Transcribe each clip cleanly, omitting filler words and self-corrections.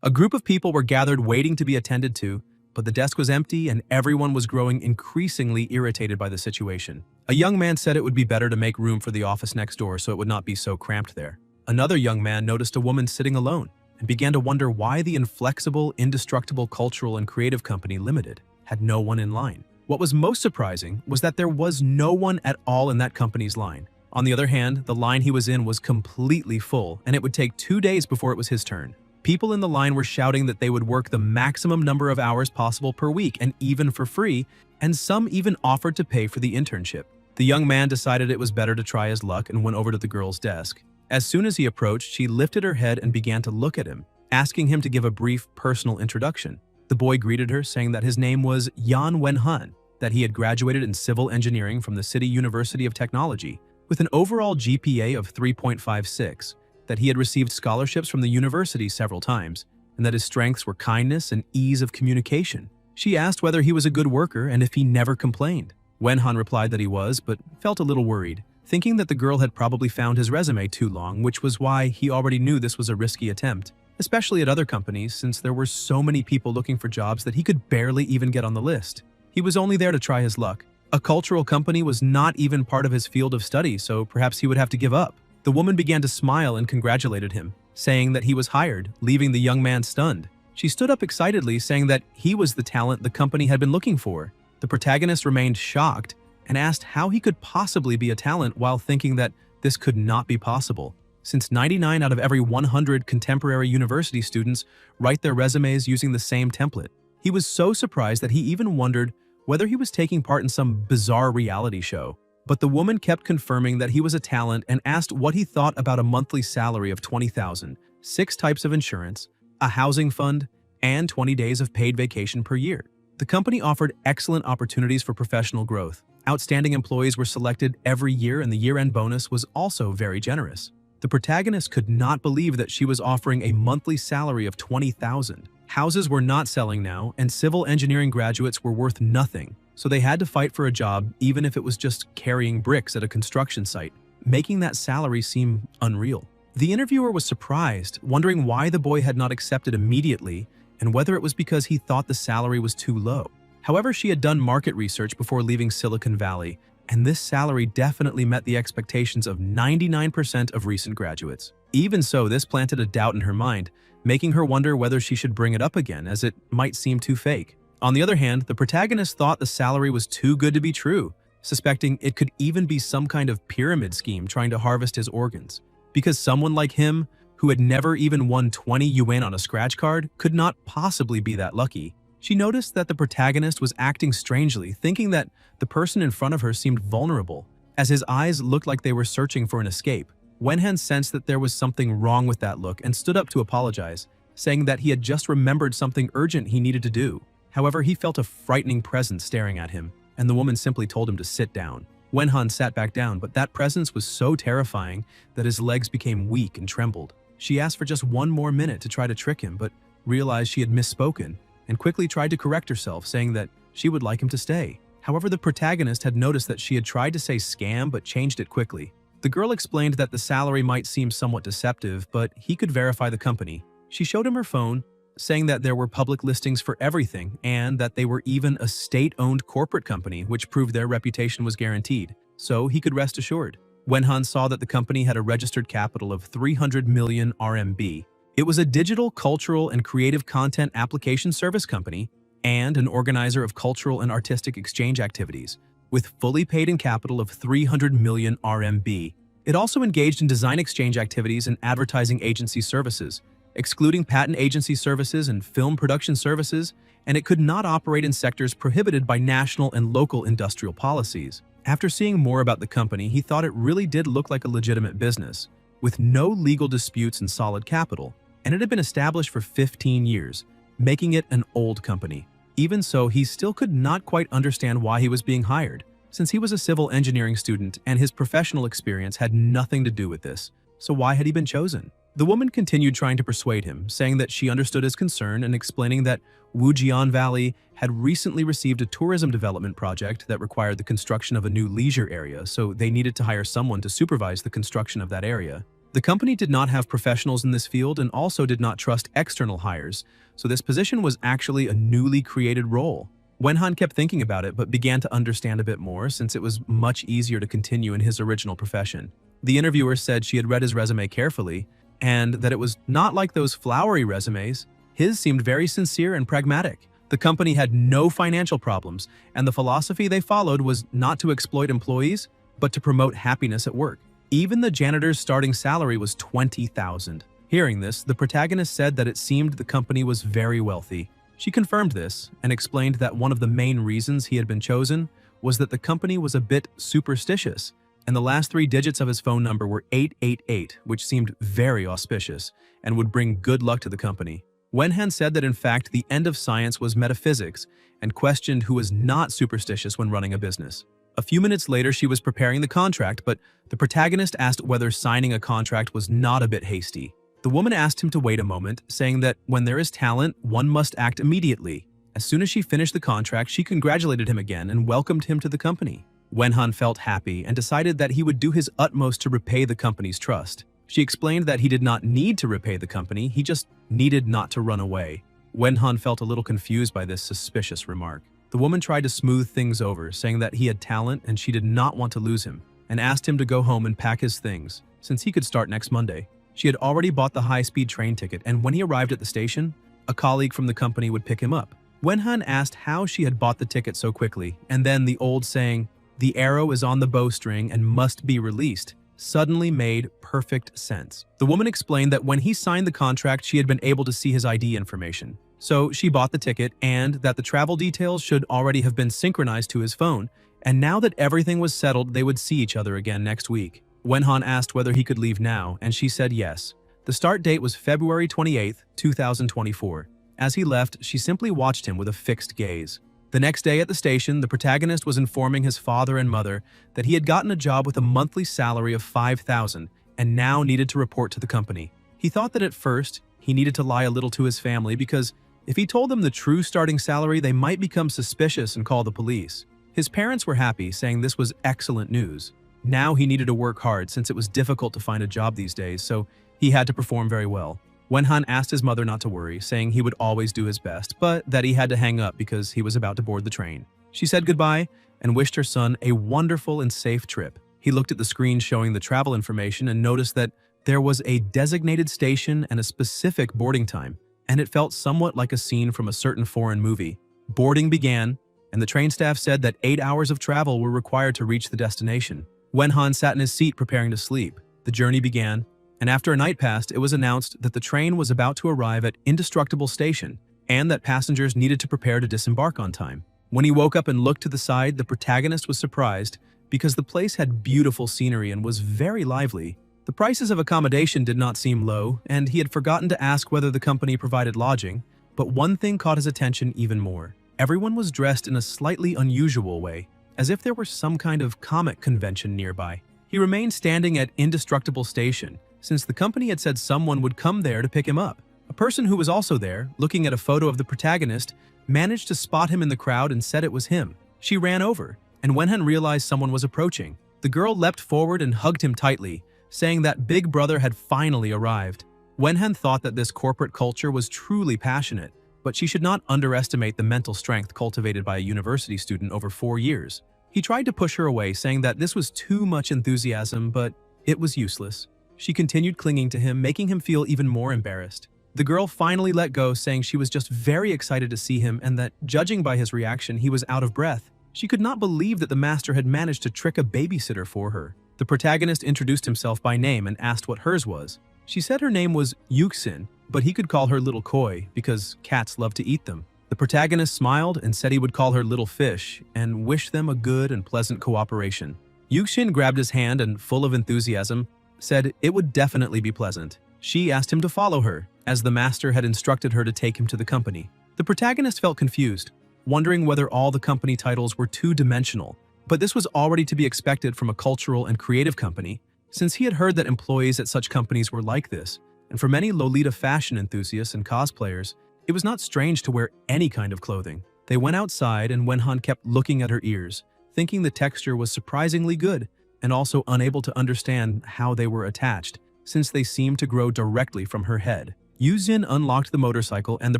A group of people were gathered waiting to be attended to, but the desk was empty and everyone was growing increasingly irritated by the situation. A young man said it would be better to make room for the office next door so it would not be so cramped there. Another young man noticed a woman sitting alone and began to wonder why the inflexible, indestructible cultural and creative company Limited had no one in line. What was most surprising was that there was no one at all in that company's line. On the other hand, the line he was in was completely full, and it would take 2 days before it was his turn. People in the line were shouting that they would work the maximum number of hours possible per week, and even for free, and some even offered to pay for the internship. The young man decided it was better to try his luck and went over to the girl's desk. As soon as he approached, she lifted her head and began to look at him, asking him to give a brief personal introduction. The boy greeted her, saying that his name was Yan Wenhan, that he had graduated in civil engineering from the City University of Technology, with an overall GPA of 3.56, that he had received scholarships from the university several times, and that his strengths were kindness and ease of communication. She asked whether he was a good worker and if he never complained. Wenhan replied that he was, but felt a little worried, thinking that the girl had probably found his resume too long, which was why he already knew this was a risky attempt, especially at other companies since there were so many people looking for jobs that he could barely even get on the list. He was only there to try his luck. A cultural company was not even part of his field of study, so perhaps he would have to give up. The woman began to smile and congratulated him, saying that he was hired, leaving the young man stunned. She stood up excitedly, saying that he was the talent the company had been looking for. The protagonist remained shocked and asked how he could possibly be a talent while thinking that this could not be possible, since 99 out of every 100 contemporary university students write their resumes using the same template. He was so surprised that he even wondered whether he was taking part in some bizarre reality show. But the woman kept confirming that he was a talent and asked what he thought about a monthly salary of $20,000, 6 types of insurance, a housing fund, and 20 days of paid vacation per year. The company offered excellent opportunities for professional growth. Outstanding employees were selected every year, and the year-end bonus was also very generous. The protagonist could not believe that she was offering a monthly salary of $20,000. Houses were not selling now, and civil engineering graduates were worth nothing, so they had to fight for a job even if it was just carrying bricks at a construction site, making that salary seem unreal. The interviewer was surprised, wondering why the boy had not accepted immediately and whether it was because he thought the salary was too low. However, she had done market research before leaving Silicon Valley, and this salary definitely met the expectations of 99% of recent graduates. Even so, this planted a doubt in her mind, making her wonder whether she should bring it up again, as it might seem too fake. On the other hand, the protagonist thought the salary was too good to be true, suspecting it could even be some kind of pyramid scheme trying to harvest his organs. Because someone like him, who had never even won 20 yuan on a scratch card, could not possibly be that lucky. She noticed that the protagonist was acting strangely, thinking that the person in front of her seemed vulnerable, as his eyes looked like they were searching for an escape. Wenhan sensed that there was something wrong with that look and stood up to apologize, saying that he had just remembered something urgent he needed to do. However, he felt a frightening presence staring at him, and the woman simply told him to sit down. Wenhan sat back down, but that presence was so terrifying that his legs became weak and trembled. She asked for just one more minute to try to trick him, but realized she had misspoken, and quickly tried to correct herself, saying that she would like him to stay. However, the protagonist had noticed that she had tried to say scam but changed it quickly. The girl explained that the salary might seem somewhat deceptive, but he could verify the company. She showed him her phone, saying that there were public listings for everything and that they were even a state-owned corporate company, which proved their reputation was guaranteed, so he could rest assured. Wenhan saw that the company had a registered capital of 300 million RMB. It was a digital, cultural, and creative content application service company and an organizer of cultural and artistic exchange activities, with fully paid-in capital of 300 million RMB. It also engaged in design exchange activities and advertising agency services, excluding patent agency services and film production services, and it could not operate in sectors prohibited by national and local industrial policies. After seeing more about the company, he thought it really did look like a legitimate business, with no legal disputes and solid capital, and it had been established for 15 years, making it an old company. Even so, he still could not quite understand why he was being hired, since he was a civil engineering student and his professional experience had nothing to do with this. So why had he been chosen? The woman continued trying to persuade him, saying that she understood his concern and explaining that Wujian Valley had recently received a tourism development project that required the construction of a new leisure area, so they needed to hire someone to supervise the construction of that area. The company did not have professionals in this field and also did not trust external hires, so this position was actually a newly created role. Wenhan kept thinking about it but began to understand a bit more since it was much easier to continue in his original profession. The interviewer said she had read his resume carefully and that it was not like those flowery resumes. His seemed very sincere and pragmatic. The company had no financial problems, and the philosophy they followed was not to exploit employees, but to promote happiness at work. Even the janitor's starting salary was $20,000. Hearing this, the protagonist said that it seemed the company was very wealthy. She confirmed this and explained that one of the main reasons he had been chosen was that the company was a bit superstitious, and the last 3 digits of his phone number were 888, which seemed very auspicious and would bring good luck to the company. Wenhan said that in fact the end of science was metaphysics and questioned who was not superstitious when running a business. A few minutes later, she was preparing the contract, but the protagonist asked whether signing a contract was not a bit hasty. The woman asked him to wait a moment, saying that when there is talent, one must act immediately. As soon as she finished the contract, she congratulated him again and welcomed him to the company. Wenhan felt happy and decided that he would do his utmost to repay the company's trust. She explained that he did not need to repay the company, he just needed not to run away. Wenhan felt a little confused by this suspicious remark. The woman tried to smooth things over, saying that he had talent and she did not want to lose him, and asked him to go home and pack his things, since he could start next Monday. She had already bought the high-speed train ticket, and when he arrived at the station, a colleague from the company would pick him up. Wenhan asked how she had bought the ticket so quickly, and then the old saying, "The arrow is on the bowstring and must be released," suddenly made perfect sense. The woman explained that when he signed the contract, she had been able to see his ID information. So she bought the ticket and that the travel details should already have been synchronized to his phone, and now that everything was settled, they would see each other again next week. Wenhan asked whether he could leave now, and she said yes. The start date was February 28, 2024. As he left, she simply watched him with a fixed gaze. The next day at the station, the protagonist was informing his father and mother that he had gotten a job with a monthly salary of $5,000 and now needed to report to the company. He thought that at first, he needed to lie a little to his family because if he told them the true starting salary, they might become suspicious and call the police. His parents were happy, saying this was excellent news. Now he needed to work hard since it was difficult to find a job these days, so he had to perform very well. Wenhan asked his mother not to worry, saying he would always do his best, but that he had to hang up because he was about to board the train. She said goodbye and wished her son a wonderful and safe trip. He looked at the screen showing the travel information and noticed that there was a designated station and a specific boarding time, and it felt somewhat like a scene from a certain foreign movie. Boarding began, and the train staff said that 8 hours of travel were required to reach the destination. Wenhan sat in his seat preparing to sleep. The journey began, and after a night passed, it was announced that the train was about to arrive at Indestructible Station and that passengers needed to prepare to disembark on time. When he woke up and looked to the side, the protagonist was surprised because the place had beautiful scenery and was very lively. The prices of accommodation did not seem low, and he had forgotten to ask whether the company provided lodging, but one thing caught his attention even more. Everyone was dressed in a slightly unusual way, as if there were some kind of comic convention nearby. He remained standing at Indestructible Station, since the company had said someone would come there to pick him up. A person who was also there, looking at a photo of the protagonist, managed to spot him in the crowd and said it was him. She ran over, and Wenhan realized someone was approaching. The girl leapt forward and hugged him tightly, saying that Big Brother had finally arrived. Wenhan thought that this corporate culture was truly passionate, but she should not underestimate the mental strength cultivated by a university student over 4 years. He tried to push her away, saying that this was too much enthusiasm, but it was useless. She continued clinging to him, making him feel even more embarrassed. The girl finally let go, saying she was just very excited to see him and that, judging by his reaction, he was out of breath. She could not believe that the master had managed to trick a babysitter for her. The protagonist introduced himself by name and asked what hers was. She said her name was Yuxin, but he could call her Little Koi because cats love to eat them. The protagonist smiled and said he would call her Little Fish and wished them a good and pleasant cooperation. Yuxin grabbed his hand and, full of enthusiasm, said it would definitely be pleasant. She asked him to follow her, as the master had instructed her to take him to the company. The protagonist felt confused, wondering whether all the company titles were two-dimensional, but this was already to be expected from a cultural and creative company, since he had heard that employees at such companies were like this, and for many Lolita fashion enthusiasts and cosplayers, it was not strange to wear any kind of clothing. They went outside and Wenhan kept looking at her ears, thinking the texture was surprisingly good, and also unable to understand how they were attached, since they seemed to grow directly from her head. Yuzin unlocked the motorcycle and the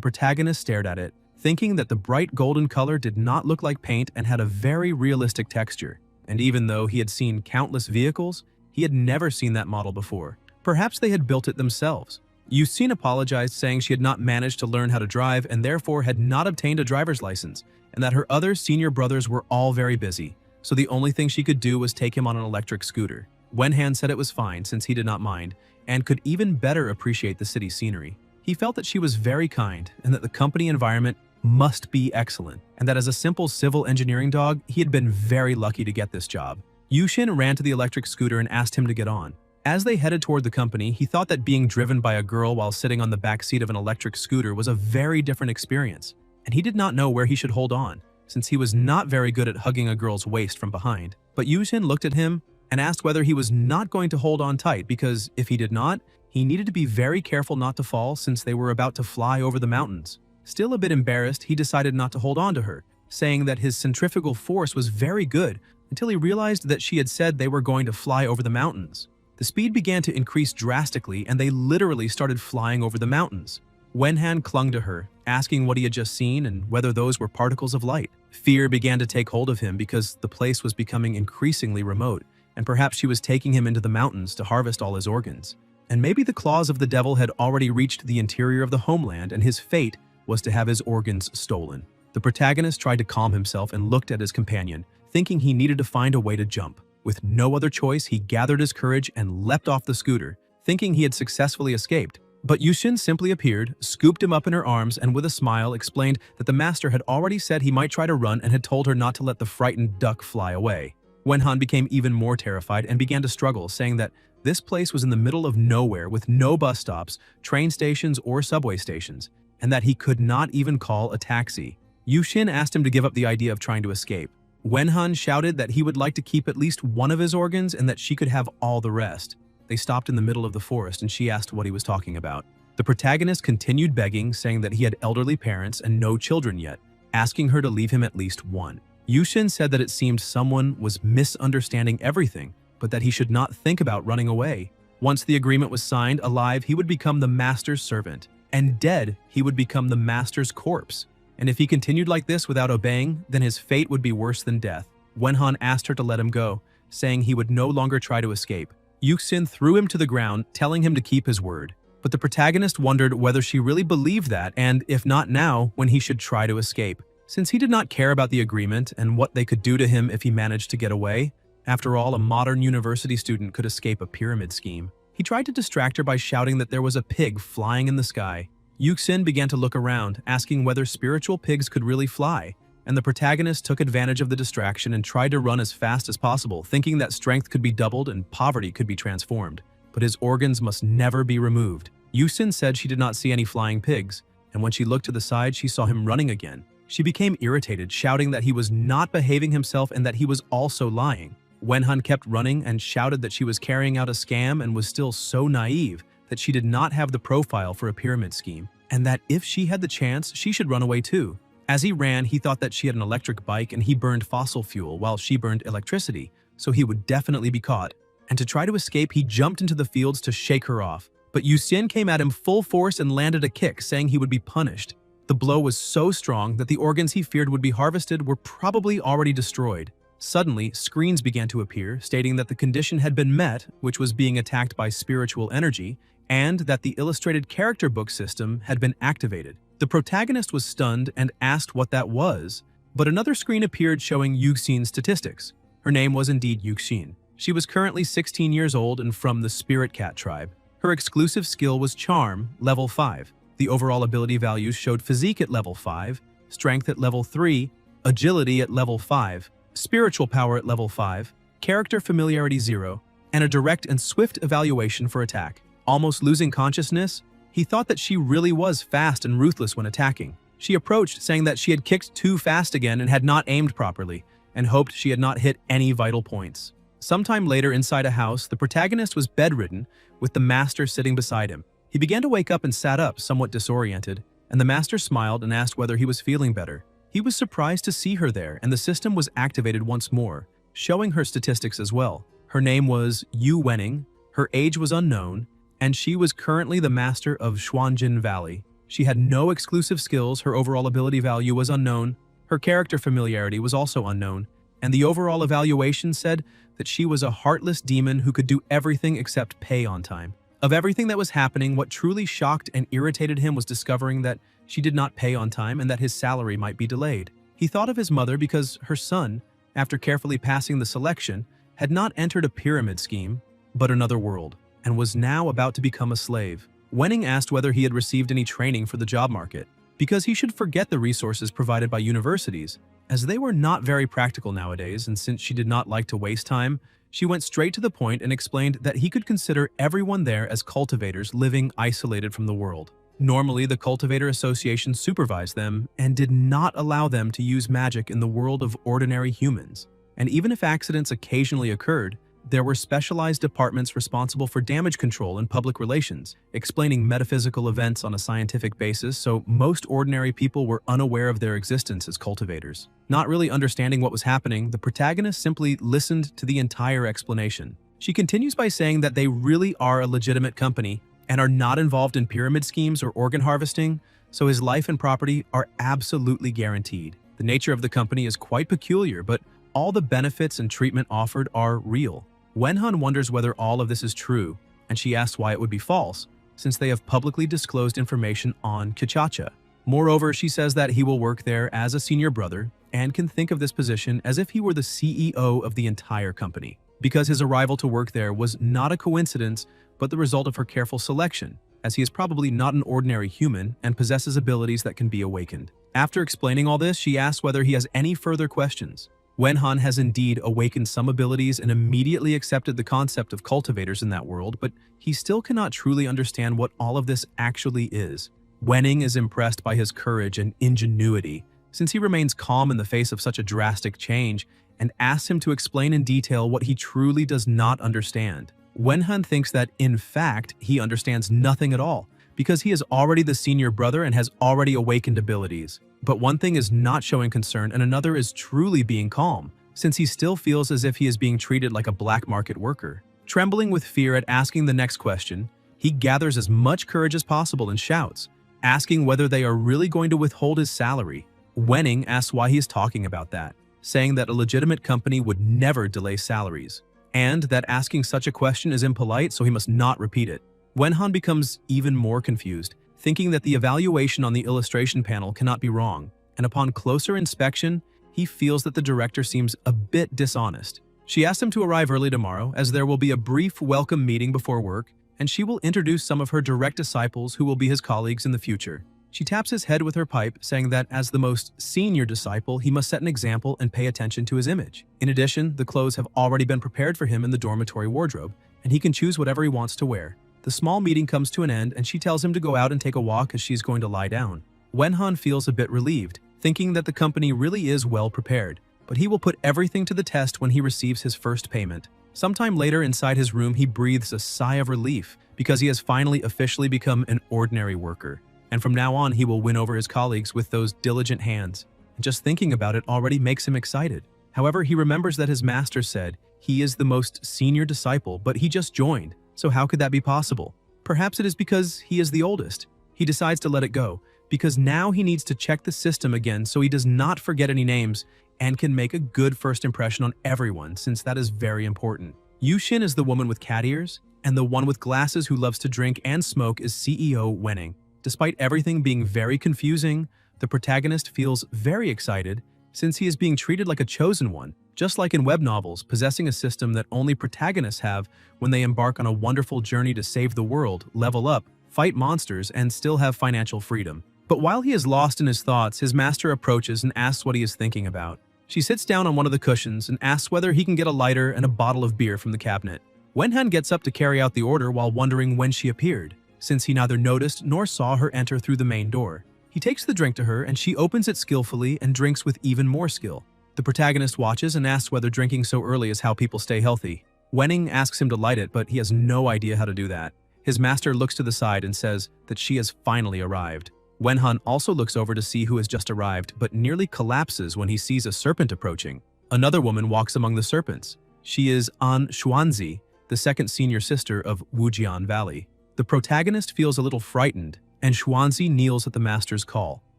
protagonist stared at it, thinking that the bright golden color did not look like paint and had a very realistic texture. And even though he had seen countless vehicles, he had never seen that model before. Perhaps they had built it themselves. Yuzin apologized, saying she had not managed to learn how to drive and therefore had not obtained a driver's license, and that her other senior brothers were all very busy, so the only thing she could do was take him on an electric scooter. Wenhan said it was fine since he did not mind, and could even better appreciate the city scenery. He felt that she was very kind and that the company environment must be excellent, and that as a simple civil engineering dog, he had been very lucky to get this job. Yushin ran to the electric scooter and asked him to get on. As they headed toward the company, he thought that being driven by a girl while sitting on the back seat of an electric scooter was a very different experience, and he did not know where he should hold on, since he was not very good at hugging a girl's waist from behind. But Yushin looked at him and asked whether he was not going to hold on tight, because if he did not, he needed to be very careful not to fall since they were about to fly over the mountains. Still a bit embarrassed, he decided not to hold on to her, saying that his centrifugal force was very good until he realized that she had said they were going to fly over the mountains. The speed began to increase drastically and they literally started flying over the mountains. Wenhan clung to her, asking what he had just seen and whether those were particles of light. Fear began to take hold of him because the place was becoming increasingly remote, and perhaps she was taking him into the mountains to harvest all his organs. And maybe the claws of the devil had already reached the interior of the homeland and his fate was to have his organs stolen. The protagonist tried to calm himself and looked at his companion, thinking he needed to find a way to jump. With no other choice, he gathered his courage and leapt off the scooter, thinking he had successfully escaped. But Yushin simply appeared, scooped him up in her arms, and with a smile explained that the master had already said he might try to run and had told her not to let the frightened duck fly away. Wenhan became even more terrified and began to struggle, saying that this place was in the middle of nowhere with no bus stops, train stations, or subway stations, and that he could not even call a taxi. Yushin asked him to give up the idea of trying to escape. Wenhan shouted that he would like to keep at least one of his organs and that she could have all the rest. They stopped in the middle of the forest and she asked what he was talking about. The protagonist continued begging, saying that he had elderly parents and no children yet, asking her to leave him at least one. Yushin said that it seemed someone was misunderstanding everything, but that he should not think about running away. Once the agreement was signed, alive, he would become the master's servant, and dead, he would become the master's corpse. And if he continued like this without obeying, then his fate would be worse than death. Wenhan asked her to let him go, saying he would no longer try to escape. Yuksin threw him to the ground, telling him to keep his word. But the protagonist wondered whether she really believed that, and if not now, when he should try to escape. Since he did not care about the agreement and what they could do to him if he managed to get away, after all, a modern university student could escape a pyramid scheme. He tried to distract her by shouting that there was a pig flying in the sky. Yuksin began to look around, asking whether spiritual pigs could really fly, and the protagonist took advantage of the distraction and tried to run as fast as possible, thinking that strength could be doubled and poverty could be transformed. But his organs must never be removed. Yuksin said she did not see any flying pigs, and when she looked to the side, she saw him running again. She became irritated, shouting that he was not behaving himself and that he was also lying. Wenhan kept running and shouted that she was carrying out a scam and was still so naive that she did not have the profile for a pyramid scheme, and that if she had the chance, she should run away too. As he ran, he thought that she had an electric bike and he burned fossil fuel while she burned electricity, so he would definitely be caught. And to try to escape, he jumped into the fields to shake her off. But Yushin came at him full force and landed a kick, saying he would be punished. The blow was so strong that the organs he feared would be harvested were probably already destroyed. Suddenly, screens began to appear, stating that the condition had been met, which was being attacked by spiritual energy, and that the illustrated character book system had been activated. The protagonist was stunned and asked what that was, but another screen appeared showing Yuxin's statistics. Her name was indeed Yuxin. She was currently 16 years old and from the Spirit Cat tribe. Her exclusive skill was Charm, level 5. The overall ability values showed Physique at level 5, Strength at level 3, Agility at level 5, Spiritual Power at level 5, Character Familiarity 0, and a direct and swift evaluation for attack. Almost losing consciousness, he thought that she really was fast and ruthless when attacking. She approached, saying that she had kicked too fast again and had not aimed properly, and hoped she had not hit any vital points. Sometime later inside a house, the protagonist was bedridden, with the master sitting beside him. He began to wake up and sat up, somewhat disoriented, and the master smiled and asked whether he was feeling better. He was surprised to see her there, and the system was activated once more, showing her statistics as well. Her name was Yu Wenning, her age was unknown, and she was currently the master of Xuanjin Valley. She had no exclusive skills, her overall ability value was unknown, her character familiarity was also unknown, and the overall evaluation said that she was a heartless demon who could do everything except pay on time. Of everything that was happening, what truly shocked and irritated him was discovering that she did not pay on time and that his salary might be delayed. He thought of his mother because her son, after carefully passing the selection, had not entered a pyramid scheme, but another world, and was now about to become a slave. Wenning asked whether he had received any training for the job market, because he should forget the resources provided by universities, as they were not very practical nowadays, and since she did not like to waste time, she went straight to the point and explained that he could consider everyone there as cultivators living isolated from the world. Normally, the Cultivator Association supervised them and did not allow them to use magic in the world of ordinary humans. And even if accidents occasionally occurred, there were specialized departments responsible for damage control and public relations, explaining metaphysical events on a scientific basis, so most ordinary people were unaware of their existence as cultivators. Not really understanding what was happening, the protagonist simply listened to the entire explanation. She continues by saying that they really are a legitimate company and are not involved in pyramid schemes or organ harvesting, so his life and property are absolutely guaranteed. The nature of the company is quite peculiar, but all the benefits and treatment offered are real. Wenhan wonders whether all of this is true, and she asks why it would be false, since they have publicly disclosed information on Kichacha. Moreover, she says that he will work there as a senior brother and can think of this position as if he were the CEO of the entire company, because his arrival to work there was not a coincidence but the result of her careful selection, as he is probably not an ordinary human and possesses abilities that can be awakened. After explaining all this, she asks whether he has any further questions. Wenhan has indeed awakened some abilities and immediately accepted the concept of cultivators in that world, but he still cannot truly understand what all of this actually is. Wenning is impressed by his courage and ingenuity, since he remains calm in the face of such a drastic change, and asks him to explain in detail what he truly does not understand. Wenhan thinks that, in fact, he understands nothing at all, because he is already the senior brother and has already awakened abilities. But one thing is not showing concern and another is truly being calm, since he still feels as if he is being treated like a black market worker. Trembling with fear at asking the next question, he gathers as much courage as possible and shouts, asking whether they are really going to withhold his salary. Wenning asks why he is talking about that, saying that a legitimate company would never delay salaries, and that asking such a question is impolite, so he must not repeat it. Wenhan becomes even more confused, thinking that the evaluation on the illustration panel cannot be wrong, and upon closer inspection, he feels that the director seems a bit dishonest. She asks him to arrive early tomorrow, as there will be a brief welcome meeting before work, and she will introduce some of her direct disciples who will be his colleagues in the future. She taps his head with her pipe, saying that as the most senior disciple, he must set an example and pay attention to his image. In addition, the clothes have already been prepared for him in the dormitory wardrobe, and he can choose whatever he wants to wear. The small meeting comes to an end, and she tells him to go out and take a walk as she's going to lie down. Wenhan feels a bit relieved, thinking that the company really is well prepared, but he will put everything to the test when he receives his first payment. Sometime later inside his room, he breathes a sigh of relief because he has finally officially become an ordinary worker. And from now on, he will win over his colleagues with those diligent hands. And just thinking about it already makes him excited. However, he remembers that his master said he is the most senior disciple, but he just joined. So how could that be possible? Perhaps it is because he is the oldest. He decides to let it go, because now he needs to check the system again so he does not forget any names and can make a good first impression on everyone, since that is very important. Yushin is the woman with cat ears, and the one with glasses who loves to drink and smoke is CEO Wenning. Despite everything being very confusing, the protagonist feels very excited since he is being treated like a chosen one, just like in web novels, possessing a system that only protagonists have when they embark on a wonderful journey to save the world, level up, fight monsters, and still have financial freedom. But while he is lost in his thoughts, his master approaches and asks what he is thinking about. She sits down on one of the cushions and asks whether he can get a lighter and a bottle of beer from the cabinet. Wenhan gets up to carry out the order while wondering when she appeared, since he neither noticed nor saw her enter through the main door. He takes the drink to her and she opens it skillfully and drinks with even more skill. The protagonist watches and asks whether drinking so early is how people stay healthy. Wenning asks him to light it, but he has no idea how to do that. His master looks to the side and says that she has finally arrived. Wenhan also looks over to see who has just arrived, but nearly collapses when he sees a serpent approaching. Another woman walks among the serpents. She is An Xuanzi, the second senior sister of Wujian Valley. The The protagonist feels a little frightened, and Xuanzi kneels at the master's call.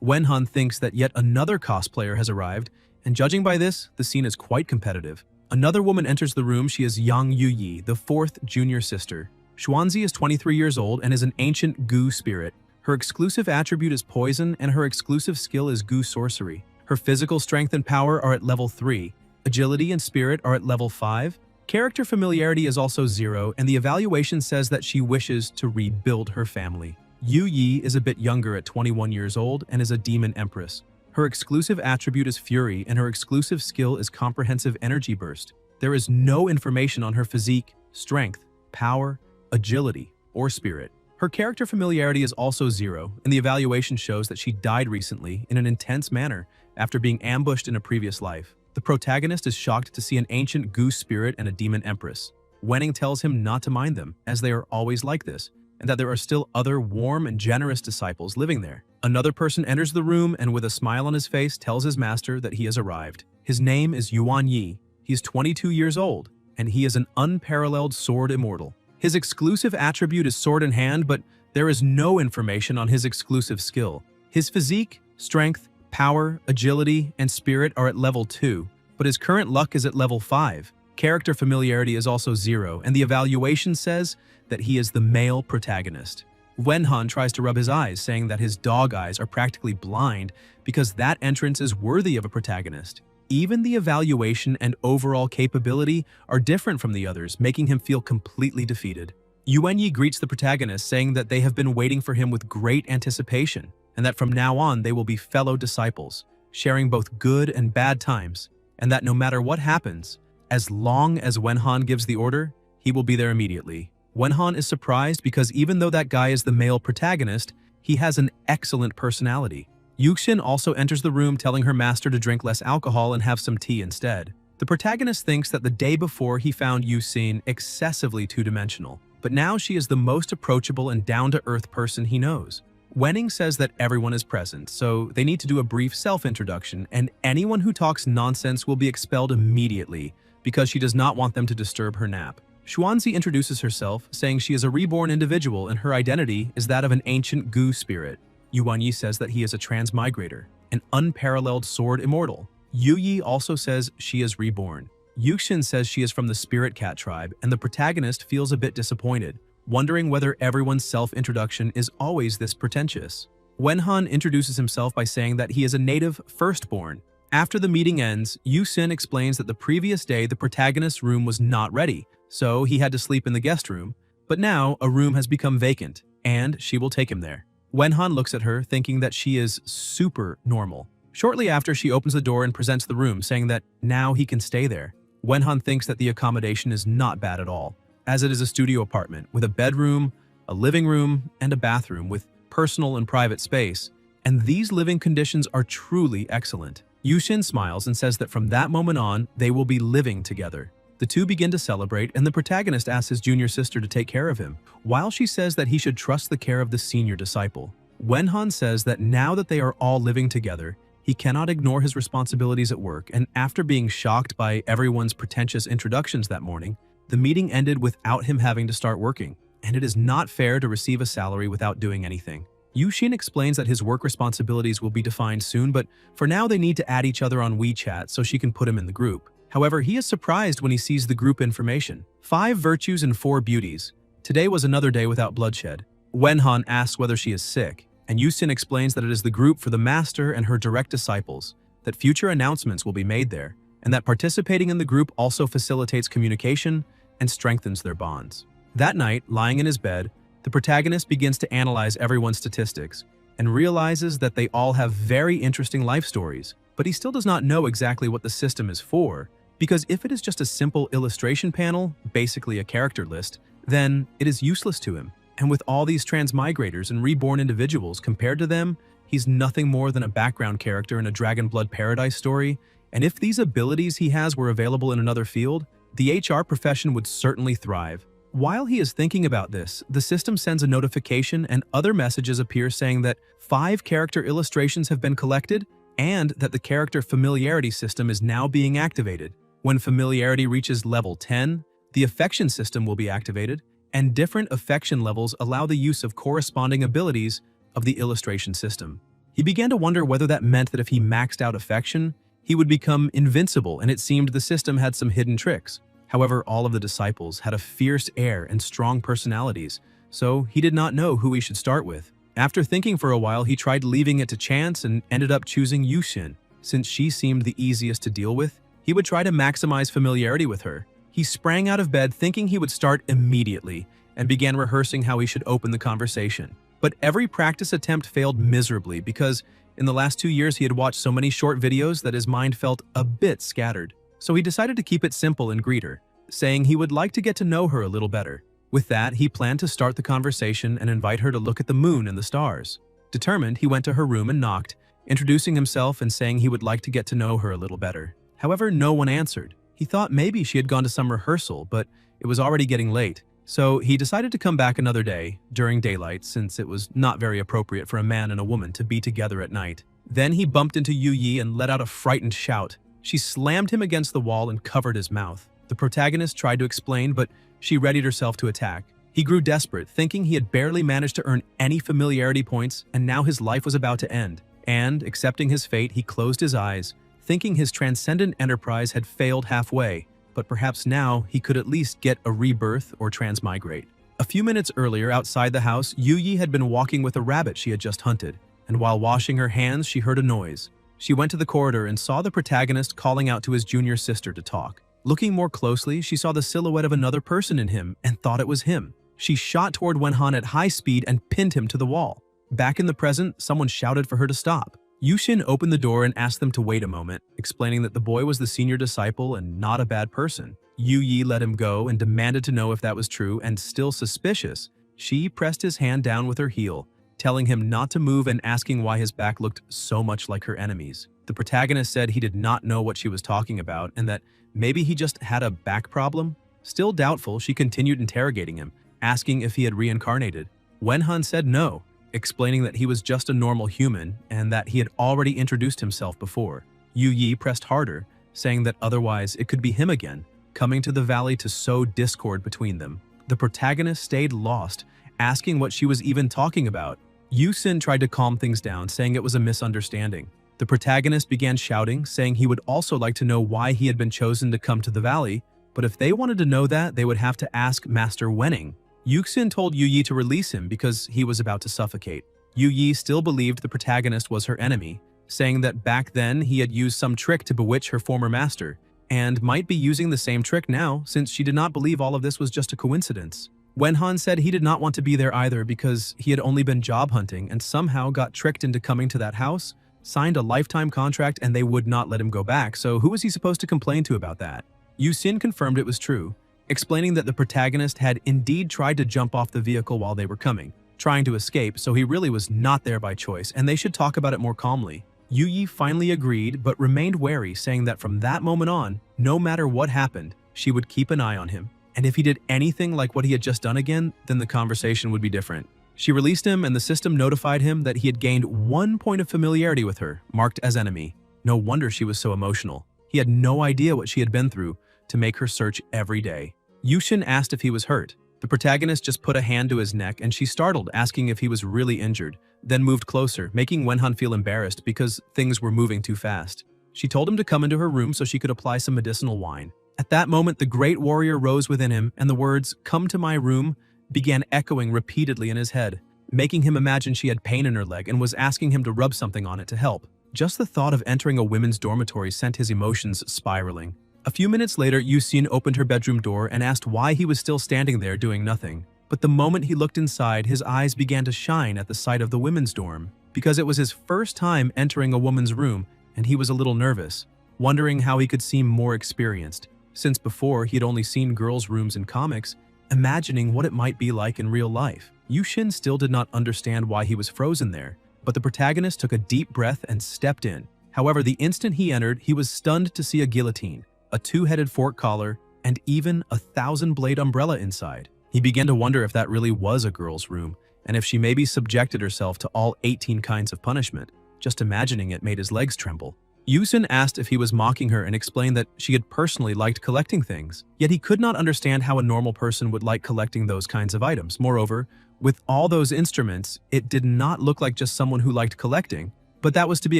Wenhan thinks that yet another cosplayer has arrived, and judging by this, the scene is quite competitive. Another woman enters the room. She is Yang Yuyi, the fourth junior sister. Xuanzi is 23 years old and is an ancient Gu spirit. Her exclusive attribute is poison, and her exclusive skill is Gu sorcery. Her physical strength and power are at level 3. Agility and spirit are at level 5. Character familiarity is also 0, and the evaluation says that she wishes to rebuild her family. Yu Yi is a bit younger at 21 years old and is a demon empress. Her exclusive attribute is fury, and her exclusive skill is comprehensive energy burst. There is no information on her physique, strength, power, agility, or spirit. Her character familiarity is also 0, and the evaluation shows that she died recently in an intense manner after being ambushed in a previous life. The protagonist is shocked to see an ancient Gu spirit and a demon empress. Wenning tells him not to mind them, as they are always like this, and that there are still other warm and generous disciples living there. Another person enters the room and with a smile on his face tells his master that he has arrived. His name is Yuan Yi. He is 22 years old, and he is an unparalleled sword immortal. His exclusive attribute is sword in hand, but there is no information on his exclusive skill. His physique, strength, power, agility, and spirit are at level 2, but his current luck is at level 5. Character familiarity is also 0, and the evaluation says that he is the male protagonist. Wenhan tries to rub his eyes, saying that his dog eyes are practically blind because that entrance is worthy of a protagonist. Even the evaluation and overall capability are different from the others, making him feel completely defeated. Yuan Yi greets the protagonist, saying that they have been waiting for him with great anticipation, and that from now on they will be fellow disciples, sharing both good and bad times, and that no matter what happens, as long as Wenhan gives the order, he will be there immediately. Wenhan is surprised because even though that guy is the male protagonist, he has an excellent personality. Yuxin also enters the room telling her master to drink less alcohol and have some tea instead. The protagonist thinks that the day before he found Yuxin excessively two-dimensional, but now she is the most approachable and down-to-earth person he knows. Wenning says that everyone is present, so they need to do a brief self-introduction, and anyone who talks nonsense will be expelled immediately because she does not want them to disturb her nap. Xuanzi introduces herself, saying she is a reborn individual and her identity is that of an ancient Gu spirit. Yuan Yi says that he is a transmigrator, an unparalleled sword immortal. Yu Yi also says she is reborn. Yuxin says she is from the spirit cat tribe, and the protagonist feels a bit disappointed, wondering whether everyone's self-introduction is always this pretentious. Wenhan introduces himself by saying that he is a native firstborn. After the meeting ends, Yuxin explains that the previous day the protagonist's room was not ready, so he had to sleep in the guest room, but now a room has become vacant, and she will take him there. Wenhan looks at her, thinking that she is super normal. Shortly after, she opens the door and presents the room, saying that now he can stay there. Wenhan thinks that the accommodation is not bad at all, as it is a studio apartment with a bedroom, a living room, and a bathroom with personal and private space, and these living conditions are truly excellent. Yuxin smiles and says that from that moment on, they will be living together. The two begin to celebrate, and the protagonist asks his junior sister to take care of him, while she says that he should trust the care of the senior disciple. Wenhan says that now that they are all living together, he cannot ignore his responsibilities at work, and after being shocked by everyone's pretentious introductions that morning, the meeting ended without him having to start working, and it is not fair to receive a salary without doing anything. Yuxin explains that his work responsibilities will be defined soon, but for now they need to add each other on WeChat so she can put him in the group. However, he is surprised when he sees the group information. 5 virtues and 4 beauties. Today was another day without bloodshed. Wenhan asks whether she is sick, and Yuxin explains that it is the group for the master and her direct disciples, that future announcements will be made there, and that participating in the group also facilitates communication and strengthens their bonds. That night, lying in his bed, the protagonist begins to analyze everyone's statistics and realizes that they all have very interesting life stories, but he still does not know exactly what the system is for, because if it is just a simple illustration panel, basically a character list, then it is useless to him. And with all these transmigrators and reborn individuals compared to them, he's nothing more than a background character in a Dragon Blood Paradise story, and if these abilities he has were available in another field, the HR profession would certainly thrive. While he is thinking about this, the system sends a notification and other messages appear saying that 5 character illustrations have been collected and that the character familiarity system is now being activated. When familiarity reaches level 10, the affection system will be activated, and different affection levels allow the use of corresponding abilities of the illustration system. He began to wonder whether that meant that if he maxed out affection, he would become invincible, and it seemed the system had some hidden tricks. However, all of the disciples had a fierce air and strong personalities, so he did not know who he should start with. After thinking for a while, he tried leaving it to chance and ended up choosing Yushin. Since she seemed the easiest to deal with, he would try to maximize familiarity with her. He sprang out of bed thinking he would start immediately and began rehearsing how he should open the conversation. But every practice attempt failed miserably because in the last 2 years he had watched so many short videos that his mind felt a bit scattered. So he decided to keep it simple and greet her, saying he would like to get to know her a little better. With that, he planned to start the conversation and invite her to look at the moon and the stars. Determined, he went to her room and knocked, introducing himself and saying he would like to get to know her a little better. However, no one answered. He thought maybe she had gone to some rehearsal, but it was already getting late. So he decided to come back another day, during daylight, since it was not very appropriate for a man and a woman to be together at night. Then he bumped into Yu Yi and let out a frightened shout. She slammed him against the wall and covered his mouth. The protagonist tried to explain, but she readied herself to attack. He grew desperate, thinking he had barely managed to earn any familiarity points, and now his life was about to end. And, accepting his fate, he closed his eyes, thinking his transcendent enterprise had failed halfway, but perhaps now he could at least get a rebirth or transmigrate. A few minutes earlier, outside the house, Yu Yi had been walking with a rabbit she had just hunted, and while washing her hands, she heard a noise. She went to the corridor and saw the protagonist calling out to his junior sister to talk. Looking more closely, she saw the silhouette of another person in him and thought it was him. She shot toward Wenhan at high speed and pinned him to the wall. Back in the present, someone shouted for her to stop. Yushin opened the door and asked them to wait a moment, explaining that the boy was the senior disciple and not a bad person. Yu Yi let him go and demanded to know if that was true, and still suspicious, she pressed his hand down with her heel, telling him not to move and asking why his back looked so much like her enemy's. The protagonist said he did not know what she was talking about and that maybe he just had a back problem. Still doubtful, she continued interrogating him, asking if he had reincarnated. Wenhan said no, explaining that he was just a normal human and that he had already introduced himself before. Yu Yi pressed harder, saying that otherwise it could be him again, coming to the valley to sow discord between them. The protagonist stayed lost, asking what she was even talking about. Yusin tried to calm things down, saying it was a misunderstanding. The protagonist began shouting, saying he would also like to know why he had been chosen to come to the valley, but if they wanted to know that, they would have to ask Master Wenning. Yuxin told Yu Yi to release him because he was about to suffocate. Yu Yi still believed the protagonist was her enemy, saying that back then he had used some trick to bewitch her former master, and might be using the same trick now since she did not believe all of this was just a coincidence. Wenhan said he did not want to be there either because he had only been job hunting and somehow got tricked into coming to that house, signed a lifetime contract, and they would not let him go back, so who was he supposed to complain to about that? Yusin confirmed it was true, explaining that the protagonist had indeed tried to jump off the vehicle while they were coming, trying to escape, so he really was not there by choice, and they should talk about it more calmly. Yu Yi finally agreed, but remained wary, saying that from that moment on, no matter what happened, she would keep an eye on him, and if he did anything like what he had just done again, then the conversation would be different. She released him, and the system notified him that he had gained 1 point of familiarity with her, marked as enemy. No wonder she was so emotional. He had no idea what she had been through to make her search every day. Yushin asked if he was hurt. The protagonist just put a hand to his neck and she startled, asking if he was really injured, then moved closer, making Wenhan feel embarrassed because things were moving too fast. She told him to come into her room so she could apply some medicinal wine. At that moment, the great warrior rose within him and the words, "Come to my room," began echoing repeatedly in his head, making him imagine she had pain in her leg and was asking him to rub something on it to help. Just the thought of entering a women's dormitory sent his emotions spiraling. A few minutes later, Yusin opened her bedroom door and asked why he was still standing there doing nothing. But the moment he looked inside, his eyes began to shine at the sight of the women's dorm, because it was his first time entering a woman's room and he was a little nervous, wondering how he could seem more experienced, since before he had only seen girls' rooms in comics, imagining what it might be like in real life. Yushin still did not understand why he was frozen there, but the protagonist took a deep breath and stepped in. However, the instant he entered, he was stunned to see a guillotine, a 2-headed fork collar, and even a 1,000-blade umbrella inside. He began to wonder if that really was a girl's room, and if she maybe subjected herself to all 18 kinds of punishment. Just imagining it made his legs tremble. Yusin asked if he was mocking her and explained that she had personally liked collecting things, yet he could not understand how a normal person would like collecting those kinds of items. Moreover, with all those instruments, it did not look like just someone who liked collecting, but that was to be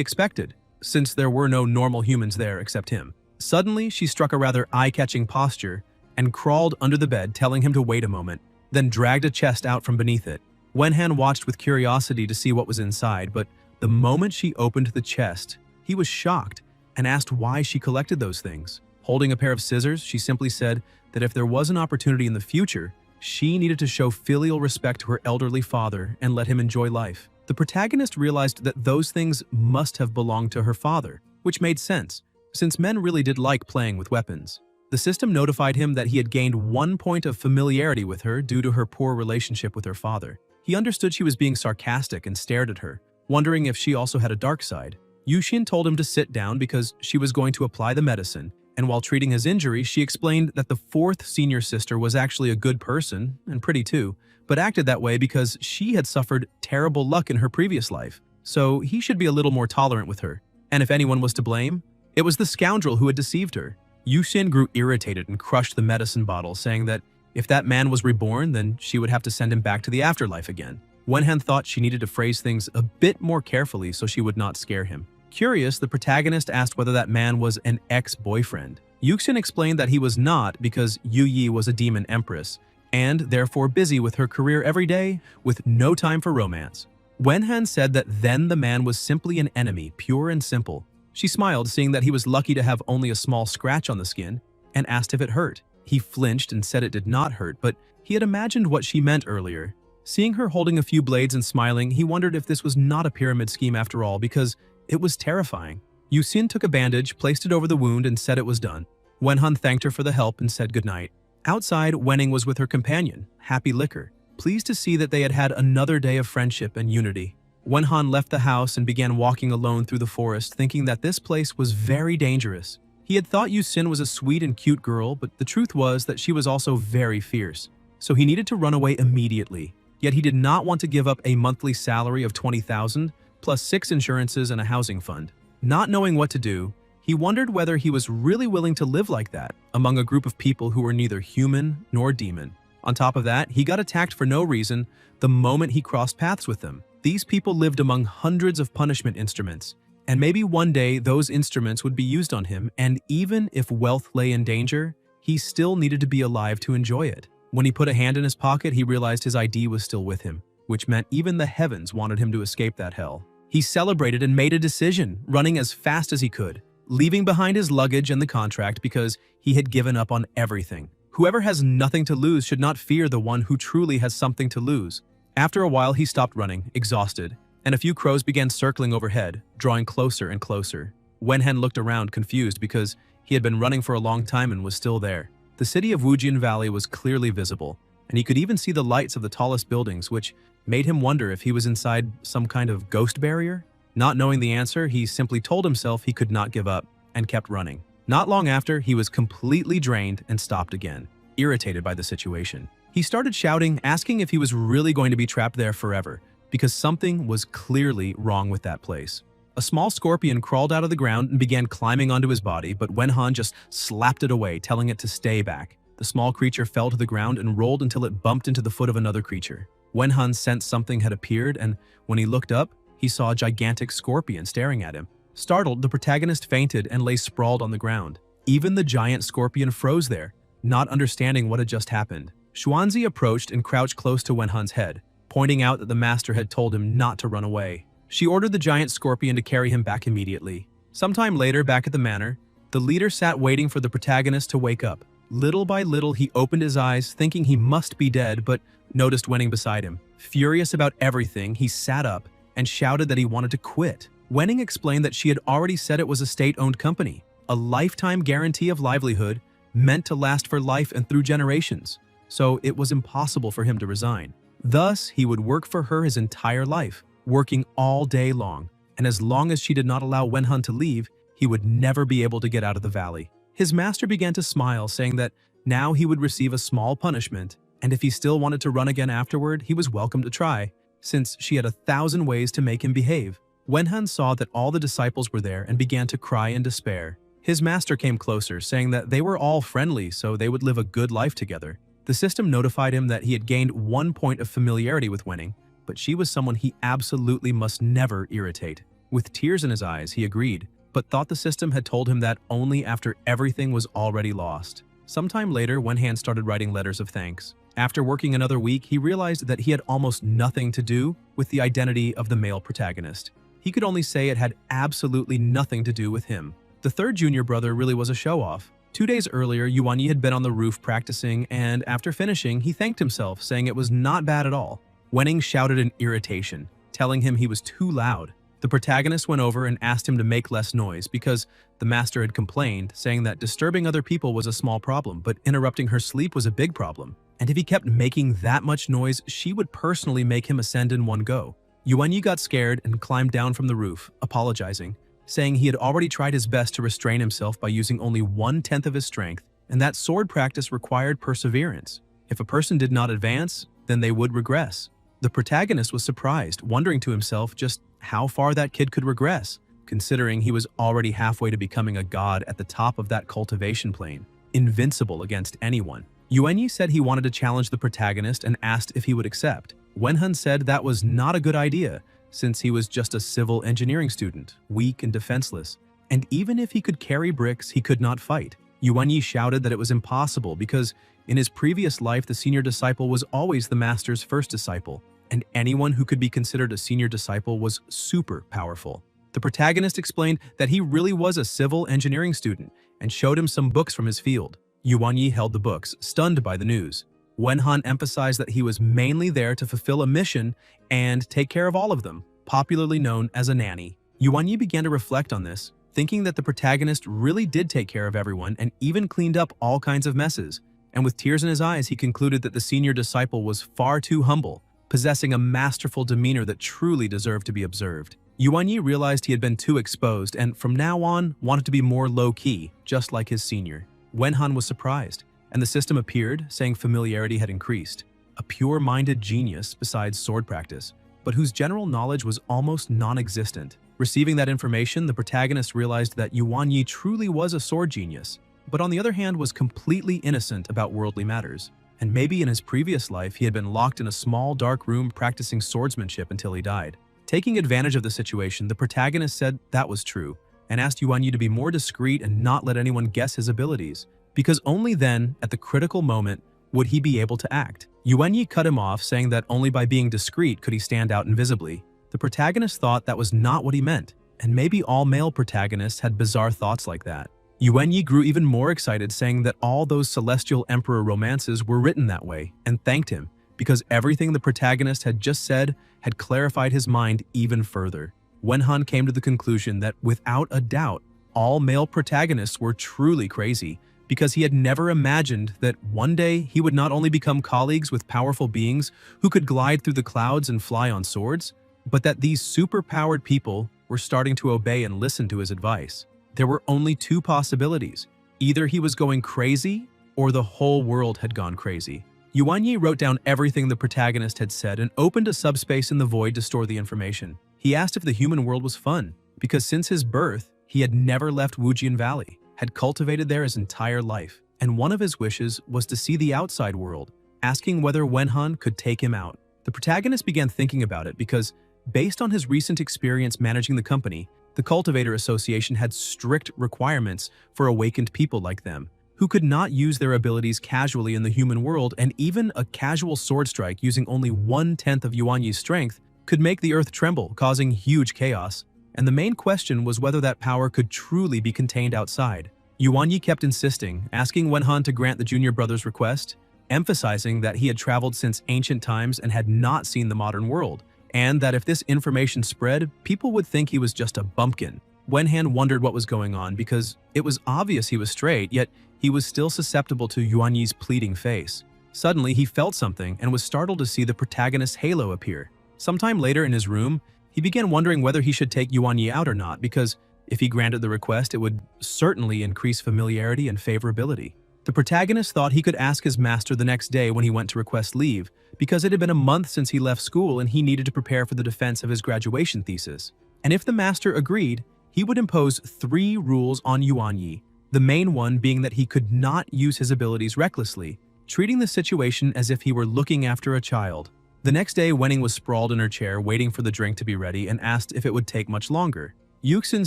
expected, since there were no normal humans there except him. Suddenly, she struck a rather eye-catching posture and crawled under the bed, telling him to wait a moment, then dragged a chest out from beneath it. Wenhan watched with curiosity to see what was inside, but the moment she opened the chest, he was shocked and asked why she collected those things. Holding a pair of scissors, she simply said that if there was an opportunity in the future, she needed to show filial respect to her elderly father and let him enjoy life. The protagonist realized that those things must have belonged to her father, which made sense, since men really did like playing with weapons. The system notified him that he had gained 1 point of familiarity with her due to her poor relationship with her father. He understood she was being sarcastic and stared at her, wondering if she also had a dark side. Yushin told him to sit down because she was going to apply the medicine, and while treating his injury, she explained that the fourth senior sister was actually a good person, and pretty too, but acted that way because she had suffered terrible luck in her previous life, so he should be a little more tolerant with her. And if anyone was to blame, it was the scoundrel who had deceived her. Yushin grew irritated and crushed the medicine bottle, saying that if that man was reborn, then she would have to send him back to the afterlife again. Wenhan thought she needed to phrase things a bit more carefully so she would not scare him. Curious, the protagonist asked whether that man was an ex-boyfriend. Yuxin explained that he was not because Yu Yi was a demon empress, and therefore busy with her career every day, with no time for romance. Wenhan said that then the man was simply an enemy, pure and simple. She smiled, seeing that he was lucky to have only a small scratch on the skin, and asked if it hurt. He flinched and said it did not hurt, but he had imagined what she meant earlier. Seeing her holding a few blades and smiling, he wondered if this was not a pyramid scheme after all, because it was terrifying. Yusin took a bandage, placed it over the wound, and said it was done. Wenhan thanked her for the help and said goodnight. Outside, Wenning was with her companion, Happy Liquor, pleased to see that they had had another day of friendship and unity. Wenhan left the house and began walking alone through the forest, thinking that this place was very dangerous. He had thought Yusin was a sweet and cute girl, but the truth was that she was also very fierce. So he needed to run away immediately. Yet he did not want to give up a monthly salary of 20,000, plus 6 insurances and a housing fund. Not knowing what to do, he wondered whether he was really willing to live like that, among a group of people who were neither human nor demon. On top of that, he got attacked for no reason the moment he crossed paths with them. These people lived among hundreds of punishment instruments, and maybe one day those instruments would be used on him, and even if wealth lay in danger, he still needed to be alive to enjoy it. When he put a hand in his pocket, he realized his ID was still with him, which meant even the heavens wanted him to escape that hell. He celebrated and made a decision, running as fast as he could, leaving behind his luggage and the contract because he had given up on everything. Whoever has nothing to lose should not fear the one who truly has something to lose. After a while, he stopped running, exhausted, and a few crows began circling overhead, drawing closer and closer. Wenhen looked around, confused because he had been running for a long time and was still there. The city of Wujian Valley was clearly visible, and he could even see the lights of the tallest buildings, which made him wonder if he was inside some kind of ghost barrier. Not knowing the answer, he simply told himself he could not give up and kept running. Not long after, he was completely drained and stopped again, irritated by the situation. He started shouting, asking if he was really going to be trapped there forever, because something was clearly wrong with that place. A small scorpion crawled out of the ground and began climbing onto his body, but Wenhan just slapped it away, telling it to stay back. The small creature fell to the ground and rolled until it bumped into the foot of another creature. Wenhan sensed something had appeared, and when he looked up, he saw a gigantic scorpion staring at him. Startled, the protagonist fainted and lay sprawled on the ground. Even the giant scorpion froze there, not understanding what had just happened. Xuanzi approached and crouched close to Wenhan's head, pointing out that the master had told him not to run away. She ordered the giant scorpion to carry him back immediately. Sometime later, back at the manor, the leader sat waiting for the protagonist to wake up. Little by little, he opened his eyes, thinking he must be dead, but noticed Wenning beside him. Furious about everything, he sat up and shouted that he wanted to quit. Wenning explained that she had already said it was a state-owned company, a lifetime guarantee of livelihood meant to last for life and through generations, so it was impossible for him to resign. Thus, he would work for her his entire life, working all day long, and as long as she did not allow Wenhan to leave, he would never be able to get out of the valley. His master began to smile, saying that now he would receive a small punishment, and if he still wanted to run again afterward, he was welcome to try, since she had 1,000 ways to make him behave. Wenhan saw that all the disciples were there and began to cry in despair. His master came closer, saying that they were all friendly so they would live a good life together. The system notified him that he had gained 1 point of familiarity with Wenning, but she was someone he absolutely must never irritate. With tears in his eyes, he agreed, but thought the system had told him that only after everything was already lost. Sometime later, Wenhan started writing letters of thanks. After working another week, he realized that he had almost nothing to do with the identity of the male protagonist. He could only say it had absolutely nothing to do with him. The third junior brother really was a show-off. 2 days earlier, Yuanyi had been on the roof practicing, and after finishing, he thanked himself, saying it was not bad at all. Wenning shouted in irritation, telling him he was too loud. The protagonist went over and asked him to make less noise because the master had complained, saying that disturbing other people was a small problem, but interrupting her sleep was a big problem. And if he kept making that much noise, she would personally make him ascend in one go. Yuanyi got scared and climbed down from the roof, apologizing, saying he had already tried his best to restrain himself by using only 1/10 of his strength, and that sword practice required perseverance. If a person did not advance, then they would regress. The protagonist was surprised, wondering to himself just how far that kid could regress, considering he was already halfway to becoming a god at the top of that cultivation plane, invincible against anyone. Yuanyi said he wanted to challenge the protagonist and asked if he would accept. Wenhan said that was not a good idea, since he was just a civil engineering student, weak and defenseless, and even if he could carry bricks, he could not fight. Yuanyi shouted that it was impossible because in his previous life, the senior disciple was always the master's first disciple, and anyone who could be considered a senior disciple was super powerful. The protagonist explained that he really was a civil engineering student and showed him some books from his field. Yuanyi held the books, stunned by the news. Wenhan emphasized that he was mainly there to fulfill a mission and take care of all of them, popularly known as a nanny. Yuanyi began to reflect on this, thinking that the protagonist really did take care of everyone and even cleaned up all kinds of messes. And with tears in his eyes, he concluded that the senior disciple was far too humble, possessing a masterful demeanor that truly deserved to be observed. Yuanyi realized he had been too exposed and from now on wanted to be more low-key, just like his senior. Wenhan was surprised, and the system appeared, saying familiarity had increased. A pure-minded genius besides sword practice, but whose general knowledge was almost non-existent. Receiving that information, the protagonist realized that Yuanyi truly was a sword genius, but on the other hand was completely innocent about worldly matters. And maybe in his previous life he had been locked in a small dark room practicing swordsmanship until he died. Taking advantage of the situation, the protagonist said that was true, and asked Yuanyi to be more discreet and not let anyone guess his abilities, because only then, at the critical moment, would he be able to act. Yuanyi cut him off, saying that only by being discreet could he stand out invisibly. The protagonist thought that was not what he meant, and maybe all male protagonists had bizarre thoughts like that. Yuanyi grew even more excited, saying that all those Celestial Emperor romances were written that way, and thanked him, because everything the protagonist had just said had clarified his mind even further. Wenhan came to the conclusion that, without a doubt, all male protagonists were truly crazy, because he had never imagined that one day he would not only become colleagues with powerful beings who could glide through the clouds and fly on swords, but that these super-powered people were starting to obey and listen to his advice. There were only two possibilities. Either he was going crazy, or the whole world had gone crazy. Yuanyi wrote down everything the protagonist had said and opened a subspace in the void to store the information. He asked if the human world was fun, because since his birth, he had never left Wujian Valley, had cultivated there his entire life, and one of his wishes was to see the outside world, asking whether Wenhan could take him out. The protagonist began thinking about it because, based on his recent experience managing the company, the Cultivator Association had strict requirements for awakened people like them, who could not use their abilities casually in the human world, and even a casual sword strike using only 1/10 of Yuanyi's strength could make the earth tremble, causing huge chaos. And the main question was whether that power could truly be contained outside. Yuanyi kept insisting, asking Wenhan to grant the junior brother's request, emphasizing that he had traveled since ancient times and had not seen the modern world, and that if this information spread, people would think he was just a bumpkin. Wenhan wondered what was going on because it was obvious he was straight, yet he was still susceptible to Yuanyi's pleading face. Suddenly, he felt something and was startled to see the protagonist's halo appear. Sometime later in his room, he began wondering whether he should take Yuanyi out or not, because if he granted the request, it would certainly increase familiarity and favorability. The protagonist thought he could ask his master the next day when he went to request leave, because it had been a month since he left school and he needed to prepare for the defense of his graduation thesis. and if the master agreed, he would impose 3 rules on Yuan Yi, the main one being that he could not use his abilities recklessly, treating the situation as if he were looking after a child. The next day, Wenning was sprawled in her chair waiting for the drink to be ready and asked if it would take much longer. Yuxin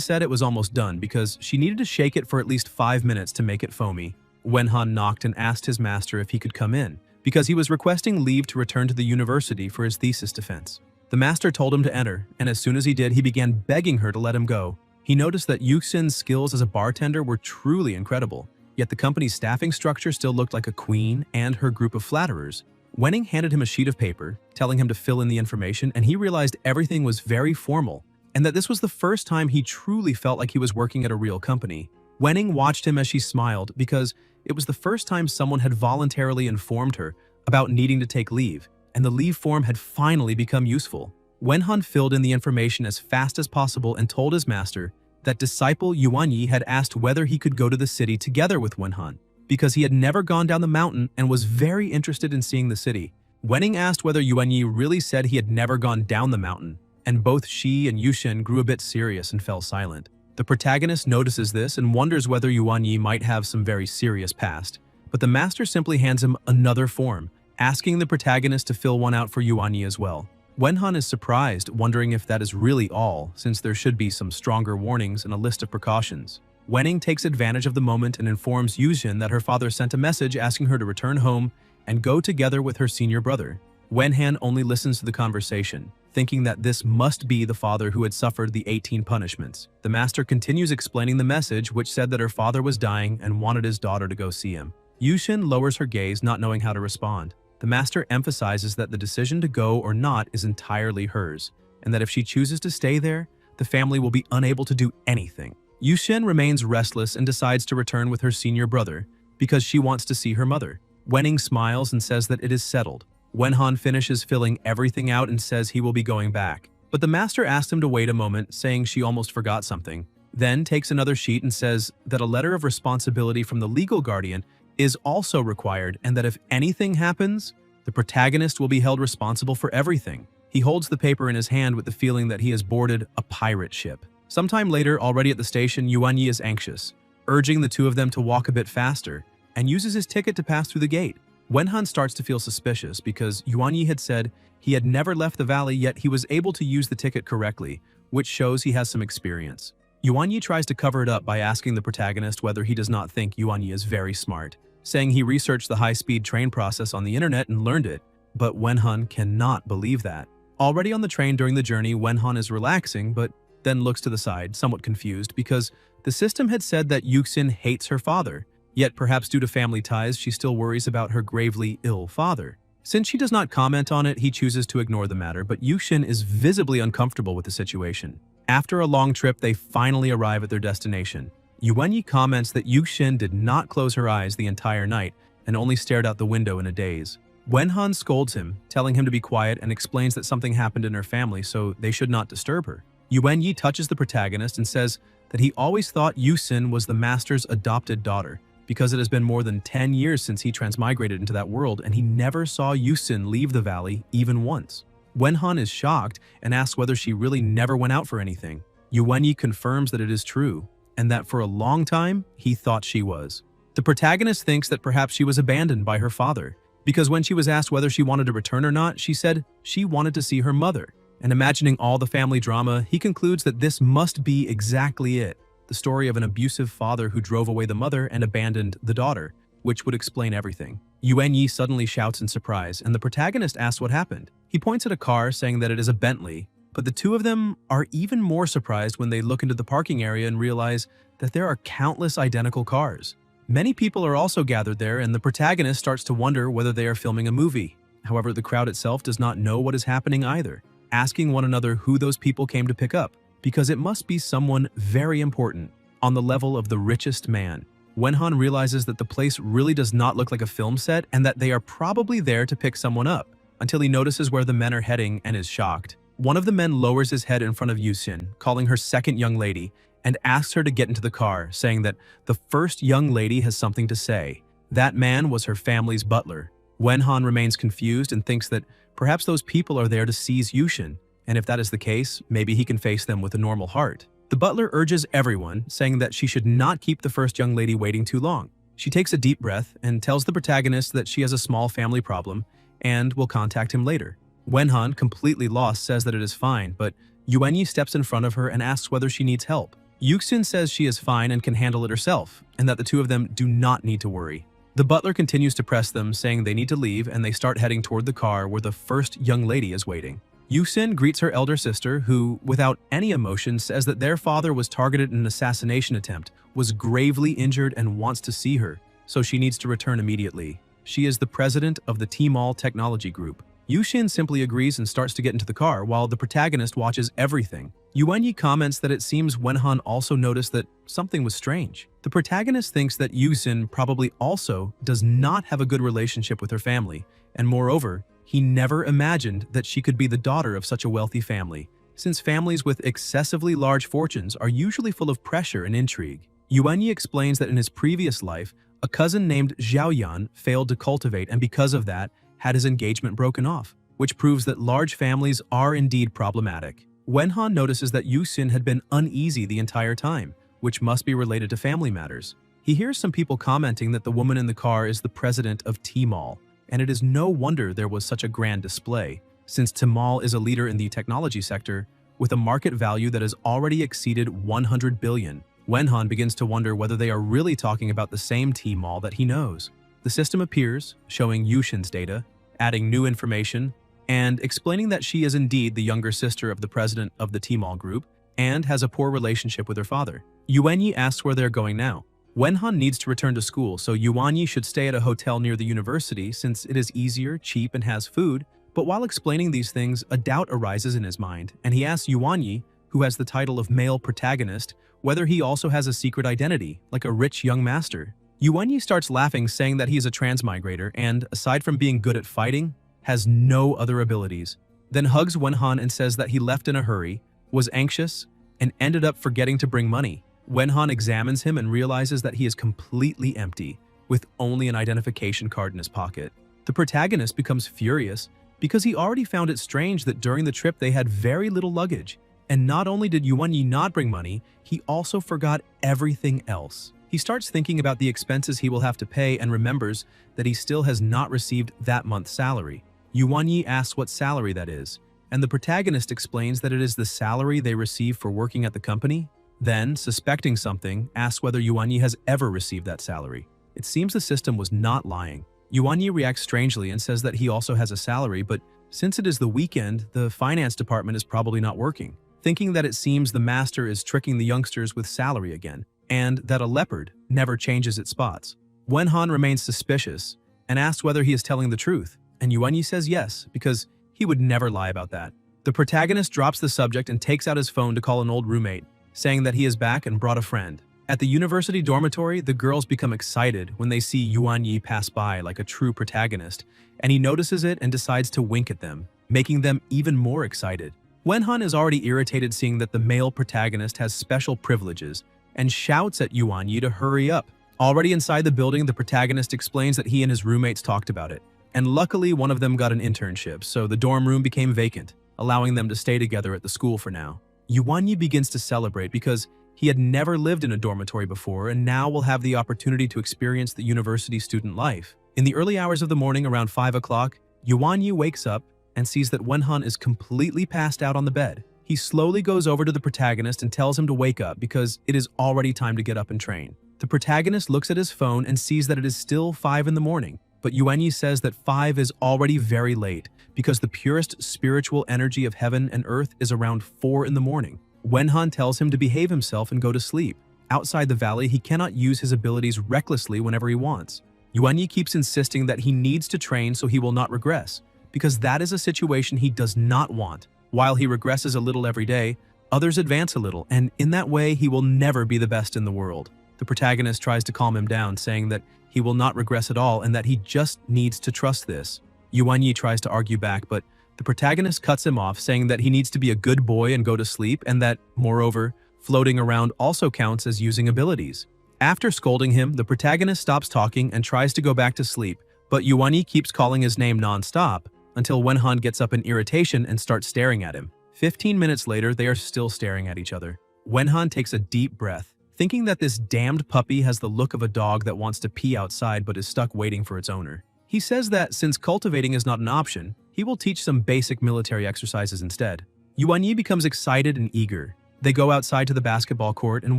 said it was almost done because she needed to shake it for at least 5 minutes to make it foamy. Wenhan knocked and asked his master if he could come in, because he was requesting leave to return to the university for his thesis defense. The master told him to enter, and as soon as he did, he began begging her to let him go. He noticed that Yuxin's skills as a bartender were truly incredible, yet the company's staffing structure still looked like a queen and her group of flatterers. Wenning handed him a sheet of paper, telling him to fill in the information, and he realized everything was very formal, and that this was the first time he truly felt like he was working at a real company. Wenning watched him as she smiled because it was the first time someone had voluntarily informed her about needing to take leave, and the leave form had finally become useful. Wenhan filled in the information as fast as possible and told his master that disciple Yuan Yi had asked whether he could go to the city together with Wenhan, because he had never gone down the mountain and was very interested in seeing the city. Wenning asked whether Yuan Yi really said he had never gone down the mountain, and both she and Yuxin grew a bit serious and fell silent. The protagonist notices this and wonders whether Yuan Yi might have some very serious past, but the master simply hands him another form, asking the protagonist to fill one out for Yuan Yi as well. Wenhan is surprised, wondering if that is really all, since there should be some stronger warnings and a list of precautions. Wenning takes advantage of the moment and informs Yuzhin that her father sent a message asking her to return home and go together with her senior brother. Wenhan only listens to the conversation, thinking that this must be the father who had suffered the 18 punishments. The master continues explaining the message, which said that her father was dying and wanted his daughter to go see him. Yushin lowers her gaze, not knowing how to respond. The master emphasizes that the decision to go or not is entirely hers, and that if she chooses to stay there, the family will be unable to do anything. Yushin remains restless and decides to return with her senior brother because she wants to see her mother. Wenning smiles and says that it is settled. Wenhan finishes filling everything out and says he will be going back, but the master asks him to wait a moment, saying she almost forgot something, then takes another sheet and says that a letter of responsibility from the legal guardian is also required, and that if anything happens, the protagonist will be held responsible for everything. He holds the paper in his hand with the feeling that he has boarded a pirate ship. Sometime later, already at the station, Yuan Yi is anxious, urging the two of them to walk a bit faster, and uses his ticket to pass through the gate. Wenhan starts to feel suspicious because Yuan Yi had said he had never left the valley, yet he was able to use the ticket correctly, which shows he has some experience. Yuan Yi tries to cover it up by asking the protagonist whether he does not think Yuan Yi is very smart, saying he researched the high-speed train process on the internet and learned it, but Wenhan cannot believe that. Already on the train during the journey, Wenhan is relaxing, but then looks to the side, somewhat confused, because the system had said that Yuxin hates her father, yet perhaps due to family ties, she still worries about her gravely ill father. Since she does not comment on it, he chooses to ignore the matter, but Yuxin is visibly uncomfortable with the situation. After a long trip, they finally arrive at their destination. Yuan Yi comments that Yuxin did not close her eyes the entire night and only stared out the window in a daze. Wenhan scolds him, telling him to be quiet, and explains that something happened in her family, so they should not disturb her. Yuan Yi touches the protagonist and says that he always thought Yuxin was the master's adopted daughter, because it has been more than 10 years since he transmigrated into that world, and he never saw Yuxin leave the valley even once. Wenhan is shocked and asks whether she really never went out for anything. Yuan Yi confirms that it is true, and that for a long time, he thought she was. The protagonist thinks that perhaps she was abandoned by her father, because when she was asked whether she wanted to return or not, she said she wanted to see her mother. And imagining all the family drama, he concludes that this must be exactly it. The story of an abusive father who drove away the mother and abandoned the daughter, which would explain everything. Yuan Yi suddenly shouts in surprise, and the protagonist asks what happened. He points at a car, saying that it is a Bentley, but the two of them are even more surprised when they look into the parking area and realize that there are countless identical cars. Many people are also gathered there, and the protagonist starts to wonder whether they are filming a movie. However, the crowd itself does not know what is happening either, asking one another who those people came to pick up, because it must be someone very important, on the level of the richest man. Wenhan realizes that the place really does not look like a film set and that they are probably there to pick someone up, until he notices where the men are heading and is shocked. One of the men lowers his head in front of Yuxin, calling her second young lady, and asks her to get into the car, saying that the first young lady has something to say. That man was her family's butler. Wenhan remains confused and thinks that perhaps those people are there to seize Yuxin, and if that is the case, maybe he can face them with a normal heart. The butler urges everyone, saying that she should not keep the first young lady waiting too long. She takes a deep breath and tells the protagonist that she has a small family problem and will contact him later. Wenhan, completely lost, says that it is fine, but Yuanyi steps in front of her and asks whether she needs help. Yuxin says she is fine and can handle it herself, and that the two of them do not need to worry. The butler continues to press them, saying they need to leave, and they start heading toward the car where the first young lady is waiting. Yuxin greets her elder sister, who, without any emotion, says that their father was targeted in an assassination attempt, was gravely injured, and wants to see her, so she needs to return immediately. She is the president of the Tmall Technology Group. Yuxin simply agrees and starts to get into the car, while the protagonist watches everything. Yuanyi comments that it seems Wenhan also noticed that something was strange. The protagonist thinks that Yuxin probably also does not have a good relationship with her family, and moreover, he never imagined that she could be the daughter of such a wealthy family, since families with excessively large fortunes are usually full of pressure and intrigue. Yuanyi explains that in his previous life, a cousin named Zhaoyan failed to cultivate, and because of that, had his engagement broken off, which proves that large families are indeed problematic. Wenhan notices that Yuxin had been uneasy the entire time, which must be related to family matters. He hears some people commenting that the woman in the car is the president of Tmall, and it is no wonder there was such a grand display, since Tmall is a leader in the technology sector with a market value that has already exceeded 100 billion. Wenhan begins to wonder whether they are really talking about the same Tmall that he knows. The system appears, showing Yuxin's data, adding new information, and explaining that she is indeed the younger sister of the president of the Tmall group and has a poor relationship with her father. Yuanyi asks where they're going now. Wenhan needs to return to school, so Yuanyi should stay at a hotel near the university since it is easier, cheap, and has food. But while explaining these things, a doubt arises in his mind, and he asks Yuanyi, who has the title of male protagonist, whether he also has a secret identity, like a rich young master. Yuanyi starts laughing, saying that he is a transmigrator and, aside from being good at fighting, has no other abilities. Then hugs Wenhan and says that he left in a hurry, was anxious, and ended up forgetting to bring money. Wenhan examines him and realizes that he is completely empty, with only an identification card in his pocket. The protagonist becomes furious because he already found it strange that during the trip they had very little luggage, and not only did Yuanyi not bring money, he also forgot everything else. He starts thinking about the expenses he will have to pay and remembers that he still has not received that month's salary. Yuanyi asks what salary that is, and the protagonist explains that it is the salary they receive for working at the company. Then, suspecting something, asks whether Yuanyi has ever received that salary. It seems the system was not lying. Yuanyi reacts strangely and says that he also has a salary, but since it is the weekend, the finance department is probably not working, thinking that it seems the master is tricking the youngsters with salary again, and that a leopard never changes its spots. Wenhan remains suspicious and asks whether he is telling the truth, and Yuanyi says yes, because he would never lie about that. The protagonist drops the subject and takes out his phone to call an old roommate, saying that he is back and brought a friend. At the university dormitory, the girls become excited when they see Yuanyi pass by like a true protagonist, and he notices it and decides to wink at them, making them even more excited. Wenhan is already irritated seeing that the male protagonist has special privileges, and shouts at Yuanyi to hurry up. Already inside the building, the protagonist explains that he and his roommates talked about it, and luckily one of them got an internship, so the dorm room became vacant, allowing them to stay together at the school for now. Yuanyi begins to celebrate because he had never lived in a dormitory before and now will have the opportunity to experience the university student life. In the early hours of the morning, around 5 o'clock, Yuanyi wakes up and sees that Wenhan is completely passed out on the bed. He slowly goes over to the protagonist and tells him to wake up because it is already time to get up and train. The protagonist looks at his phone and sees that it is still 5 in the morning, but Yuanyi says that 5 is already very late because the purest spiritual energy of heaven and earth is around 4 in the morning. Wenhan tells him to behave himself and go to sleep. Outside the valley, he cannot use his abilities recklessly whenever he wants. Yuanyi keeps insisting that he needs to train so he will not regress, because that is a situation he does not want. While he regresses a little every day, others advance a little, and in that way he will never be the best in the world. The protagonist tries to calm him down, saying that he will not regress at all and that he just needs to trust this. Yuanyi tries to argue back, but the protagonist cuts him off, saying that he needs to be a good boy and go to sleep, and that, moreover, floating around also counts as using abilities. After scolding him, the protagonist stops talking and tries to go back to sleep, but Yuanyi keeps calling his name non-stop, until Wenhan gets up in irritation and starts staring at him. 15 minutes later, they are still staring at each other. Wenhan takes a deep breath, thinking that this damned puppy has the look of a dog that wants to pee outside but is stuck waiting for its owner. He says that since cultivating is not an option, he will teach some basic military exercises instead. Yuanyi becomes excited and eager. They go outside to the basketball court, and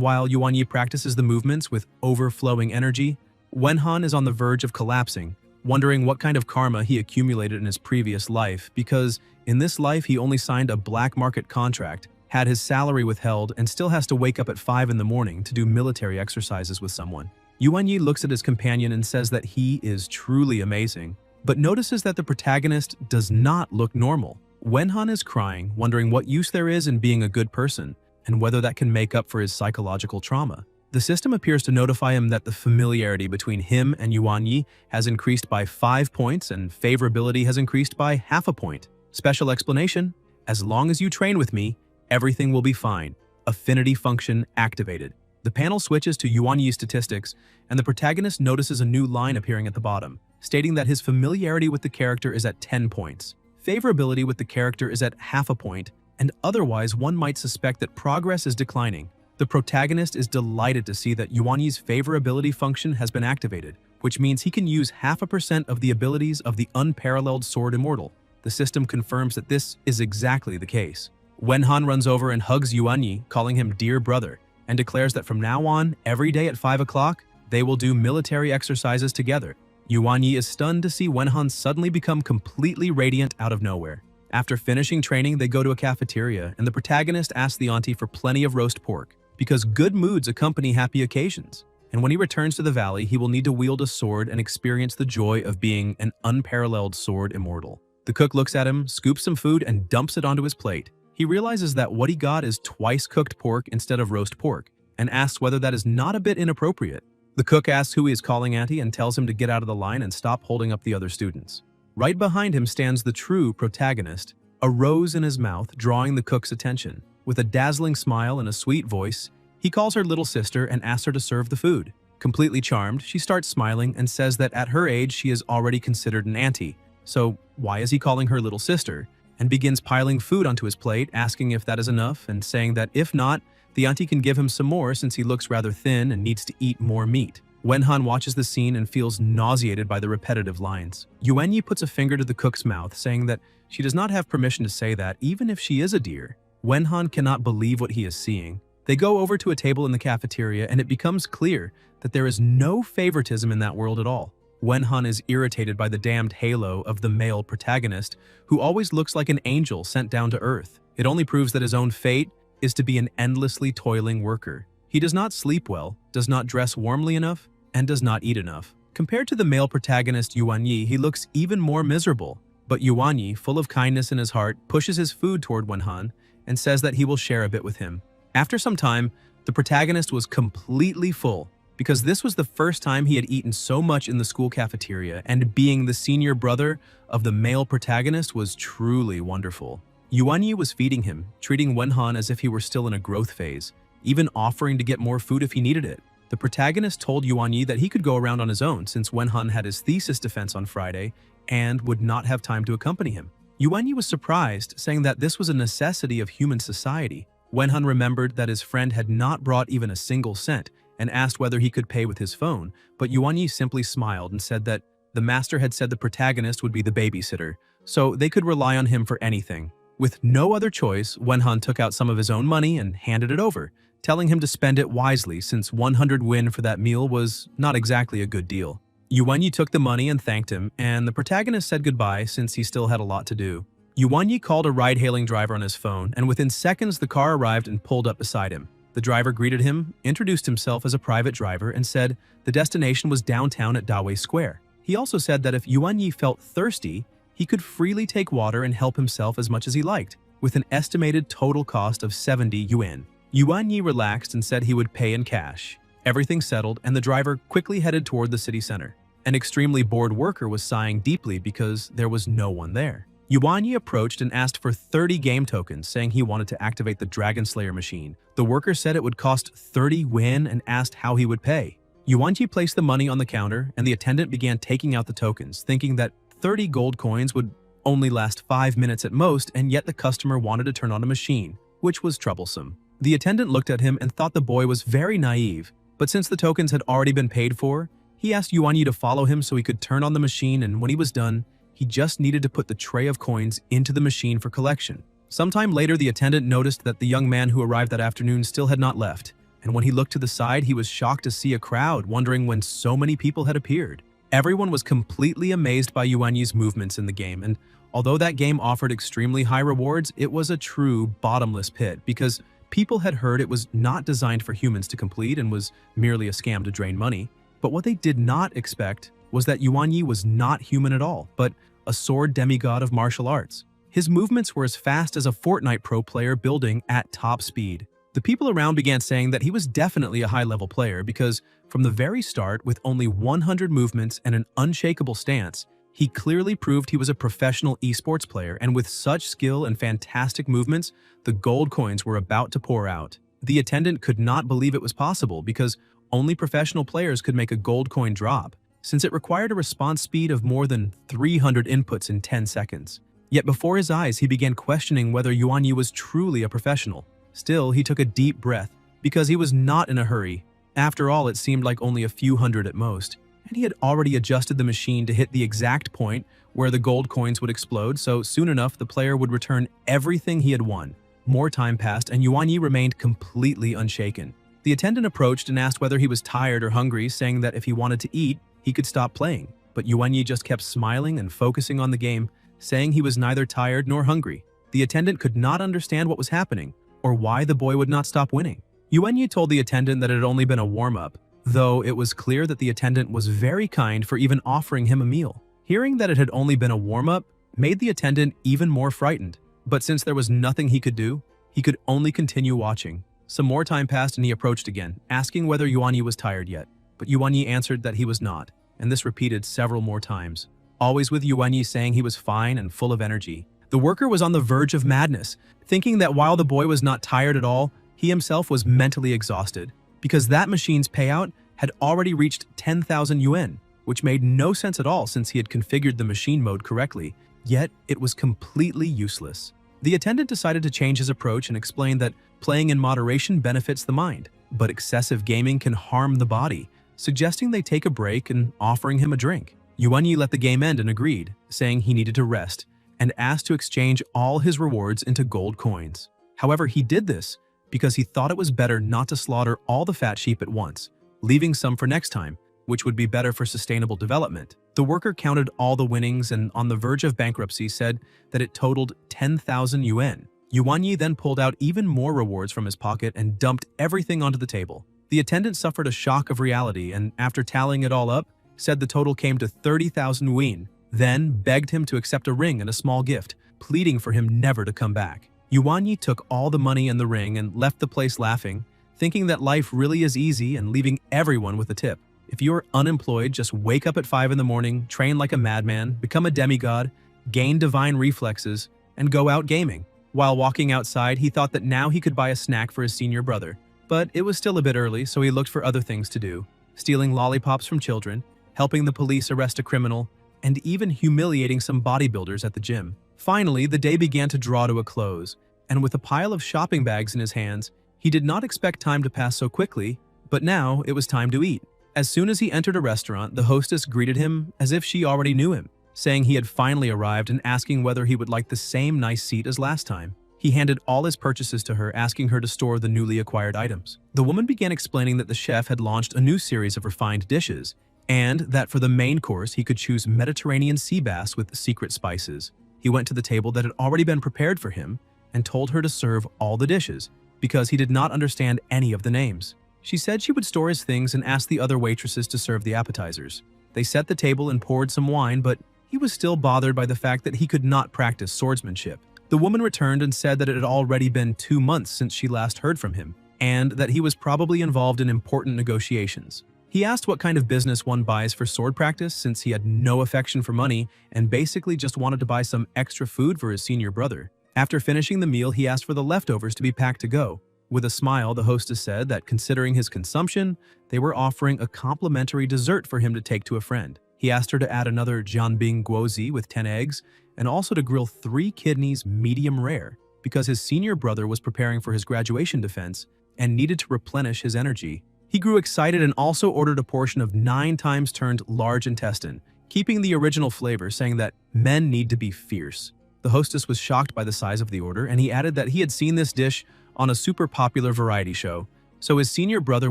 while Yuanyi practices the movements with overflowing energy, Wenhan is on the verge of collapsing, wondering what kind of karma he accumulated in his previous life, because in this life he only signed a black market contract, had his salary withheld, and still has to wake up at 5 in the morning to do military exercises with someone. Yuanyi looks at his companion and says that he is truly amazing, but notices that the protagonist does not look normal. Wenhan is crying, wondering what use there is in being a good person, and whether that can make up for his psychological trauma. The system appears to notify him that the familiarity between him and Yuanyi has increased by 5 points and favorability has increased by half a point. Special explanation: as long as you train with me, everything will be fine. Affinity function activated. The panel switches to Yuanyi's statistics, and the protagonist notices a new line appearing at the bottom, stating that his familiarity with the character is at 10 points. Favorability with the character is at half a point, and otherwise one might suspect that progress is declining. The protagonist is delighted to see that Yuanyi's favorability function has been activated, which means he can use 0.5% of the abilities of the unparalleled sword immortal. The system confirms that this is exactly the case. Wenhan runs over and hugs Yuanyi, calling him dear brother, and declares that from now on, every day at 5 o'clock, they will do military exercises together. Yuanyi is stunned to see Wenhan suddenly become completely radiant out of nowhere. After finishing training, they go to a cafeteria, and the protagonist asks the auntie for plenty of roast pork, because good moods accompany happy occasions. And when he returns to the valley, he will need to wield a sword and experience the joy of being an unparalleled sword immortal. The cook looks at him, scoops some food, and dumps it onto his plate. He realizes that what he got is twice cooked pork instead of roast pork, and asks whether that is not a bit inappropriate. The cook asks who he is calling auntie and tells him to get out of the line and stop holding up the other students. Right behind him stands the true protagonist, a rose in his mouth, drawing the cook's attention. With a dazzling smile and a sweet voice, he calls her little sister and asks her to serve the food. Completely charmed, she starts smiling and says that at her age she is already considered an auntie, so why is he calling her little sister? And begins piling food onto his plate, asking if that is enough, and saying that if not, the auntie can give him some more since he looks rather thin and needs to eat more meat. Wenhan watches the scene and feels nauseated by the repetitive lines. Yuanyi puts a finger to the cook's mouth, saying that she does not have permission to say that, even if she is a deer. Wenhan cannot believe what he is seeing. They go over to a table in the cafeteria, and it becomes clear that there is no favoritism in that world at all. Wenhan is irritated by the damned halo of the male protagonist, who always looks like an angel sent down to earth. It only proves that his own fate is to be an endlessly toiling worker. He does not sleep well, does not dress warmly enough, and does not eat enough. Compared to the male protagonist Yuanyi, he looks even more miserable. But Yuanyi, full of kindness in his heart, pushes his food toward Wenhan and says that he will share a bit with him. After some time, the protagonist was completely full, because this was the first time he had eaten so much in the school cafeteria, and being the senior brother of the male protagonist was truly wonderful. Yuanyi was feeding him, treating Wenhan as if he were still in a growth phase, even offering to get more food if he needed it. The protagonist told Yuanyi that he could go around on his own since Wenhan had his thesis defense on Friday and would not have time to accompany him. Yuanyi was surprised, saying that this was a necessity of human society. Wenhan remembered that his friend had not brought even a single cent and asked whether he could pay with his phone, but Yuanyi simply smiled and said that the master had said the protagonist would be the babysitter, so they could rely on him for anything. With no other choice, Wenhan took out some of his own money and handed it over, telling him to spend it wisely since 100 won for that meal was not exactly a good deal. Yuanyi took the money and thanked him, and the protagonist said goodbye since he still had a lot to do. Yuanyi called a ride-hailing driver on his phone, and within seconds the car arrived and pulled up beside him. The driver greeted him, introduced himself as a private driver, and said the destination was downtown at Dawei Square. He also said that if Yuanyi felt thirsty, he could freely take water and help himself as much as he liked, with an estimated total cost of 70 yuan. Yuanyi relaxed and said he would pay in cash. Everything settled, and the driver quickly headed toward the city center. An extremely bored worker was sighing deeply because there was no one there. Yuanyi approached and asked for 30 game tokens, saying he wanted to activate the Dragon Slayer machine. The worker said it would cost 30 won and asked how he would pay. Yuanyi placed the money on the counter, and the attendant began taking out the tokens, thinking that 30 gold coins would only last 5 minutes at most, and yet the customer wanted to turn on a machine, which was troublesome. The attendant looked at him and thought the boy was very naive, but since the tokens had already been paid for, he asked Yuanyi to follow him so he could turn on the machine, and when he was done, he just needed to put the tray of coins into the machine for collection. Sometime later, the attendant noticed that the young man who arrived that afternoon still had not left, and when he looked to the side, he was shocked to see a crowd, wondering when so many people had appeared. Everyone was completely amazed by Yuanyi's movements in the game, and although that game offered extremely high rewards, it was a true bottomless pit because people had heard it was not designed for humans to complete and was merely a scam to drain money. But what they did not expect was that Yuanyi was not human at all, but a sword demigod of martial arts. His movements were as fast as a Fortnite pro player building at top speed. The people around began saying that he was definitely a high-level player because from the very start, with only 100 movements and an unshakable stance, he clearly proved he was a professional esports player, and with such skill and fantastic movements, the gold coins were about to pour out. The attendant could not believe it was possible because only professional players could make a gold coin drop, since it required a response speed of more than 300 inputs in 10 seconds. Yet before his eyes, he began questioning whether Yuanyi was truly a professional. Still, he took a deep breath because he was not in a hurry. After all, it seemed like only a few hundred at most, and he had already adjusted the machine to hit the exact point where the gold coins would explode, so soon enough the player would return everything he had won. More time passed, and Yuanyi remained completely unshaken. The attendant approached and asked whether he was tired or hungry, saying that if he wanted to eat, he could stop playing. But Yuanyi just kept smiling and focusing on the game, saying he was neither tired nor hungry. The attendant could not understand what was happening, or why the boy would not stop winning. Yuanyi told the attendant that it had only been a warm-up, though it was clear that the attendant was very kind for even offering him a meal. Hearing that it had only been a warm-up made the attendant even more frightened, but since there was nothing he could do, he could only continue watching. Some more time passed and he approached again, asking whether Yuanyi was tired yet, but Yuanyi answered that he was not, and this repeated several more times, always with Yuanyi saying he was fine and full of energy. The worker was on the verge of madness, thinking that while the boy was not tired at all, he himself was mentally exhausted, because that machine's payout had already reached 10,000 yuan, which made no sense at all since he had configured the machine mode correctly, yet it was completely useless. The attendant decided to change his approach and explained that playing in moderation benefits the mind, but excessive gaming can harm the body, suggesting they take a break and offering him a drink. Yuanyi let the game end and agreed, saying he needed to rest, and asked to exchange all his rewards into gold coins. However, he did this because he thought it was better not to slaughter all the fat sheep at once, leaving some for next time, which would be better for sustainable development. The worker counted all the winnings and, on the verge of bankruptcy, said that it totaled 10,000 yuan. Yuanyi then pulled out even more rewards from his pocket and dumped everything onto the table. The attendant suffered a shock of reality and, after tallying it all up, said the total came to 30,000 yuan, then begged him to accept a ring and a small gift, pleading for him never to come back. Yuanyi took all the money and the ring and left the place laughing, thinking that life really is easy and leaving everyone with a tip. If you're unemployed, just wake up at 5 in the morning, train like a madman, become a demigod, gain divine reflexes, and go out gaming. While walking outside, he thought that now he could buy a snack for his senior brother. But it was still a bit early, so he looked for other things to do, stealing lollipops from children, helping the police arrest a criminal, and even humiliating some bodybuilders at the gym. Finally, the day began to draw to a close, and with a pile of shopping bags in his hands, he did not expect time to pass so quickly, but now it was time to eat. As soon as he entered a restaurant, the hostess greeted him as if she already knew him, saying he had finally arrived and asking whether he would like the same nice seat as last time. He handed all his purchases to her, asking her to store the newly acquired items. The woman began explaining that the chef had launched a new series of refined dishes, and that for the main course he could choose Mediterranean sea bass with secret spices. He went to the table that had already been prepared for him and told her to serve all the dishes, because he did not understand any of the names. She said she would store his things and asked the other waitresses to serve the appetizers. They set the table and poured some wine, but he was still bothered by the fact that he could not practice swordsmanship. The woman returned and said that it had already been 2 months since she last heard from him, and that he was probably involved in important negotiations. He asked what kind of business one buys for sword practice, since he had no affection for money and basically just wanted to buy some extra food for his senior brother. After finishing the meal, he asked for the leftovers to be packed to go. With a smile, the hostess said that considering his consumption, they were offering a complimentary dessert for him to take to a friend. He asked her to add another janbing guozi with 10 eggs and also to grill 3 kidneys medium rare because his senior brother was preparing for his graduation defense and needed to replenish his energy. He grew excited and also ordered a portion of 9 times turned large intestine, keeping the original flavor, saying that men need to be fierce. The hostess was shocked by the size of the order, and he added that he had seen this dish on a super popular variety show, so his senior brother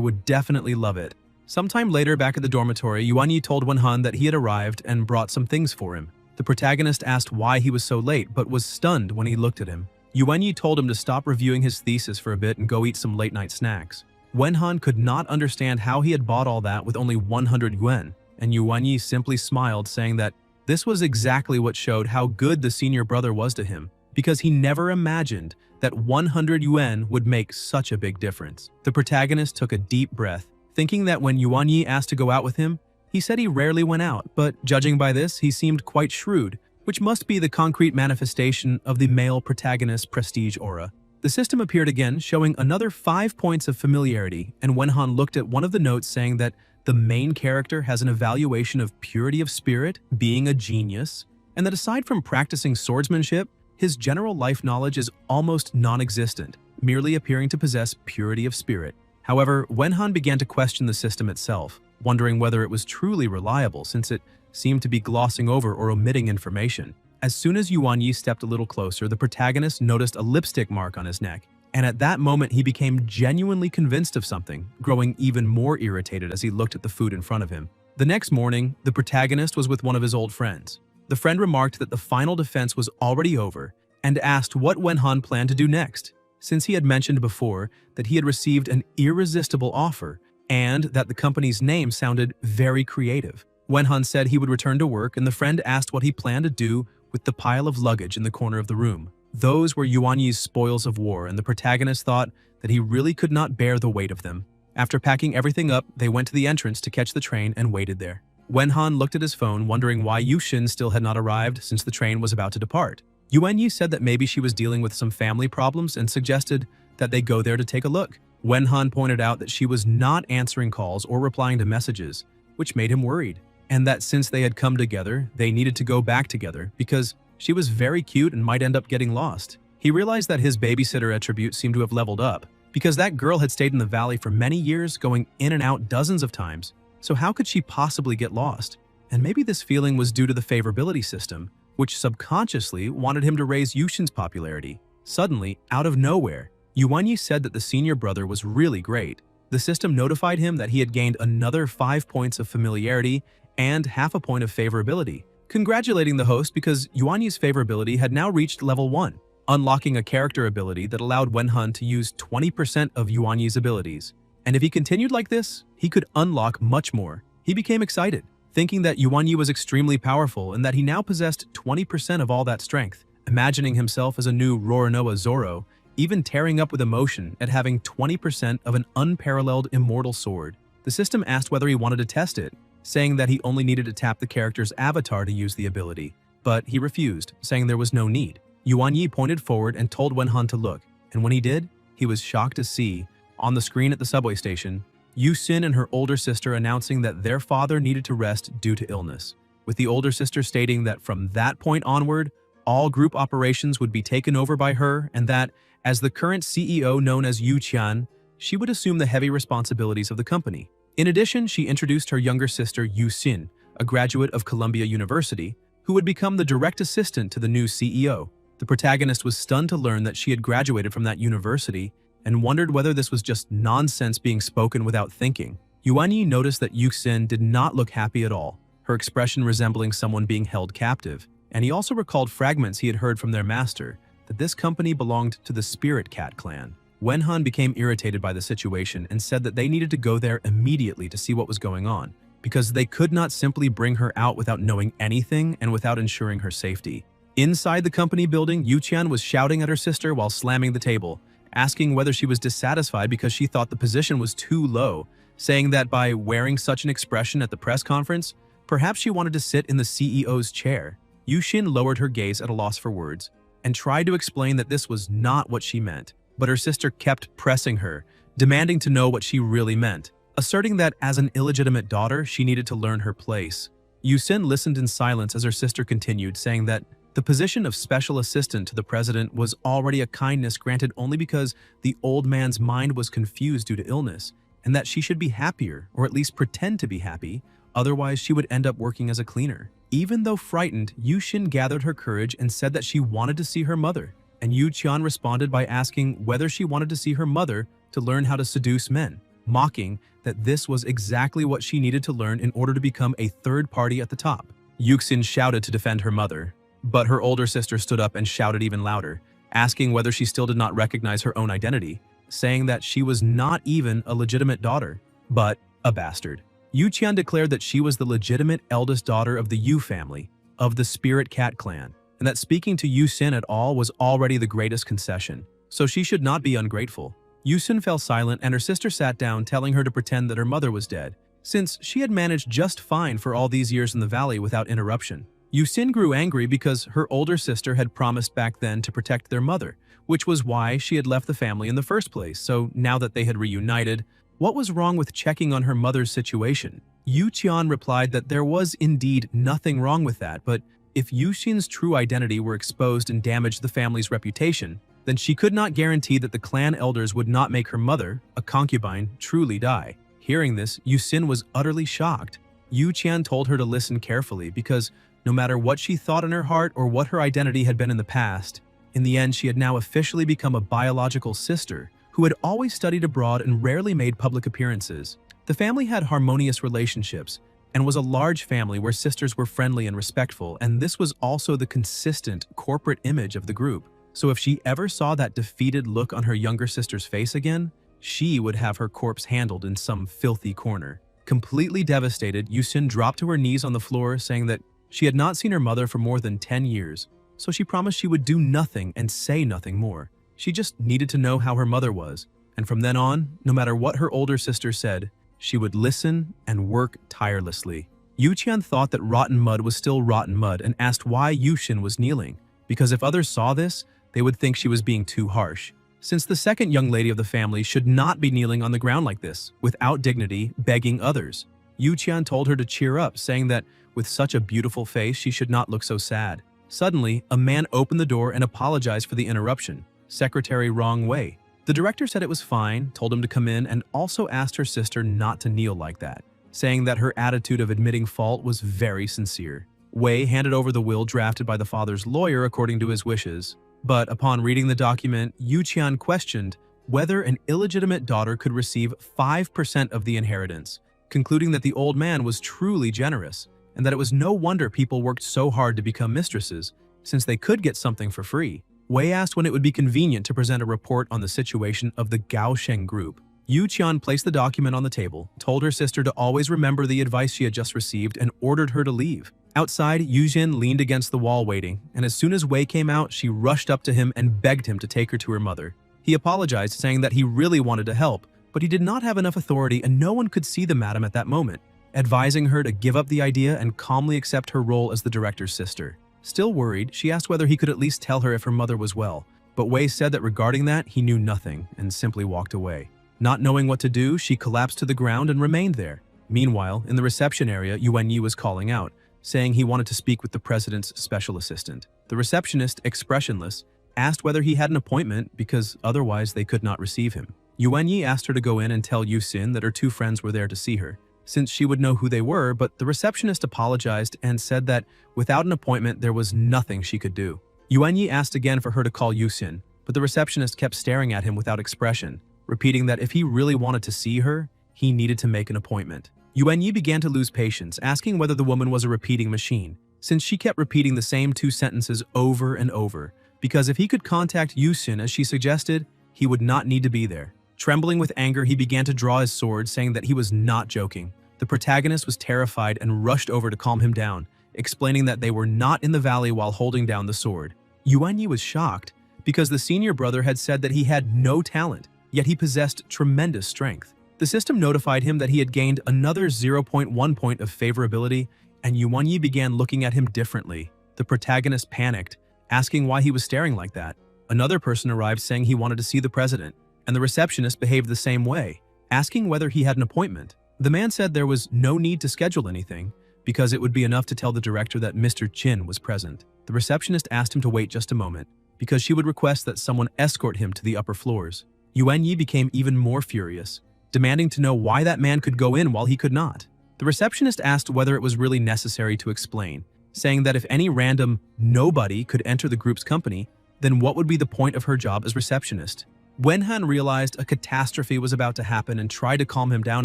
would definitely love it. Sometime later, back at the dormitory, Yuanyi told Wenhan that he had arrived and brought some things for him. The protagonist asked why he was so late, but was stunned when he looked at him. Yuanyi told him to stop reviewing his thesis for a bit and go eat some late-night snacks. Wenhan could not understand how he had bought all that with only 100 yuan, and Yuanyi simply smiled, saying that this was exactly what showed how good the senior brother was to him, because he never imagined that 100 yuan would make such a big difference. The protagonist took a deep breath, thinking that when Yuanyi asked to go out with him, he said he rarely went out, but judging by this, he seemed quite shrewd, which must be the concrete manifestation of the male protagonist's prestige aura. The system appeared again, showing another 5 points of familiarity, and Wenhan looked at one of the notes saying that the main character has an evaluation of purity of spirit, being a genius, and that aside from practicing swordsmanship, his general life knowledge is almost non-existent, merely appearing to possess purity of spirit. However, Wenhan began to question the system itself, wondering whether it was truly reliable since it seemed to be glossing over or omitting information. As soon as Yuanyi stepped a little closer, the protagonist noticed a lipstick mark on his neck, and at that moment he became genuinely convinced of something, growing even more irritated as he looked at the food in front of him. The next morning, the protagonist was with one of his old friends. The friend remarked that the final defense was already over and asked what Wenhan planned to do next, since he had mentioned before that he had received an irresistible offer and that the company's name sounded very creative. Wenhan said he would return to work, and the friend asked what he planned to do with the pile of luggage in the corner of the room. Those were Yuanyi's spoils of war, and the protagonist thought that he really could not bear the weight of them. After packing everything up, they went to the entrance to catch the train and waited there. Wenhan looked at his phone, wondering why Yushin still had not arrived since the train was about to depart. Yuanyi said that maybe she was dealing with some family problems and suggested that they go there to take a look. Wenhan pointed out that she was not answering calls or replying to messages, which made him worried, and that since they had come together, they needed to go back together because she was very cute and might end up getting lost. He realized that his babysitter attribute seemed to have leveled up because that girl had stayed in the valley for many years, going in and out dozens of times. So how could she possibly get lost? And maybe this feeling was due to the favorability system, which subconsciously wanted him to raise Yushin's popularity. Suddenly, out of nowhere, Yuanyi said that the senior brother was really great. The system notified him that he had gained another 5 points of familiarity and half a point of favorability, congratulating the host because Yuanyi's favorability had now reached level 1, unlocking a character ability that allowed Wenhan to use 20% of Yuanyi's abilities. And if he continued like this, he could unlock much more. He became excited, thinking that Yuanyi was extremely powerful and that he now possessed 20% of all that strength, imagining himself as a new Roronoa Zoro, even tearing up with emotion at having 20% of an unparalleled immortal sword. The system asked whether he wanted to test it, saying that he only needed to tap the character's avatar to use the ability, but he refused, saying there was no need. Yuanyi pointed forward and told Wenhan to look, and when he did, he was shocked to see, on the screen at the subway station, Yusin and her older sister announcing that their father needed to rest due to illness, with the older sister stating that from that point onward, all group operations would be taken over by her, and that, as the current CEO known as Yu Qian, she would assume the heavy responsibilities of the company. In addition, she introduced her younger sister Yusin, a graduate of Columbia University, who would become the direct assistant to the new CEO. The protagonist was stunned to learn that she had graduated from that university and wondered whether this was just nonsense being spoken without thinking. Yuanyi noticed that Yuxin did not look happy at all, her expression resembling someone being held captive, and he also recalled fragments he had heard from their master that this company belonged to the Spirit Cat clan. Wenhan became irritated by the situation and said that they needed to go there immediately to see what was going on, because they could not simply bring her out without knowing anything and without ensuring her safety. Inside the company building, Yu Qian was shouting at her sister while slamming the table, asking whether she was dissatisfied because she thought the position was too low, saying that by wearing such an expression at the press conference, perhaps she wanted to sit in the CEO's chair. Yushin lowered her gaze at a loss for words and tried to explain that this was not what she meant, but her sister kept pressing her, demanding to know what she really meant, asserting that as an illegitimate daughter, she needed to learn her place. Yusin listened in silence as her sister continued, saying that The position of special assistant to the president was already a kindness granted only because the old man's mind was confused due to illness, and that she should be happier, or at least pretend to be happy, otherwise she would end up working as a cleaner. Even though frightened, Yushin gathered her courage and said that she wanted to see her mother, and Yu Qian responded by asking whether she wanted to see her mother to learn how to seduce men, mocking that this was exactly what she needed to learn in order to become a third party at the top. Yuxin shouted to defend her mother, but her older sister stood up and shouted even louder, asking whether she still did not recognize her own identity, saying that she was not even a legitimate daughter, but a bastard. Yu Qian declared that she was the legitimate eldest daughter of the Yu family, of the Spirit Cat clan, and that speaking to Yu Xin at all was already the greatest concession, so she should not be ungrateful. Yu Xin fell silent and her sister sat down, telling her to pretend that her mother was dead, since she had managed just fine for all these years in the valley without interruption. Yu Xin grew angry because her older sister had promised back then to protect their mother, which was why she had left the family in the first place, so now that they had reunited, what was wrong with checking on her mother's situation? Yu Qian replied that there was indeed nothing wrong with that, but if Yu Xin's true identity were exposed and damaged the family's reputation, then she could not guarantee that the clan elders would not make her mother, a concubine, truly die. Hearing this, Yu Xin was utterly shocked. Yu Qian told her to listen carefully because no matter what she thought in her heart or what her identity had been in the past, in the end she had now officially become a biological sister who had always studied abroad and rarely made public appearances. The family had harmonious relationships and was a large family where sisters were friendly and respectful, and this was also the consistent corporate image of the group. So if she ever saw that defeated look on her younger sister's face again, she would have her corpse handled in some filthy corner. Completely devastated, Yusin dropped to her knees on the floor, saying that she had not seen her mother for more than 10 years, so she promised she would do nothing and say nothing more. She just needed to know how her mother was, and from then on, no matter what her older sister said, she would listen and work tirelessly. Yu Qian thought that rotten mud was still rotten mud and asked why Yushin was kneeling, because if others saw this, they would think she was being too harsh. Since the second young lady of the family should not be kneeling on the ground like this, without dignity, begging others. Yu Qian told her to cheer up, saying that with such a beautiful face, she should not look so sad. Suddenly, a man opened the door and apologized for the interruption. Secretary Wrong Wei. The director said it was fine, told him to come in, and also asked her sister not to kneel like that, saying that her attitude of admitting fault was very sincere. Wei handed over the will drafted by the father's lawyer according to his wishes, but upon reading the document, Yu Qian questioned whether an illegitimate daughter could receive 5% of the inheritance, concluding that the old man was truly generous, and that it was no wonder people worked so hard to become mistresses, since they could get something for free. Wei asked when it would be convenient to present a report on the situation of the Gaosheng group. Yu Qian placed the document on the table, told her sister to always remember the advice she had just received, and ordered her to leave. Outside, Yu Jin leaned against the wall waiting, and as soon as Wei came out, she rushed up to him and begged him to take her to her mother. He apologized, saying that he really wanted to help, but he did not have enough authority and no one could see the madam at that moment, advising her to give up the idea and calmly accept her role as the director's sister. Still worried, she asked whether he could at least tell her if her mother was well, but Wei said that regarding that, he knew nothing and simply walked away. Not knowing what to do, she collapsed to the ground and remained there. Meanwhile, in the reception area, Yuan Yi was calling out, saying he wanted to speak with the president's special assistant. The receptionist, expressionless, asked whether he had an appointment because otherwise they could not receive him. Yuan Yi asked her to go in and tell Yu Xin that her two friends were there to see her, since she would know who they were, but the receptionist apologized and said that without an appointment there was nothing she could do. Yuan Yi asked again for her to call Yu Xin, but the receptionist kept staring at him without expression, repeating that if he really wanted to see her, he needed to make an appointment. Yuan Yi began to lose patience, asking whether the woman was a repeating machine, since she kept repeating the same two sentences over and over, because if he could contact Yu Xin as she suggested, he would not need to be there. Trembling with anger, he began to draw his sword, saying that he was not joking. The protagonist was terrified and rushed over to calm him down, explaining that they were not in the valley while holding down the sword. Yuan Yi was shocked, because the senior brother had said that he had no talent, yet he possessed tremendous strength. The system notified him that he had gained another 0.1 point of favorability, and Yuan Yi began looking at him differently. The protagonist panicked, asking why he was staring like that. Another person arrived saying he wanted to see the president, and the receptionist behaved the same way, asking whether he had an appointment. The man said there was no need to schedule anything, because it would be enough to tell the director that Mr. Chin was present. The receptionist asked him to wait just a moment, because she would request that someone escort him to the upper floors. Yuan Yi became even more furious, demanding to know why that man could go in while he could not. The receptionist asked whether it was really necessary to explain, saying that if any random nobody could enter the group's company, then what would be the point of her job as receptionist? Wenhan realized a catastrophe was about to happen and tried to calm him down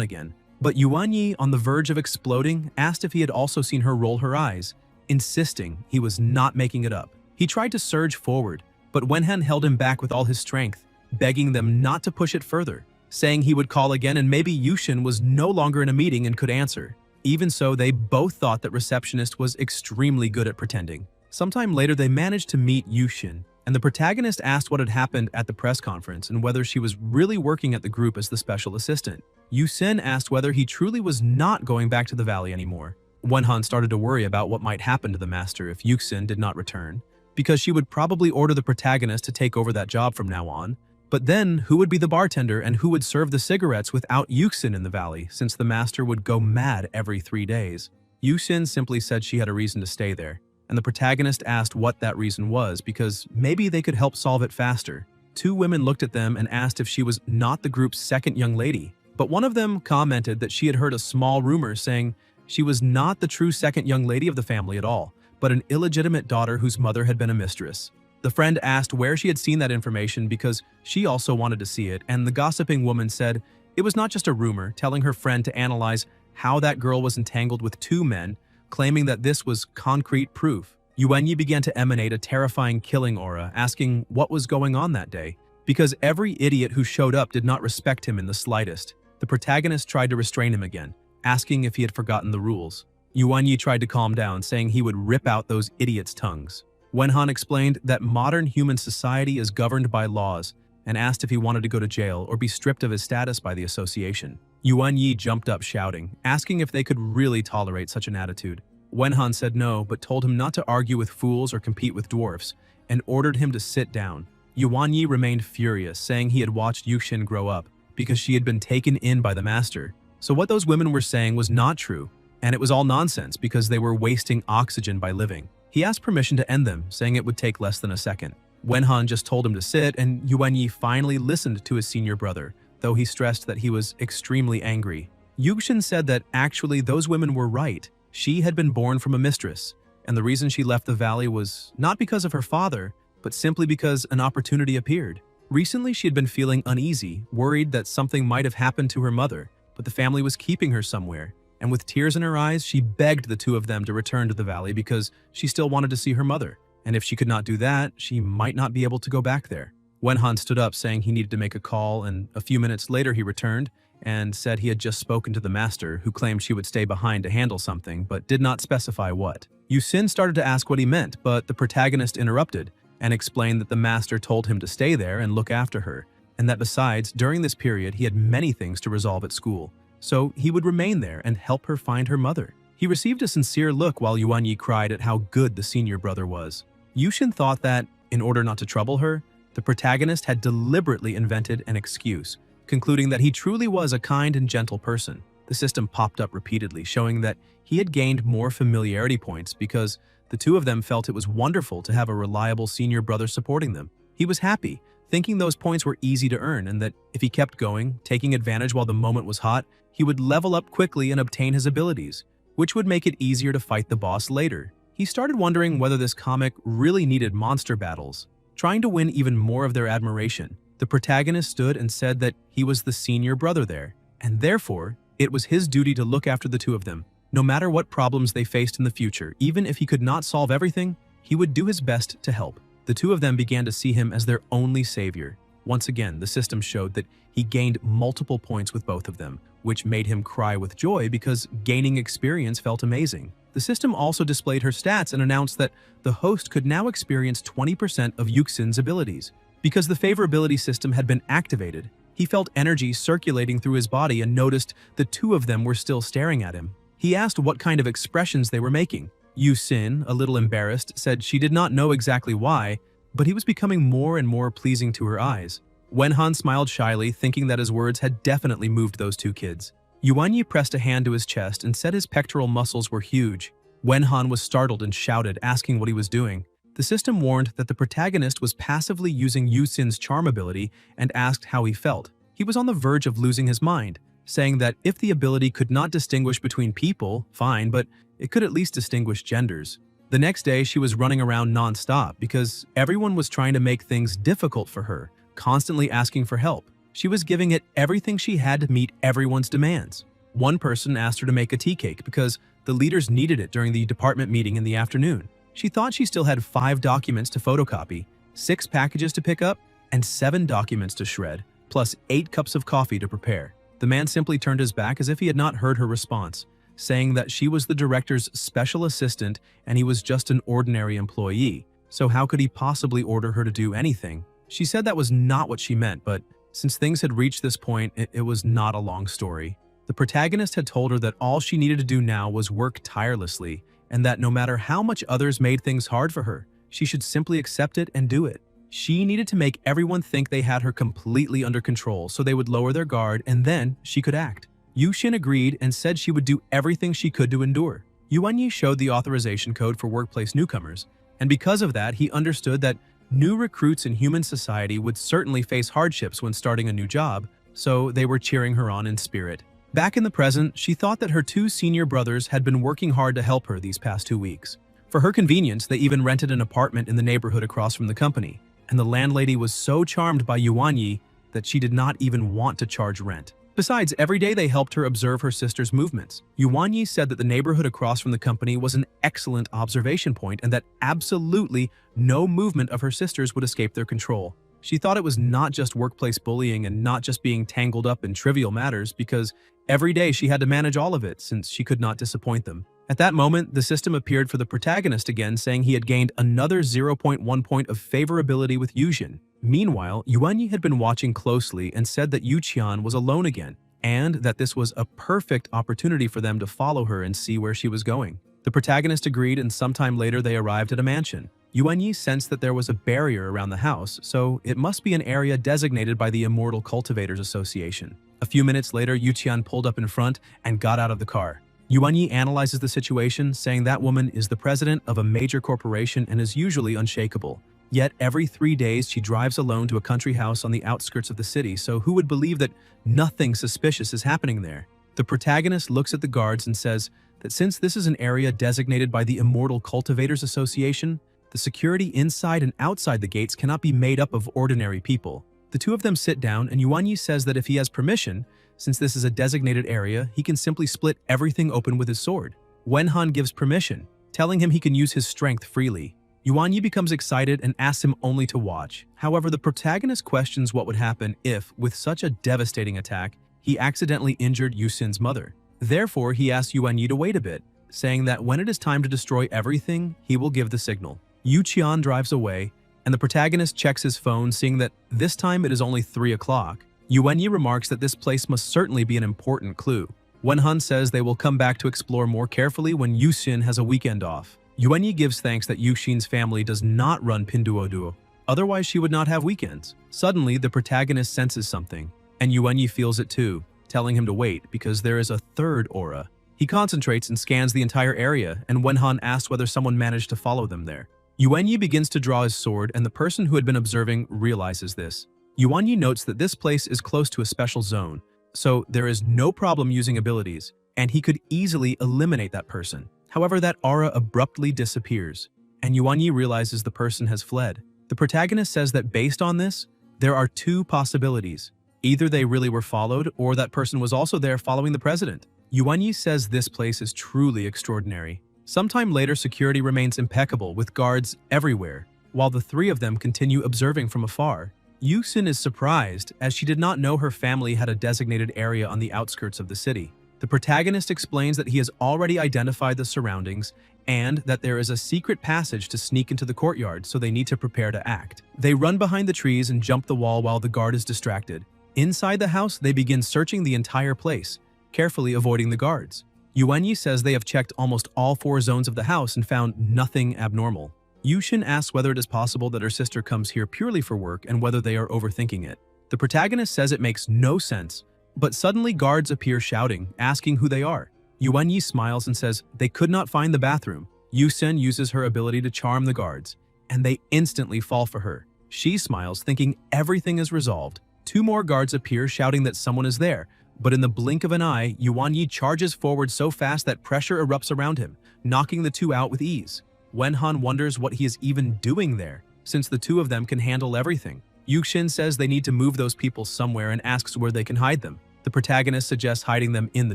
again. But Yuan Yi, on the verge of exploding, asked if he had also seen her roll her eyes, insisting he was not making it up. He tried to surge forward, but Wenhan held him back with all his strength, begging them not to push it further, saying he would call again and maybe Yushin was no longer in a meeting and could answer. Even so, they both thought that receptionist was extremely good at pretending. Sometime later, they managed to meet Yushin, and the protagonist asked what had happened at the press conference and whether she was really working at the group as the special assistant. Yusin asked whether he truly was not going back to the valley anymore. Wenhan started to worry about what might happen to the master if Yuxin did not return, because she would probably order the protagonist to take over that job from now on. But then, who would be the bartender and who would serve the cigarettes without Yuxin in the valley, since the master would go mad every 3 days? Yuxin simply said she had a reason to stay there, and the protagonist asked what that reason was because maybe they could help solve it faster. 2 women looked at them and asked if she was not the group's second young lady, but one of them commented that she had heard a small rumor saying she was not the true second young lady of the family at all, but an illegitimate daughter whose mother had been a mistress. The friend asked where she had seen that information because she also wanted to see it, and the gossiping woman said it was not just a rumor, telling her friend to analyze how that girl was entangled with 2 men, claiming that this was concrete proof. Yuan Yi began to emanate a terrifying killing aura, asking what was going on that day, because every idiot who showed up did not respect him in the slightest. The protagonist tried to restrain him again, asking if he had forgotten the rules. Yuan Yi tried to calm down, saying he would rip out those idiots' tongues. Wenhan explained that modern human society is governed by laws and asked if he wanted to go to jail or be stripped of his status by the association. Yuan Yi jumped up shouting, asking if they could really tolerate such an attitude. Wenhan said no, but told him not to argue with fools or compete with dwarfs, and ordered him to sit down. Yuan Yi remained furious, saying he had watched Yuxin grow up because she had been taken in by the master. So what those women were saying was not true, and it was all nonsense because they were wasting oxygen by living. He asked permission to end them, saying it would take less than a second. Wenhan just told him to sit, and Yuan Yi finally listened to his senior brother, though he stressed that he was extremely angry. Yuxin said that actually those women were right. She had been born from a mistress, and the reason she left the valley was not because of her father, but simply because an opportunity appeared. Recently, she had been feeling uneasy, worried that something might have happened to her mother, but the family was keeping her somewhere, and with tears in her eyes, she begged the 2 of them to return to the valley because she still wanted to see her mother, and if she could not do that, she might not be able to go back there. Wenhan stood up, saying he needed to make a call, and a few minutes later he returned and said he had just spoken to the master, who claimed she would stay behind to handle something, but did not specify what. Yusin started to ask what he meant, but the protagonist interrupted and explained that the master told him to stay there and look after her, and that besides, during this period, he had many things to resolve at school, so he would remain there and help her find her mother. He received a sincere look while Yuan Yi cried at how good the senior brother was. Yushin thought that, in order not to trouble her, the protagonist had deliberately invented an excuse, concluding that he truly was a kind and gentle person. The system popped up repeatedly, showing that he had gained more familiarity points because the 2 of them felt it was wonderful to have a reliable senior brother supporting them. He was happy, thinking those points were easy to earn and that if he kept going, taking advantage while the moment was hot, he would level up quickly and obtain his abilities, which would make it easier to fight the boss later. He started wondering whether this comic really needed monster battles, trying to win even more of their admiration. The protagonist stood and said that he was the senior brother there, and therefore, it was his duty to look after the 2 of them. No matter what problems they faced in the future, even if he could not solve everything, he would do his best to help. The 2 of them began to see him as their only savior. Once again, the system showed that he gained multiple points with both of them, which made him cry with joy because gaining experience felt amazing. The system also displayed her stats and announced that the host could now experience 20% of Yuxin's abilities. Because the favorability system had been activated, he felt energy circulating through his body and noticed the 2 of them were still staring at him. He asked what kind of expressions they were making. Yuxin, a little embarrassed, said she did not know exactly why, but he was becoming more and more pleasing to her eyes. Wenhan smiled shyly, thinking that his words had definitely moved those 2 kids. Yuanyi pressed a hand to his chest and said his pectoral muscles were huge. Wenhan was startled and shouted, asking what he was doing. The system warned that the protagonist was passively using Yusin's charm ability and asked how he felt. He was on the verge of losing his mind, saying that if the ability could not distinguish between people, fine, but it could at least distinguish genders. The next day, she was running around non-stop because everyone was trying to make things difficult for her, constantly asking for help. She was giving it everything she had to meet everyone's demands. One person asked her to make a tea cake because the leaders needed it during the department meeting in the afternoon. She thought she still had 5 documents to photocopy, 6 packages to pick up, and 7 documents to shred, plus 8 cups of coffee to prepare. The man simply turned his back as if he had not heard her response, saying that she was the director's special assistant and he was just an ordinary employee, so how could he possibly order her to do anything? She said that was not what she meant, but since things had reached this point, it was not a long story. The protagonist had told her that all she needed to do now was work tirelessly, and that no matter how much others made things hard for her, she should simply accept it and do it. She needed to make everyone think they had her completely under control so they would lower their guard and then she could act. Yushin agreed and said she would do everything she could to endure. Yuanyi showed the authorization code for workplace newcomers, and because of that, he understood that new recruits in human society would certainly face hardships when starting a new job, so they were cheering her on in spirit. Back in the present, she thought that her 2 senior brothers had been working hard to help her these past 2 weeks. For her convenience, they even rented an apartment in the neighborhood across from the company, and the landlady was so charmed by Yuanyi that she did not even want to charge rent. Besides, every day they helped her observe her sister's movements. Yuanyi said that the neighborhood across from the company was an excellent observation point and that absolutely no movement of her sister's would escape their control. She thought it was not just workplace bullying and not just being tangled up in trivial matters because every day she had to manage all of it since she could not disappoint them. At that moment, the system appeared for the protagonist again, saying he had gained another 0.1 point of favorability with Yushin. Meanwhile, Yuanyi had been watching closely and said that Yuqian was alone again, and that this was a perfect opportunity for them to follow her and see where she was going. The protagonist agreed, and sometime later they arrived at a mansion. Yuanyi sensed that there was a barrier around the house, so it must be an area designated by the Immortal Cultivators Association. A few minutes later, Yuqian pulled up in front and got out of the car. Yuanyi analyzes the situation, saying that woman is the president of a major corporation and is usually unshakable. Yet every 3 days she drives alone to a country house on the outskirts of the city, so who would believe that nothing suspicious is happening there? The protagonist looks at the guards and says that since this is an area designated by the Immortal Cultivators Association, the security inside and outside the gates cannot be made up of ordinary people. The 2 of them sit down, and Yuanyi says that if he has permission, since this is a designated area, he can simply split everything open with his sword. Wenhan gives permission, telling him he can use his strength freely. Yuanyi becomes excited and asks him only to watch. However, the protagonist questions what would happen if, with such a devastating attack, he accidentally injured Yusin's mother. Therefore, he asks Yuanyi to wait a bit, saying that when it is time to destroy everything, he will give the signal. Yuqian drives away, and the protagonist checks his phone, seeing that this time it is only 3 o'clock. Yuanyi remarks that this place must certainly be an important clue. Wenhan says they will come back to explore more carefully when Yusin has a weekend off. Yuanyi gives thanks that Yushin's family does not run Pinduoduo, otherwise she would not have weekends. Suddenly, the protagonist senses something, and Yuanyi feels it too, telling him to wait because there is a third aura. He concentrates and scans the entire area, and Wenhan asks whether someone managed to follow them there. Yuanyi begins to draw his sword, and the person who had been observing realizes this. Yuanyi notes that this place is close to a special zone, so there is no problem using abilities, and he could easily eliminate that person. However, that aura abruptly disappears, and Yuanyi realizes the person has fled. The protagonist says that based on this, there are 2 possibilities. Either they really were followed, or that person was also there following the president. Yuanyi says this place is truly extraordinary. Sometime later, security remains impeccable with guards everywhere, while the 3 of them continue observing from afar. Yusin is surprised, as she did not know her family had a designated area on the outskirts of the city. The protagonist explains that he has already identified the surroundings and that there is a secret passage to sneak into the courtyard, so they need to prepare to act. They run behind the trees and jump the wall while the guard is distracted. Inside the house, they begin searching the entire place, carefully avoiding the guards. Yuanyi says they have checked almost all 4 zones of the house and found nothing abnormal. Yushin asks whether it is possible that her sister comes here purely for work and whether they are overthinking it. The protagonist says it makes no sense, But suddenly guards appear shouting, asking who they are. Yuan-yi smiles and says they could not find the bathroom. Yu-sin uses her ability to charm the guards, and they instantly fall for her. She smiles, thinking everything is resolved. Two more guards appear shouting that someone is there, but in the blink of an eye, Yuan-yi charges forward so fast that pressure erupts around him, knocking the two out with ease. Wen-han wonders what he is even doing there, since the two of them can handle everything. Yu-shin says they need to move those people somewhere and asks where they can hide them. The protagonist suggests hiding them in the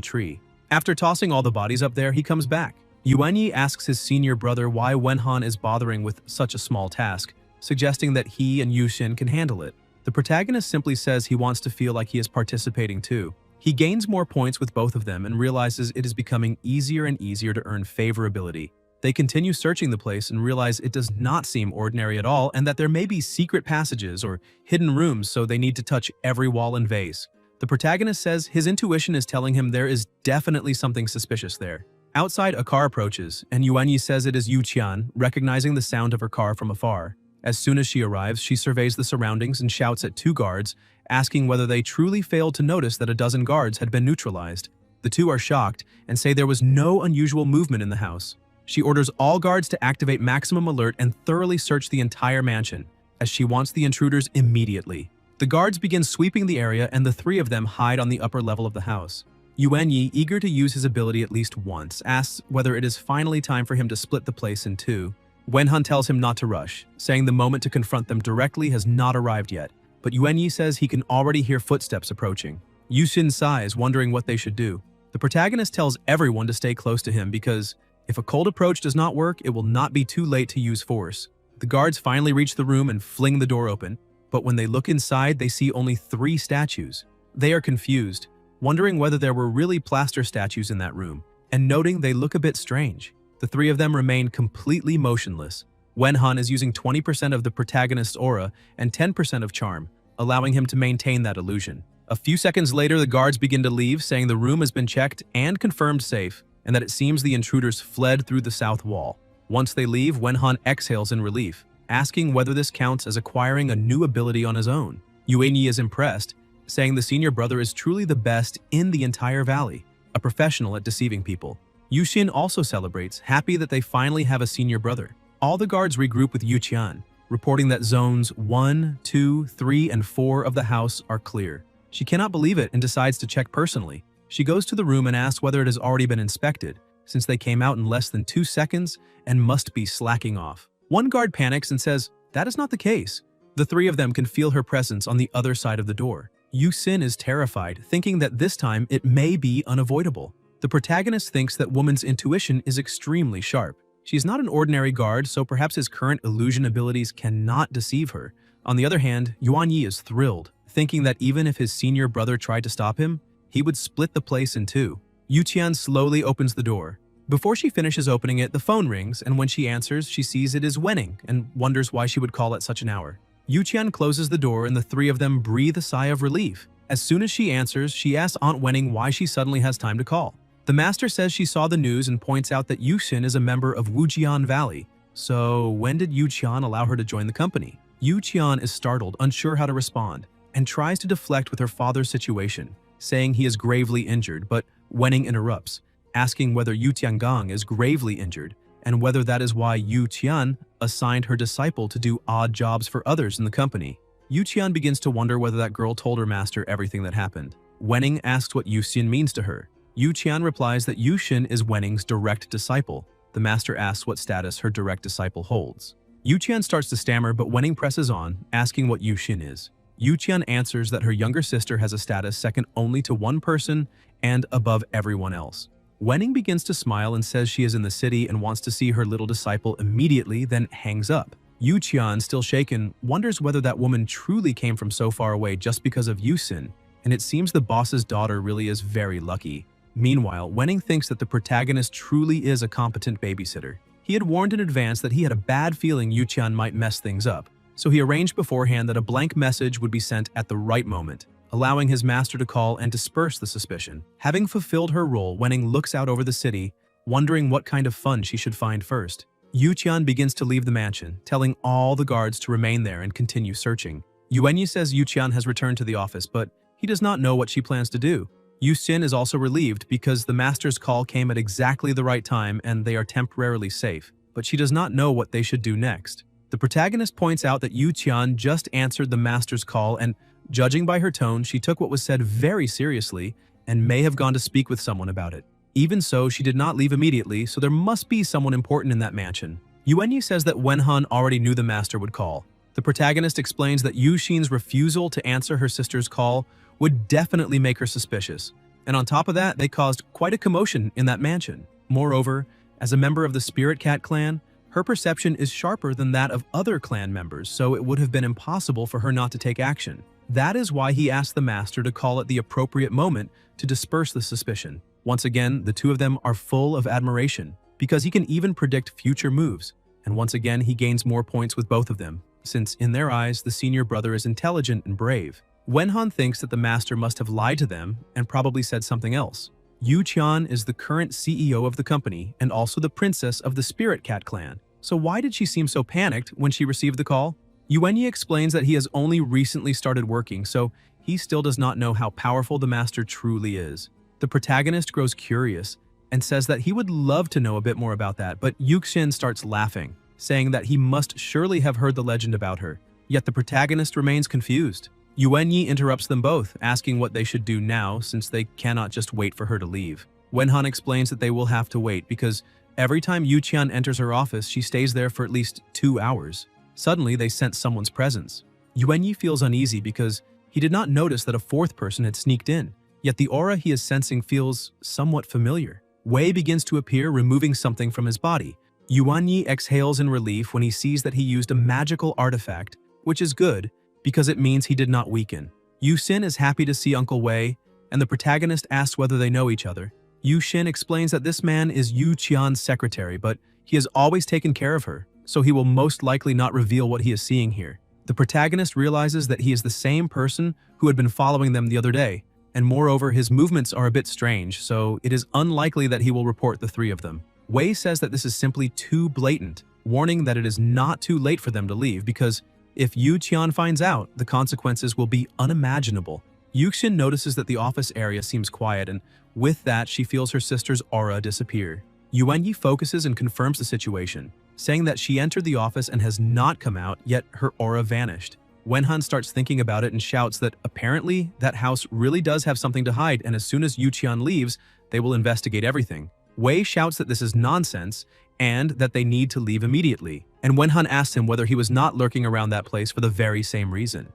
tree. After tossing all the bodies up there, he comes back. Yuan-yi asks his senior brother why Wen-han is bothering with such a small task, suggesting that he and Yu-shin can handle it. The protagonist simply says he wants to feel like he is participating too. He gains more points with both of them and realizes it is becoming easier and easier to earn favorability. They continue searching the place and realize it does not seem ordinary at all and that there may be secret passages or hidden rooms, so they need to touch every wall and vase. The protagonist says his intuition is telling him there is definitely something suspicious there. Outside, a car approaches, and Yuan-yi says it is Yu Qian, recognizing the sound of her car from afar. As soon as she arrives, she surveys the surroundings and shouts at two guards, asking whether they truly failed to notice that a dozen guards had been neutralized. The two are shocked and say there was no unusual movement in the house. She orders all guards to activate maximum alert and thoroughly search the entire mansion, as she wants the intruders immediately. The guards begin sweeping the area and the three of them hide on the upper level of the house. Yuan-yi, eager to use his ability at least once, asks whether it is finally time for him to split the place in two. Wen-han tells him not to rush, saying the moment to confront them directly has not arrived yet, but Yuan-yi says he can already hear footsteps approaching. Yu-shin sighs, wondering what they should do. The protagonist tells everyone to stay close to him because if a cold approach does not work, it will not be too late to use force. The guards finally reach the room and fling the door open, but when they look inside, they see only 3 statues. They are confused, wondering whether there were really plaster statues in that room, and noting they look a bit strange. The 3 of them remain completely motionless. Wen-han is using 20% of the protagonist's aura and 10% of charm, allowing him to maintain that illusion. A few seconds later, the guards begin to leave, saying the room has been checked and confirmed safe, and that it seems the intruders fled through the south wall. Once they leave, Wen-han exhales in relief, asking whether this counts as acquiring a new ability on his own. Yuan-yi is impressed, saying the senior brother is truly the best in the entire valley, a professional at deceiving people. Yu-shin also celebrates, happy that they finally have a senior brother. All the guards regroup with Yu Qian, reporting that zones 1, 2, 3, and 4 of the house are clear. She cannot believe it and decides to check personally. She goes to the room and asks whether it has already been inspected, since they came out in less than 2 seconds and must be slacking off. One guard panics and says that is not the case. The 3 of them can feel her presence on the other side of the door. Yu-sin is terrified, thinking that this time it may be unavoidable. The protagonist thinks that woman's intuition is extremely sharp. She's not an ordinary guard, so perhaps his current illusion abilities cannot deceive her. On the other hand, Yuan-yi is thrilled, thinking that even if his senior brother tried to stop him, he would split the place in 2. Yu Qian slowly opens the door. Before she finishes opening it, the phone rings, and when she answers, she sees it is Wenning and wonders why she would call at such an hour. Yu Qian closes the door and the 3 of them breathe a sigh of relief. As soon as she answers, she asks Aunt Wenning why she suddenly has time to call. The master says she saw the news and points out that Yu-shin is a member of Wujian Valley. So when did Yu Qian allow her to join the company? Yu Qian is startled, unsure how to respond, and tries to deflect with her father's situation, saying he is gravely injured, but Wenning interrupts, asking whether Yu Tiangang is gravely injured and whether that is why Yu Qian assigned her disciple to do odd jobs for others in the company. Yu Qian begins to wonder whether that girl told her master everything that happened. Wenning asks what Yu-shin means to her. Yu Qian replies that Yu-shin is Wenning's direct disciple. The master asks what status her direct disciple holds. Yu Qian starts to stammer, but Wenning presses on, asking what Yu-shin is. Yu Qian answers that her younger sister has a status second only to one person and above everyone else. Wenning begins to smile and says she is in the city and wants to see her little disciple immediately, then hangs up. Yu Qian, still shaken, wonders whether that woman truly came from so far away just because of Yu-sin, and it seems the boss's daughter really is very lucky. Meanwhile, Wenning thinks that the protagonist truly is a competent babysitter. He had warned in advance that he had a bad feeling Yu Qian might mess things up, so he arranged beforehand that a blank message would be sent at the right moment, allowing his master to call and disperse the suspicion. Having fulfilled her role, Wenning looks out over the city, wondering what kind of fun she should find first. Yu Qian begins to leave the mansion, telling all the guards to remain there and continue searching. Yuan-yi says Yu Qian has returned to the office, but he does not know what she plans to do. Yu-sin is also relieved because the master's call came at exactly the right time and they are temporarily safe, but she does not know what they should do next. The protagonist points out that Yu-chan just answered the master's call and, judging by her tone, she took what was said very seriously and may have gone to speak with someone about it. Even so, she did not leave immediately, so there must be someone important in that mansion. Yuenyi says that Wenhan already knew the master would call. The protagonist explains that Yu-shin's refusal to answer her sister's call would definitely make her suspicious. And on top of that, they caused quite a commotion in that mansion. Moreover, as a member of the Spirit Cat clan, her perception is sharper than that of other clan members, so it would have been impossible for her not to take action. That is why he asked the master to call at the appropriate moment to disperse the suspicion. Once again, the two of them are full of admiration, because he can even predict future moves, and once again he gains more points with both of them, since in their eyes the senior brother is intelligent and brave. Wenhan thinks that the master must have lied to them and probably said something else. Yu-chan is the current CEO of the company and also the princess of the Spirit Cat clan, so why did she seem so panicked when she received the call? Yuenyi explains that he has only recently started working, so he still does not know how powerful the master truly is. The protagonist grows curious and says that he would love to know a bit more about that, but Yuxin starts laughing, saying that he must surely have heard the legend about her. Yet the protagonist remains confused. Yuenyi interrupts them both, asking what they should do now since they cannot just wait for her to leave. Wenhan explains that they will have to wait because every time Yuqian enters her office, she stays there for at least 2 hours. Suddenly, they sense someone's presence. Yuenyi feels uneasy because he did not notice that a fourth person had sneaked in, yet the aura he is sensing feels somewhat familiar. Wei begins to appear, removing something from his body. Yuanyi exhales in relief when he sees that he used a magical artifact, which is good because it means he did not weaken. Yu-sin is happy to see Uncle Wei, and the protagonist asks whether they know each other. Yu-shin explains that this man is Yu-qian's secretary, but he has always taken care of her, so he will most likely not reveal what he is seeing here. The protagonist realizes that he is the same person who had been following them the other day, and moreover, his movements are a bit strange, so it is unlikely that he will report the three of them. Wei says that this is simply too blatant, warning that it is not too late for them to leave because if Yu Qian finds out, the consequences will be unimaginable. Yuxin notices that the office area seems quiet, and with that, she feels her sister's aura disappear. Yuenyi focuses and confirms the situation, saying that she entered the office and has not come out, yet her aura vanished. Wenhan starts thinking about it and shouts that apparently that house really does have something to hide, and as soon as Yu Qian leaves, they will investigate everything. Wei shouts that this is nonsense and that they need to leave immediately, and Wenhan asks him whether he was not lurking around that place for the very same reason.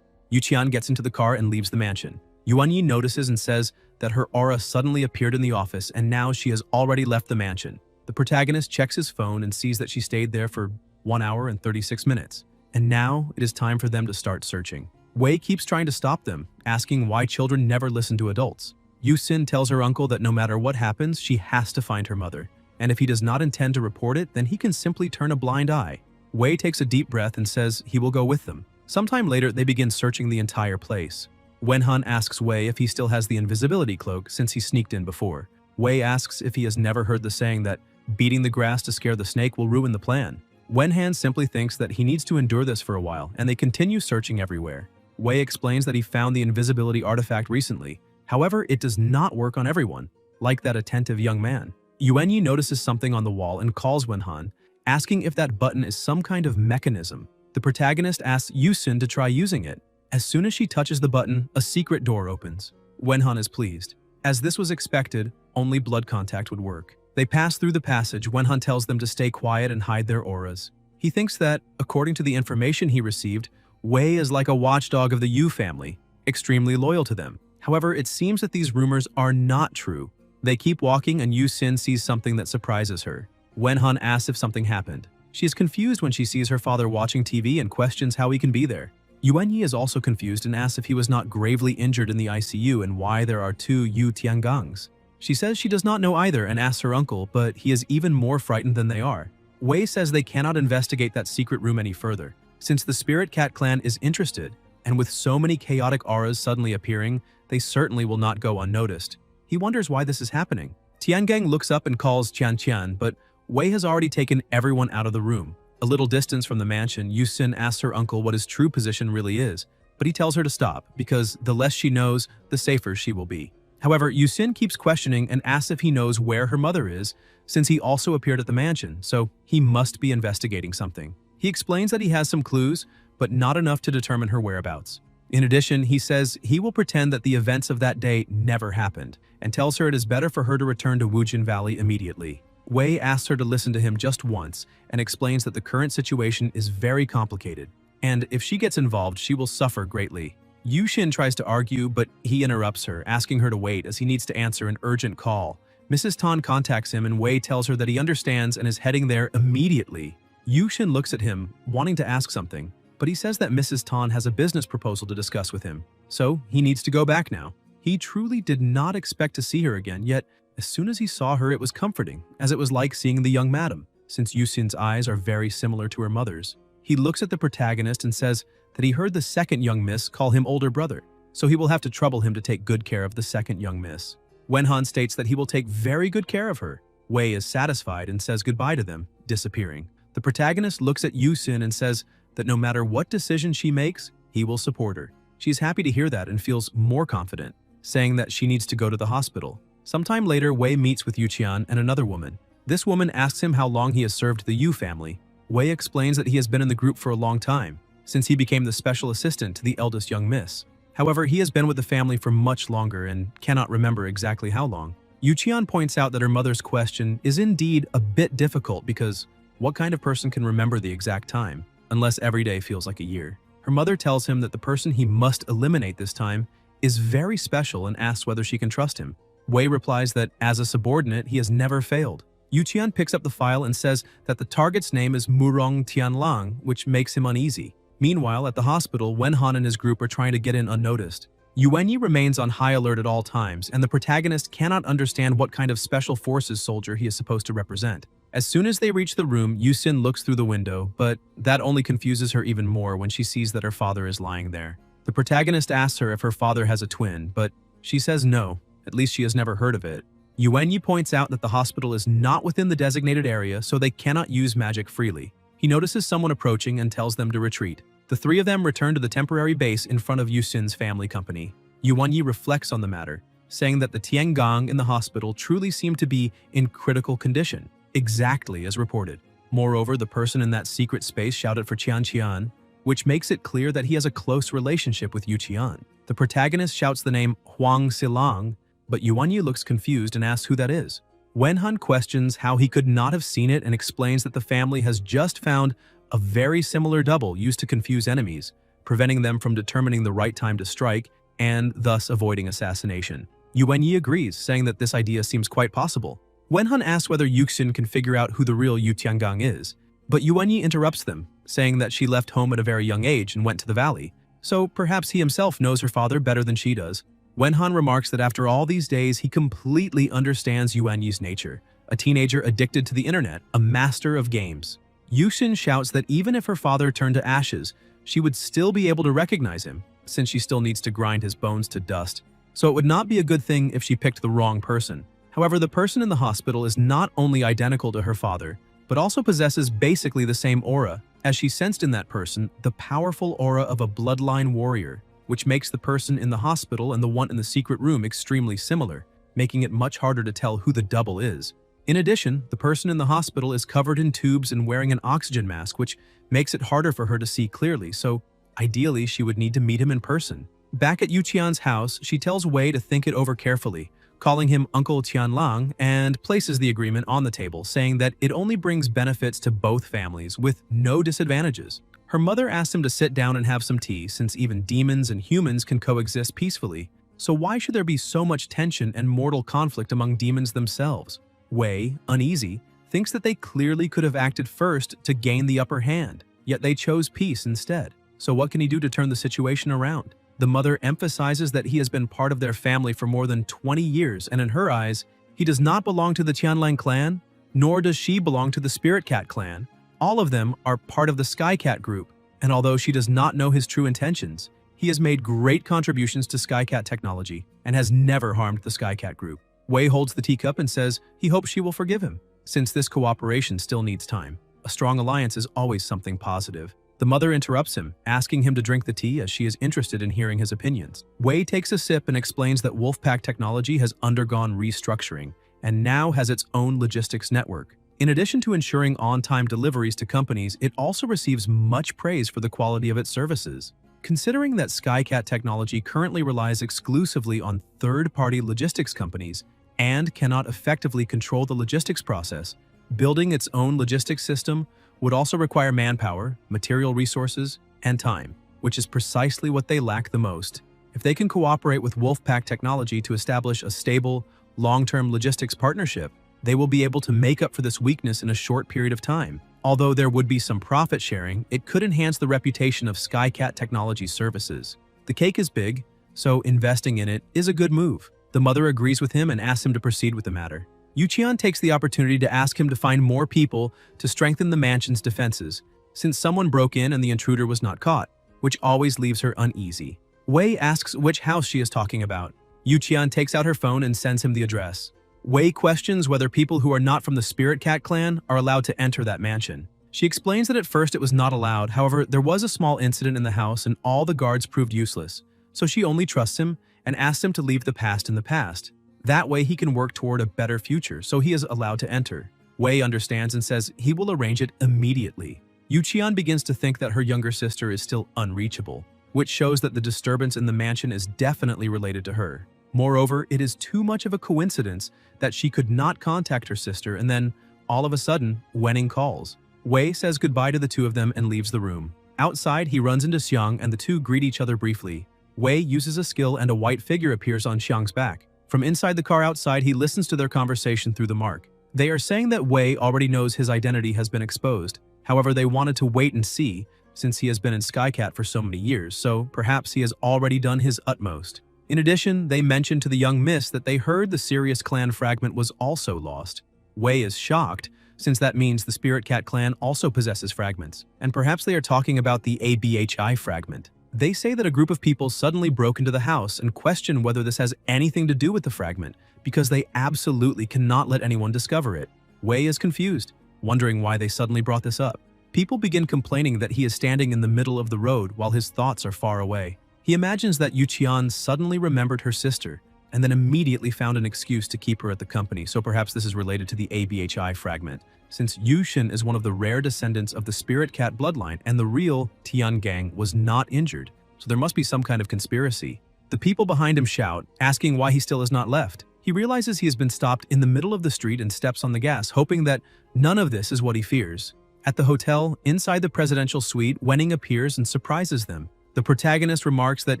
Yu Qian gets into the car and leaves the mansion. Yuanyi notices and says that her aura suddenly appeared in the office and now she has already left the mansion. The protagonist checks his phone and sees that she stayed there for 1 hour and 36 minutes. And now it is time for them to start searching. Wei keeps trying to stop them, asking why children never listen to adults. Yu-sin tells her uncle that no matter what happens, she has to find her mother, and if he does not intend to report it, then he can simply turn a blind eye. Wei takes a deep breath and says he will go with them. Sometime later, they begin searching the entire place. Wenhan asks Wei if he still has the invisibility cloak since he sneaked in before. Wei asks if he has never heard the saying that beating the grass to scare the snake will ruin the plan. Wenhan simply thinks that he needs to endure this for a while, and they continue searching everywhere. Wei explains that he found the invisibility artifact recently. However, it does not work on everyone, like that attentive young man. Yuenyi notices something on the wall and calls Wenhan, asking if that button is some kind of mechanism. The protagonist asks Yusin to try using it. As soon as she touches the button, a secret door opens. Wenhan is pleased. As this was expected, only blood contact would work. They pass through the passage. Wenhan tells them to stay quiet and hide their auras. He thinks that, according to the information he received, Wei is like a watchdog of the Yu family, extremely loyal to them. However, it seems that these rumors are not true. They keep walking and Yu-sin sees something that surprises her. Wenhan asks if something happened. She is confused when she sees her father watching TV and questions how he can be there. Yuenyi is also confused and asks if he was not gravely injured in the ICU and why there are 2 Yu Tiangangs. She says she does not know either and asks her uncle, but he is even more frightened than they are. Wei says they cannot investigate that secret room any further, since the Spirit Cat clan is interested, and with so many chaotic auras suddenly appearing, they certainly will not go unnoticed. He wonders why this is happening. Tiangang looks up and calls Qian, but Wei has already taken everyone out of the room. A little distance from the mansion, Yusin asks her uncle what his true position really is, but he tells her to stop because the less she knows, the safer she will be. However, Yusin keeps questioning and asks if he knows where her mother is, since he also appeared at the mansion, so he must be investigating something. He explains that he has some clues, but not enough to determine her whereabouts. In addition, he says he will pretend that the events of that day never happened, and tells her it is better for her to return to Wujin Valley immediately. Wei asks her to listen to him just once, and explains that the current situation is very complicated, and if she gets involved, she will suffer greatly. Yushin tries to argue, but he interrupts her, asking her to wait as he needs to answer an urgent call. Mrs. Tan contacts him and Wei tells her that he understands and is heading there immediately. Yushin looks at him, wanting to ask something, but he says that Mrs. Tan has a business proposal to discuss with him, so he needs to go back now. He truly did not expect to see her again, yet as soon as he saw her it was comforting, as it was like seeing the young madam, since Yusin's eyes are very similar to her mother's. He looks at the protagonist and says that he heard the second young miss call him older brother, so he will have to trouble him to take good care of the second young miss. Wenhan states that he will take very good care of her. Wei is satisfied and says goodbye to them, disappearing. The protagonist looks at Yusin and says that no matter what decision she makes, he will support her. She's happy to hear that and feels more confident, saying that she needs to go to the hospital. Sometime later, Wei meets with Yuqian and another woman. This woman asks him how long he has served the Yu family. Wei explains that he has been in the group for a long time, since he became the special assistant to the eldest young miss. However, he has been with the family for much longer and cannot remember exactly how long. Yuqian points out that her mother's question is indeed a bit difficult because what kind of person can remember the exact time, unless every day feels like a year? Her mother tells him that the person he must eliminate this time is very special and asks whether she can trust him. Wei replies that as a subordinate, he has never failed. Yuqian picks up the file and says that the target's name is Murong Tianlang, which makes him uneasy. Meanwhile, at the hospital, Wenhan and his group are trying to get in unnoticed. Yuanyi remains on high alert at all times, and the protagonist cannot understand what kind of special forces soldier he is supposed to represent. As soon as they reach the room, Yusin looks through the window, but that only confuses her even more when she sees that her father is lying there. The protagonist asks her if her father has a twin, but she says no, at least she has never heard of it. Yuanyi points out that the hospital is not within the designated area, so they cannot use magic freely. He notices someone approaching and tells them to retreat. The three of them return to the temporary base in front of Yusin's family company. Yuanyi reflects on the matter, saying that the Tiangang in the hospital truly seemed to be in critical condition, exactly as reported. Moreover, the person in that secret space shouted for Qian, which makes it clear that he has a close relationship with Yuqian. The protagonist shouts the name Huang Silang, but Yuanyi looks confused and asks who that is. Wenhan questions how he could not have seen it and explains that the family has just found a very similar double used to confuse enemies, preventing them from determining the right time to strike and thus avoiding assassination. Yuanyi agrees, saying that this idea seems quite possible. Wenhan asks whether Yuxin can figure out who the real Yu Tiangang is, but Yuanyi interrupts them, saying that she left home at a very young age and went to the valley, so perhaps he himself knows her father better than she does. Wenhan remarks that after all these days, he completely understands Yuanyi's nature, a teenager addicted to the internet, a master of games. Yuxin shouts that even if her father turned to ashes, she would still be able to recognize him, since she still needs to grind his bones to dust. So it would not be a good thing if she picked the wrong person. However, the person in the hospital is not only identical to her father, but also possesses basically the same aura, as she sensed in that person the powerful aura of a bloodline warrior, which makes the person in the hospital and the one in the secret room extremely similar, making it much harder to tell who the double is. In addition, the person in the hospital is covered in tubes and wearing an oxygen mask, which makes it harder for her to see clearly, so ideally she would need to meet him in person. Back at Yuqian's house, she tells Wei to think it over carefully, calling him Uncle Tianlang, and places the agreement on the table, saying that it only brings benefits to both families with no disadvantages. Her mother asks him to sit down and have some tea, since even demons and humans can coexist peacefully. So why should there be so much tension and mortal conflict among demons themselves? Wei, uneasy, thinks that they clearly could have acted first to gain the upper hand, yet they chose peace instead. So what can he do to turn the situation around? The mother emphasizes that he has been part of their family for more than 20 years, and in her eyes, he does not belong to the Tianlang clan, nor does she belong to the Spirit Cat clan. All of them are part of the Sky Cat group, and although she does not know his true intentions, he has made great contributions to Sky Cat technology and has never harmed the Sky Cat group. Wei holds the teacup and says he hopes she will forgive him, since this cooperation still needs time. A strong alliance is always something positive. The mother interrupts him, asking him to drink the tea as she is interested in hearing his opinions. Wei takes a sip and explains that Wolfpack technology has undergone restructuring and now has its own logistics network. In addition to ensuring on-time deliveries to companies, it also receives much praise for the quality of its services. Considering that Skycat technology currently relies exclusively on third-party logistics companies and cannot effectively control the logistics process, building its own logistics system would also require manpower, material resources, and time, which is precisely what they lack the most. If they can cooperate with Wolfpack technology to establish a stable, long-term logistics partnership, they will be able to make up for this weakness in a short period of time. Although there would be some profit sharing, it could enhance the reputation of Skycat Technology services. The cake is big, so investing in it is a good move. The mother agrees with him and asks him to proceed with the matter. Yuqian takes the opportunity to ask him to find more people to strengthen the mansion's defenses, since someone broke in and the intruder was not caught, which always leaves her uneasy. Wei asks which house she is talking about. Yuqian takes out her phone and sends him the address. Wei questions whether people who are not from the Spirit Cat clan are allowed to enter that mansion. She explains that at first it was not allowed, however, there was a small incident in the house and all the guards proved useless, so she only trusts him and asks him to leave the past in the past. That way he can work toward a better future, so he is allowed to enter. Wei understands and says he will arrange it immediately. Yuqian begins to think that her younger sister is still unreachable, which shows that the disturbance in the mansion is definitely related to her. Moreover, it is too much of a coincidence that she could not contact her sister and then, all of a sudden, Wenning calls. Wei says goodbye to the two of them and leaves the room. Outside, he runs into Xiang and the two greet each other briefly. Wei uses a skill and a white figure appears on Xiang's back. From inside the car outside, he listens to their conversation through the mark. They are saying that Wei already knows his identity has been exposed. However, they wanted to wait and see, since he has been in Skycat for so many years, so perhaps he has already done his utmost. In addition, they mentioned to the young miss that they heard the Sirius clan fragment was also lost. Wei is shocked, since that means the Spirit Cat clan also possesses fragments, and perhaps they are talking about the ABHI fragment. They say that a group of people suddenly broke into the house and question whether this has anything to do with the fragment, because they absolutely cannot let anyone discover it. Wei is confused, wondering why they suddenly brought this up. People begin complaining that he is standing in the middle of the road while his thoughts are far away. He imagines that Yuqian suddenly remembered her sister and then immediately found an excuse to keep her at the company, so perhaps this is related to the ABHI fragment, since Yushin is one of the rare descendants of the Spirit Cat bloodline and the real Tian Gang was not injured, so there must be some kind of conspiracy. The people behind him shout, asking why he still has not left. He realizes he has been stopped in the middle of the street and steps on the gas, hoping that none of this is what he fears. At the hotel, inside the presidential suite, Wenning appears and surprises them. The protagonist remarks that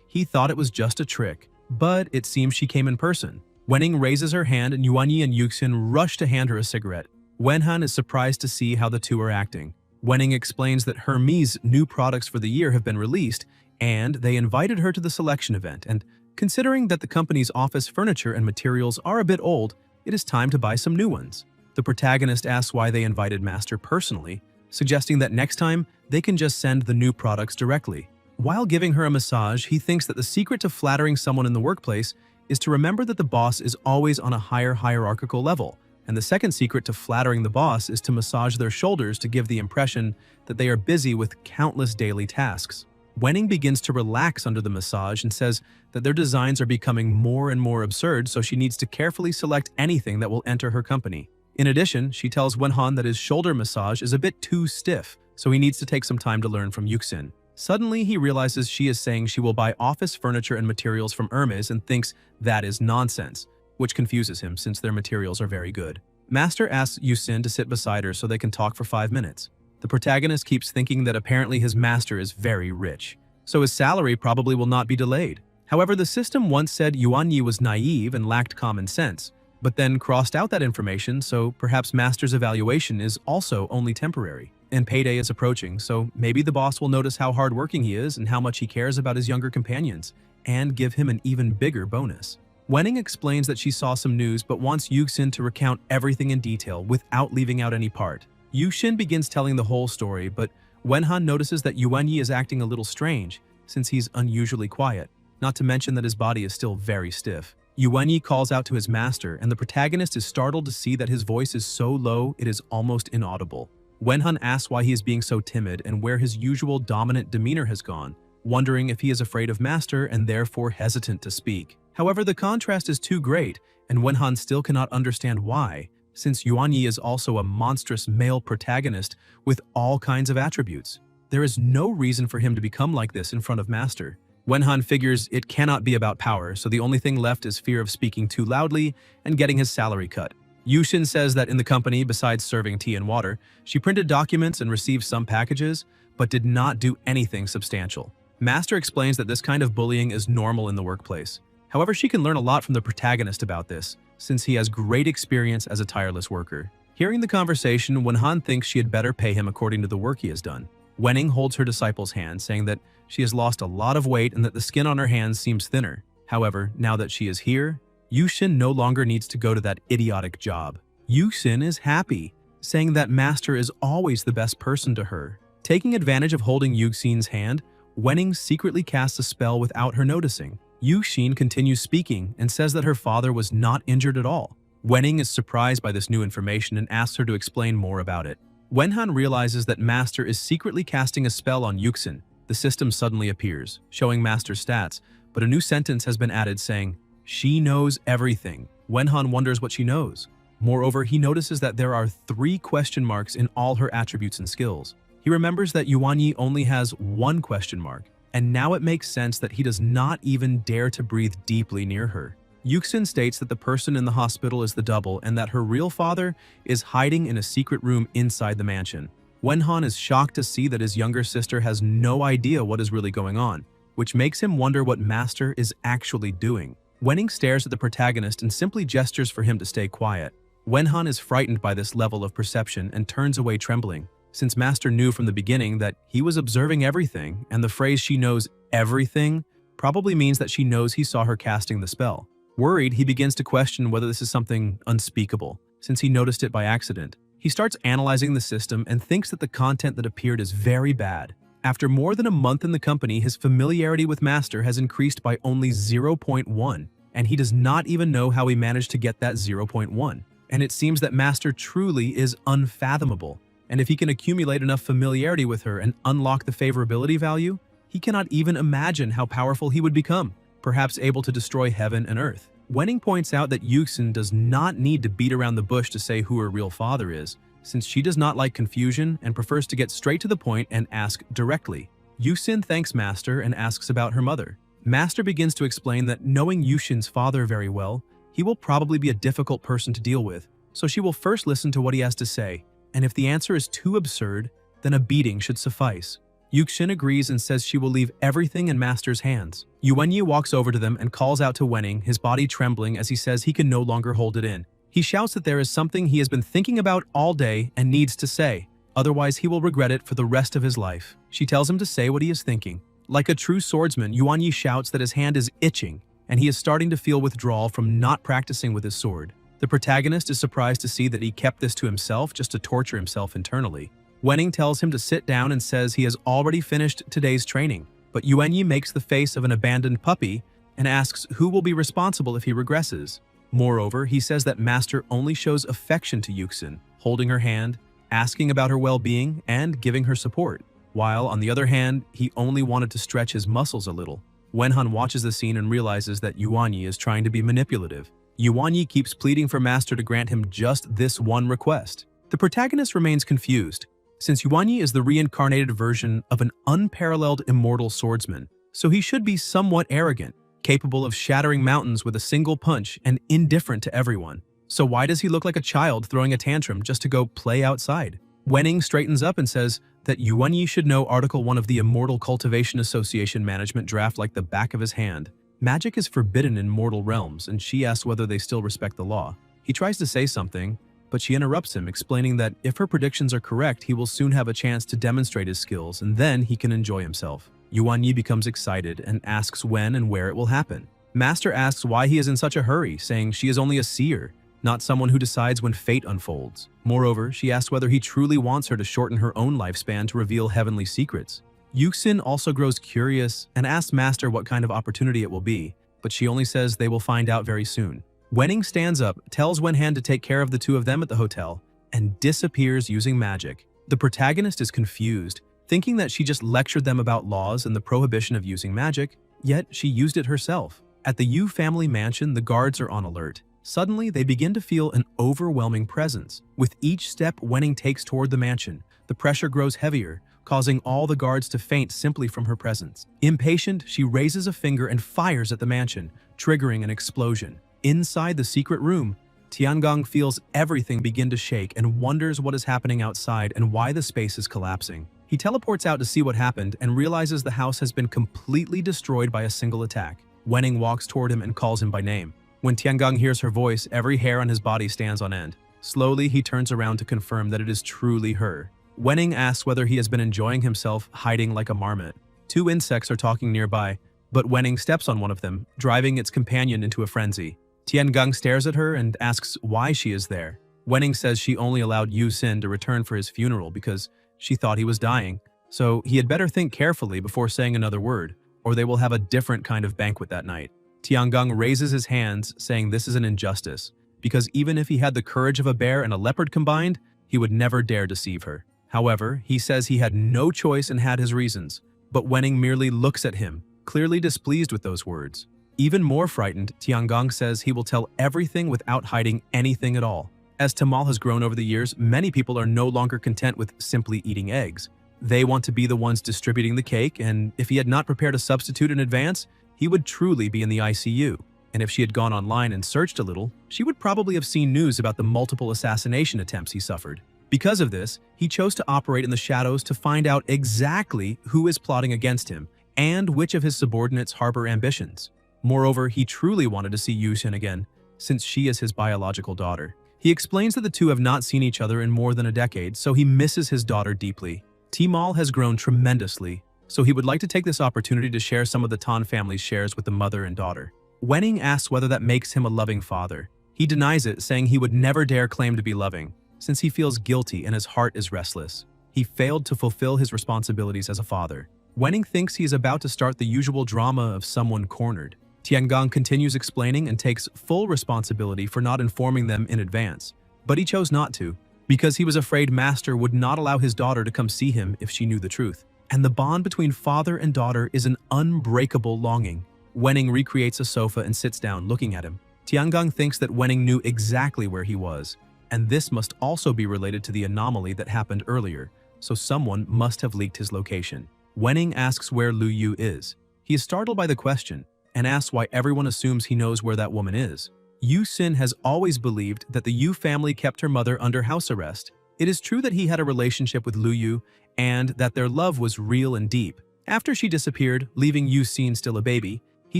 he thought it was just a trick, but it seems she came in person. Wenning raises her hand and Yuanyi and Yuxin rush to hand her a cigarette. Wenhan is surprised to see how the two are acting. Wenning explains that Hermes' new products for the year have been released, and they invited her to the selection event, and considering that the company's office furniture and materials are a bit old, it is time to buy some new ones. The protagonist asks why they invited Master personally, suggesting that next time they can just send the new products directly. While giving her a massage, he thinks that the secret to flattering someone in the workplace is to remember that the boss is always on a higher hierarchical level, and the second secret to flattering the boss is to massage their shoulders to give the impression that they are busy with countless daily tasks. Wenning begins to relax under the massage and says that their designs are becoming more and more absurd, so she needs to carefully select anything that will enter her company. In addition, she tells Wenhan that his shoulder massage is a bit too stiff, so he needs to take some time to learn from Yuxin. Suddenly, he realizes she is saying she will buy office furniture and materials from Hermes and thinks that is nonsense, which confuses him since their materials are very good. Master asks Yuxin to sit beside her so they can talk for 5 minutes. The protagonist keeps thinking that apparently his master is very rich, so his salary probably will not be delayed. However, the system once said Yuanyi was naive and lacked common sense, but then crossed out that information, so perhaps Master's evaluation is also only temporary. And payday is approaching, so maybe the boss will notice how hardworking he is and how much he cares about his younger companions, and give him an even bigger bonus. Wenning explains that she saw some news but wants Yuxin to recount everything in detail without leaving out any part. Yuxin begins telling the whole story, but Wenhan notices that Yuanyi is acting a little strange, since he's unusually quiet, not to mention that his body is still very stiff. Yuanyi calls out to his master, and the protagonist is startled to see that his voice is so low it is almost inaudible. Wenhan asks why he is being so timid and where his usual dominant demeanor has gone, wondering if he is afraid of Master and therefore hesitant to speak. However, the contrast is too great, and Wenhan still cannot understand why, since Yuan Yi is also a monstrous male protagonist with all kinds of attributes. There is no reason for him to become like this in front of Master. Wenhan figures it cannot be about power, so the only thing left is fear of speaking too loudly and getting his salary cut. Yushin says that in the company, besides serving tea and water, she printed documents and received some packages, but did not do anything substantial. Master explains that this kind of bullying is normal in the workplace. However, she can learn a lot from the protagonist about this, since he has great experience as a tireless worker. Hearing the conversation, Wenhan thinks she had better pay him according to the work he has done. Wenning holds her disciple's hand, saying that she has lost a lot of weight and that the skin on her hands seems thinner. However, now that she is here, Yushin no longer needs to go to that idiotic job. Yushin is happy, saying that Master is always the best person to her. Taking advantage of holding Yuxin's hand, Wenning secretly casts a spell without her noticing. Yushin continues speaking and says that her father was not injured at all. Wenning is surprised by this new information and asks her to explain more about it. Wenhan realizes that Master is secretly casting a spell on Yuxin. The system suddenly appears, showing Master's stats, but a new sentence has been added saying, "She knows everything." Wenhan wonders what she knows. Moreover, he notices that there are 3 question marks in all her attributes and skills. He remembers that Yuan Yi only has 1 question mark, and now it makes sense that he does not even dare to breathe deeply near her. Yuxin states that the person in the hospital is the double and that her real father is hiding in a secret room inside the mansion. Wenhan is shocked to see that his younger sister has no idea what is really going on, which makes him wonder what Master is actually doing. Wenning stares at the protagonist and simply gestures for him to stay quiet. Wenhan is frightened by this level of perception and turns away trembling, since Master knew from the beginning that he was observing everything, and the phrase "she knows everything" probably means that she knows he saw her casting the spell. Worried, he begins to question whether this is something unspeakable, since he noticed it by accident. He starts analyzing the system and thinks that the content that appeared is very bad. After more than a month in the company, his familiarity with Master has increased by only 0.1, and he does not even know how he managed to get that 0.1. And it seems that Master truly is unfathomable, and if he can accumulate enough familiarity with her and unlock the favorability value, he cannot even imagine how powerful he would become, perhaps able to destroy heaven and earth. Wenning points out that Yuxin does not need to beat around the bush to say who her real father is, since she does not like confusion and prefers to get straight to the point and ask directly. Yuxin thanks Master and asks about her mother. Master begins to explain that knowing Yushin's father very well, he will probably be a difficult person to deal with, so she will first listen to what he has to say, and if the answer is too absurd, then a beating should suffice. Yuxin agrees and says she will leave everything in Master's hands. Yuan Yi walks over to them and calls out to Wenning, his body trembling as he says he can no longer hold it in. He shouts that there is something he has been thinking about all day and needs to say, otherwise he will regret it for the rest of his life. She tells him to say what he is thinking. Like a true swordsman, Yuan Yi shouts that his hand is itching, and he is starting to feel withdrawal from not practicing with his sword. The protagonist is surprised to see that he kept this to himself just to torture himself internally. Wenning tells him to sit down and says he has already finished today's training, but Yuan Yi makes the face of an abandoned puppy and asks who will be responsible if he regresses. Moreover, he says that Master only shows affection to Yuxin, holding her hand, asking about her well-being, and giving her support, while, on the other hand, he only wanted to stretch his muscles a little. Wenhan watches the scene and realizes that Yuan Yi is trying to be manipulative. Yuan Yi keeps pleading for Master to grant him just this one request. The protagonist remains confused, since Yuan Yi is the reincarnated version of an unparalleled immortal swordsman, so he should be somewhat arrogant, capable of shattering mountains with a single punch and indifferent to everyone. So why does he look like a child throwing a tantrum just to go play outside? Wenning straightens up and says that Yuan Yi should know Article 1 of the Immortal Cultivation Association management draft like the back of his hand. Magic is forbidden in mortal realms, and she asks whether they still respect the law. He tries to say something, but she interrupts him, explaining that if her predictions are correct, he will soon have a chance to demonstrate his skills, and then he can enjoy himself. Yuan Yi becomes excited and asks when and where it will happen. Master asks why he is in such a hurry, saying she is only a seer, not someone who decides when fate unfolds. Moreover, she asks whether he truly wants her to shorten her own lifespan to reveal heavenly secrets. Yuxin also grows curious and asks Master what kind of opportunity it will be, but she only says they will find out very soon. Wenning stands up, tells Wenhan to take care of the two of them at the hotel, and disappears using magic. The protagonist is confused, thinking that she just lectured them about laws and the prohibition of using magic, yet she used it herself. At the Yu family mansion, the guards are on alert. Suddenly, they begin to feel an overwhelming presence. With each step Wenning takes toward the mansion, the pressure grows heavier, causing all the guards to faint simply from her presence. Impatient, she raises a finger and fires at the mansion, triggering an explosion. Inside the secret room, Tiangong feels everything begin to shake and wonders what is happening outside and why the space is collapsing. He teleports out to see what happened and realizes the house has been completely destroyed by a single attack. Wenning walks toward him and calls him by name. When Tiangong hears her voice, every hair on his body stands on end. Slowly, he turns around to confirm that it is truly her. Wenning asks whether he has been enjoying himself hiding like a marmot. Two insects are talking nearby, but Wenning steps on one of them, driving its companion into a frenzy. Tiangong stares at her and asks why she is there. Wenning says she only allowed Yu Xin to return for his funeral because she thought he was dying, so he had better think carefully before saying another word, or they will have a different kind of banquet that night. Tiangong raises his hands, saying this is an injustice, because even if he had the courage of a bear and a leopard combined, he would never dare deceive her. However, he says he had no choice and had his reasons, but Wenning merely looks at him, clearly displeased with those words. Even more frightened, Tiangong says he will tell everything without hiding anything at all. As Tamal has grown over the years, many people are no longer content with simply eating eggs. They want to be the ones distributing the cake, and if he had not prepared a substitute in advance, he would truly be in the ICU. And if she had gone online and searched a little, she would probably have seen news about the multiple assassination attempts he suffered. Because of this, he chose to operate in the shadows to find out exactly who is plotting against him and which of his subordinates harbor ambitions. Moreover, he truly wanted to see Yu Xin again, since she is his biological daughter. He explains that the two have not seen each other in more than a decade, so he misses his daughter deeply. Timal has grown tremendously, so he would like to take this opportunity to share some of the Tan family's shares with the mother and daughter. Wenning asks whether that makes him a loving father. He denies it, saying he would never dare claim to be loving, since he feels guilty and his heart is restless. He failed to fulfill his responsibilities as a father. Wenning thinks he is about to start the usual drama of someone cornered. Tiangong continues explaining and takes full responsibility for not informing them in advance, but he chose not to, because he was afraid Master would not allow his daughter to come see him if she knew the truth. And the bond between father and daughter is an unbreakable longing. Wenning recreates a sofa and sits down, looking at him. Tiangong thinks that Wenning knew exactly where he was, and this must also be related to the anomaly that happened earlier, so someone must have leaked his location. Wenning asks where Lu Yu is. He is startled by the question, and asks why everyone assumes he knows where that woman is. Yu Xin has always believed that the Yu family kept her mother under house arrest. It is true that he had a relationship with Lu Yu, and that their love was real and deep. After she disappeared, leaving Yu Xin still a baby, he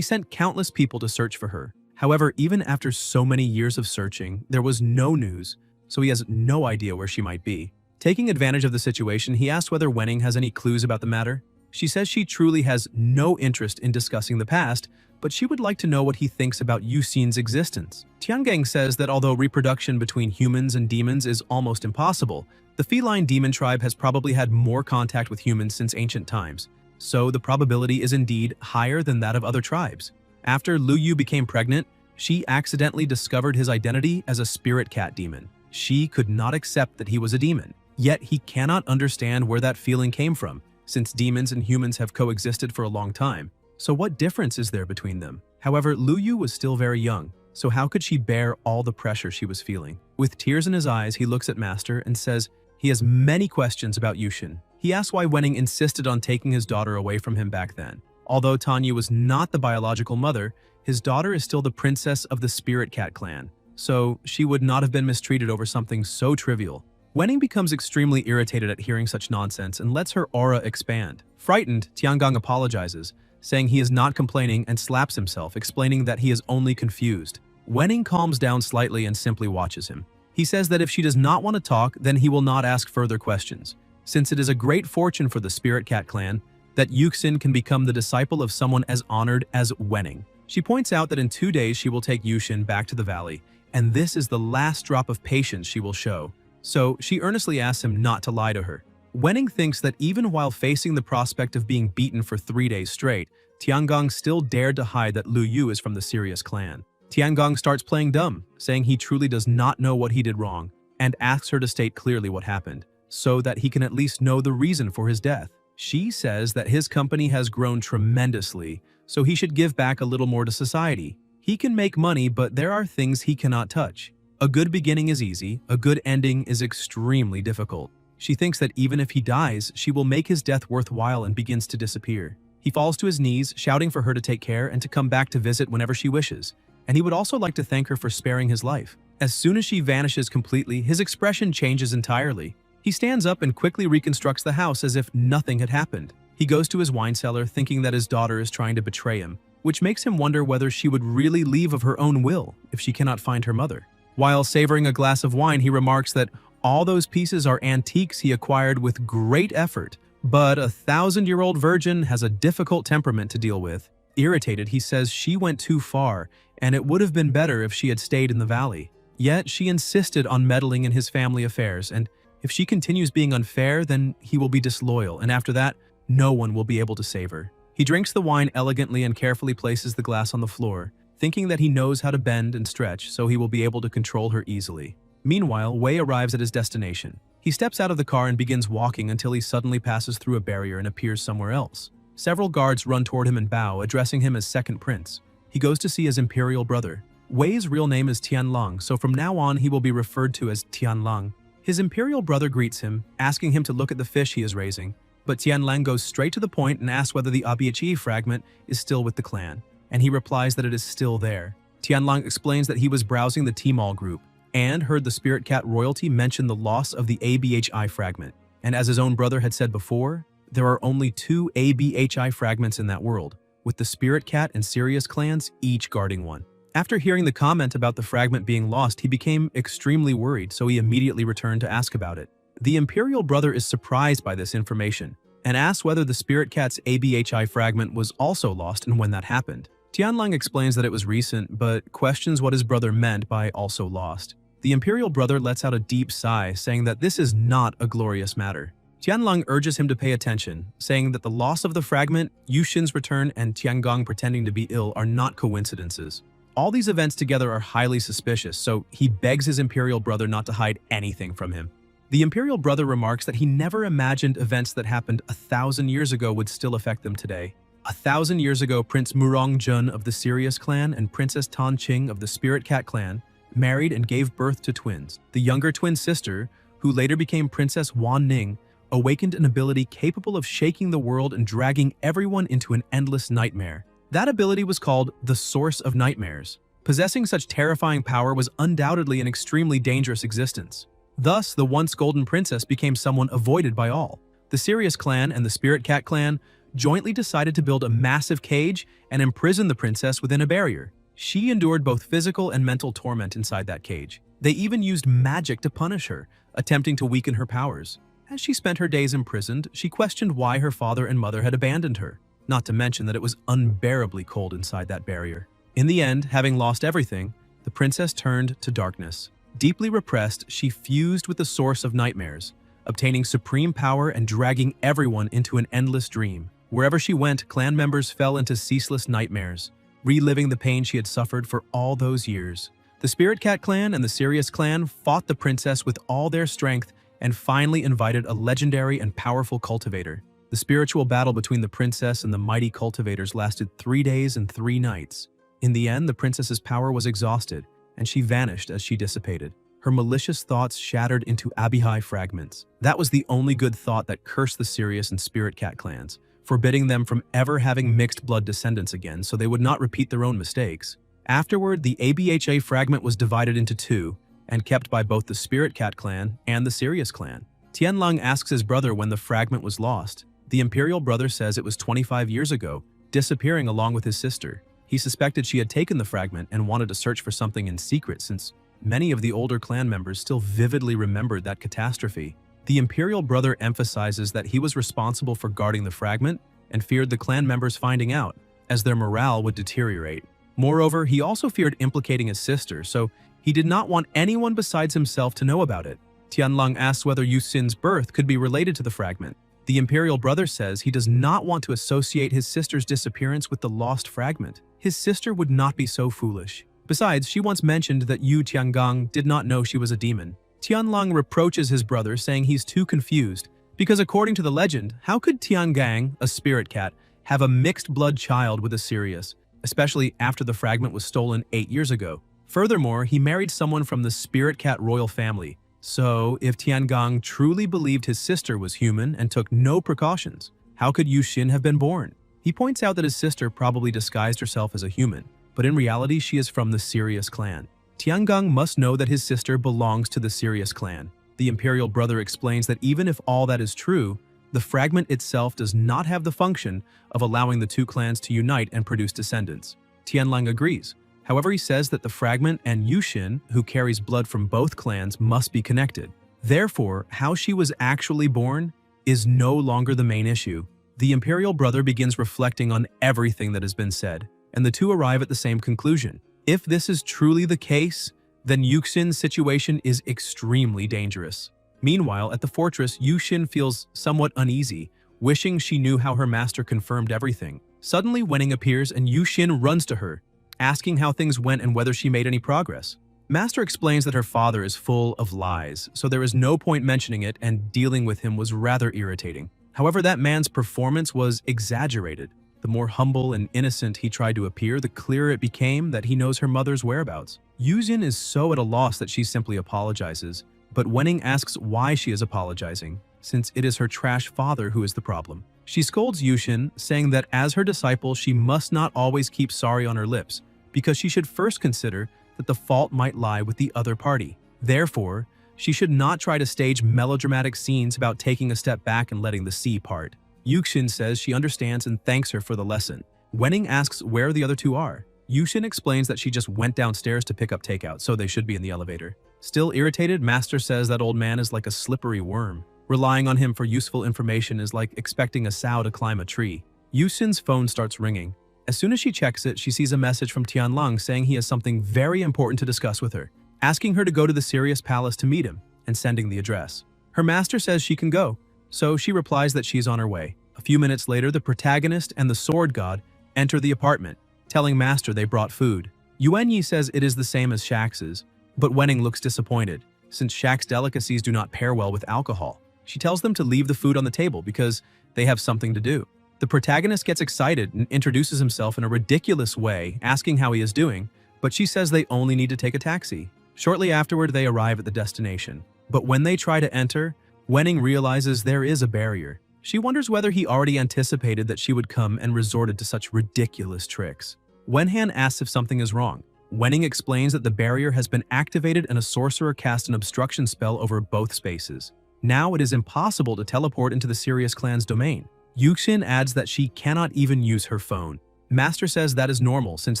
sent countless people to search for her. However, even after so many years of searching, there was no news, so he has no idea where she might be. Taking advantage of the situation, he asks whether Wenning has any clues about the matter. She says she truly has no interest in discussing the past, but she would like to know what he thinks about Yu Xin's existence. Tiangong says that although reproduction between humans and demons is almost impossible, the feline demon tribe has probably had more contact with humans since ancient times, so the probability is indeed higher than that of other tribes. After Lu Yu became pregnant, she accidentally discovered his identity as a spirit cat demon. She could not accept that he was a demon, yet he cannot understand where that feeling came from, since demons and humans have coexisted for a long time. So what difference is there between them? However, Lu Yu was still very young, so how could she bear all the pressure she was feeling? With tears in his eyes, he looks at Master and says he has many questions about Yu Xin. He asks why Wenning insisted on taking his daughter away from him back then. Although Tanya was not the biological mother, his daughter is still the princess of the Spirit Cat clan, so she would not have been mistreated over something so trivial. Wenning becomes extremely irritated at hearing such nonsense and lets her aura expand. Frightened, Tiangong apologizes, saying he is not complaining and slaps himself, explaining that he is only confused. Wenning calms down slightly and simply watches him. He says that if she does not want to talk, then he will not ask further questions, since it is a great fortune for the Spirit Cat clan that Yu Xin can become the disciple of someone as honored as Wenning. She points out that in 2 days she will take Yu Xin back to the valley, and this is the last drop of patience she will show, so she earnestly asks him not to lie to her. Wenning thinks that even while facing the prospect of being beaten for 3 days straight, Tiangong still dared to hide that Lu Yu is from the Sirius clan. Tiangong starts playing dumb, saying he truly does not know what he did wrong, and asks her to state clearly what happened. so that he can at least know the reason for his death. She says that his company has grown tremendously, so he should give back a little more to society. He can make money, but there are things he cannot touch. A good beginning is easy, a good ending is extremely difficult. She thinks that even if he dies, she will make his death worthwhile and begins to disappear. He falls to his knees, shouting for her to take care and to come back to visit whenever she wishes, and he would also like to thank her for sparing his life. As soon as she vanishes completely, his expression changes entirely. He stands up and quickly reconstructs the house as if nothing had happened. He goes to his wine cellar thinking that his daughter is trying to betray him, which makes him wonder whether she would really leave of her own will if she cannot find her mother. While savoring a glass of wine, he remarks that all those pieces are antiques he acquired with great effort, but a 1,000-year-old virgin has a difficult temperament to deal with. Irritated, he says she went too far, and it would have been better if she had stayed in the valley. Yet she insisted on meddling in his family affairs, and if she continues being unfair, then he will be disloyal, and after that, no one will be able to save her. He drinks the wine elegantly and carefully places the glass on the floor, thinking that he knows how to bend and stretch so he will be able to control her easily. Meanwhile, Wei arrives at his destination. He steps out of the car and begins walking until he suddenly passes through a barrier and appears somewhere else. Several guards run toward him and bow, addressing him as Second Prince. He goes to see his imperial brother. Wei's real name is Tianlang, so from now on he will be referred to as Tianlang. His imperial brother greets him, asking him to look at the fish he is raising, but Tianlang goes straight to the point and asks whether the Abichi fragment is still with the clan, and he replies that it is still there. Tianlang explains that he was browsing the Tmall group and heard the Spirit Cat royalty mention the loss of the ABHI fragment, and as his own brother had said before, there are only 2 ABHI fragments in that world, with the Spirit Cat and Sirius clans each guarding one. After hearing the comment about the fragment being lost, he became extremely worried, so he immediately returned to ask about it. The imperial brother is surprised by this information and asks whether the Spirit Cat's ABHI fragment was also lost and when that happened. Tianlang explains that it was recent, but questions what his brother meant by also lost. The imperial brother lets out a deep sigh, saying that this is not a glorious matter. Tianlang urges him to pay attention, saying that the loss of the fragment, Yushin's return, and Tiangong pretending to be ill are not coincidences. All these events together are highly suspicious, so he begs his imperial brother not to hide anything from him. The imperial brother remarks that he never imagined events that happened 1,000 years ago would still affect them today. 1,000 years ago, Prince Murong Jun of the Sirius clan and Princess Tan Qing of the Spirit Cat clan married and gave birth to twins. The younger twin sister, who later became Princess Wan Ning, awakened an ability capable of shaking the world and dragging everyone into an endless nightmare. That ability was called the Source of Nightmares. Possessing such terrifying power was undoubtedly an extremely dangerous existence. Thus, the once golden princess became someone avoided by all. The Sirius clan and the Spirit Cat clan jointly decided to build a massive cage and imprison the princess within a barrier. She endured both physical and mental torment inside that cage. They even used magic to punish her, attempting to weaken her powers. As she spent her days imprisoned, she questioned why her father and mother had abandoned her, not to mention that it was unbearably cold inside that barrier. In the end, having lost everything, the princess turned to darkness. Deeply repressed, she fused with the source of nightmares, obtaining supreme power and dragging everyone into an endless dream. Wherever she went, clan members fell into ceaseless nightmares, reliving the pain she had suffered for all those years. The Spirit Cat clan and the Sirius clan fought the princess with all their strength and finally invited a legendary and powerful cultivator. The spiritual battle between the princess and the mighty cultivators lasted 3 days and 3 nights. In the end, the princess's power was exhausted, and she vanished as she dissipated. Her malicious thoughts shattered into Abihai fragments. That was the only good thought that cursed the Sirius and Spirit Cat clans, forbidding them from ever having mixed blood descendants again so they would not repeat their own mistakes. Afterward, the ABHA fragment was divided into 2 and kept by both the Spirit Cat clan and the Sirius clan. Tianlang asks his brother when the fragment was lost. The imperial brother says it was 25 years ago, disappearing along with his sister. He suspected she had taken the fragment and wanted to search for something in secret since many of the older clan members still vividly remembered that catastrophe. The imperial brother emphasizes that he was responsible for guarding the fragment and feared the clan members finding out, as their morale would deteriorate. Moreover, he also feared implicating his sister, so he did not want anyone besides himself to know about it. Tianlang asks whether Yu Xin's birth could be related to the fragment. The imperial brother says he does not want to associate his sister's disappearance with the lost fragment. His sister would not be so foolish. Besides, she once mentioned that Yu Tiangong did not know she was a demon. Tianlong reproaches his brother, saying he's too confused, because according to the legend, how could Tiangang, a spirit cat, have a mixed-blood child with a Sirius, especially after the fragment was stolen 8 years ago? Furthermore, he married someone from the spirit cat royal family. So, if Tiangang truly believed his sister was human and took no precautions, how could Yuxin have been born? He points out that his sister probably disguised herself as a human, but in reality she is from the Sirius clan. Tiangang must know that his sister belongs to the Sirius clan. The imperial brother explains that even if all that is true, the fragment itself does not have the function of allowing the two clans to unite and produce descendants. Tianlang agrees. However, he says that the fragment and Yuxin, who carries blood from both clans, must be connected. Therefore, how she was actually born is no longer the main issue. The imperial brother begins reflecting on everything that has been said, and the two arrive at the same conclusion. If this is truly the case, then Yuxin's situation is extremely dangerous. Meanwhile, at the fortress, Yuxin feels somewhat uneasy, wishing she knew how her master confirmed everything. Suddenly, Wenning appears and Yuxin runs to her, asking how things went and whether she made any progress. Master explains that her father is full of lies, so there is no point mentioning it, and dealing with him was rather irritating. However, that man's performance was exaggerated. The more humble and innocent he tried to appear, the clearer it became that he knows her mother's whereabouts. Yuzin is so at a loss that she simply apologizes, but Wenning asks why she is apologizing, since it is her trash father who is the problem. She scolds Yuxin, saying that as her disciple she must not always keep sorry on her lips, because she should first consider that the fault might lie with the other party. Therefore, she should not try to stage melodramatic scenes about taking a step back and letting the sea part. Yuxin says she understands and thanks her for the lesson. Wenning asks where the other two are. Yuxin explains that she just went downstairs to pick up takeout, so they should be in the elevator. Still irritated, Master says that old man is like a slippery worm. Relying on him for useful information is like expecting a sow to climb a tree. Yuxin's phone starts ringing. As soon as she checks it, she sees a message from Tianlang saying he has something very important to discuss with her, asking her to go to the Sirius Palace to meet him, and sending the address. Her master says she can go, so she replies that she's on her way. A few minutes later, the protagonist and the sword god enter the apartment, telling Master they brought food. Yuanyi says it is the same as Shax's, but Wenning looks disappointed, since Shax's delicacies do not pair well with alcohol. She tells them to leave the food on the table because they have something to do. The protagonist gets excited and introduces himself in a ridiculous way, asking how he is doing, but she says they only need to take a taxi. Shortly afterward, they arrive at the destination. But when they try to enter, Wenning realizes there is a barrier. She wonders whether he already anticipated that she would come and resorted to such ridiculous tricks. Wenhan asks if something is wrong. Wenning explains that the barrier has been activated and a sorcerer cast an obstruction spell over both spaces. Now it is impossible to teleport into the Sirius clan's domain. Yuxin adds that she cannot even use her phone. Master says that is normal since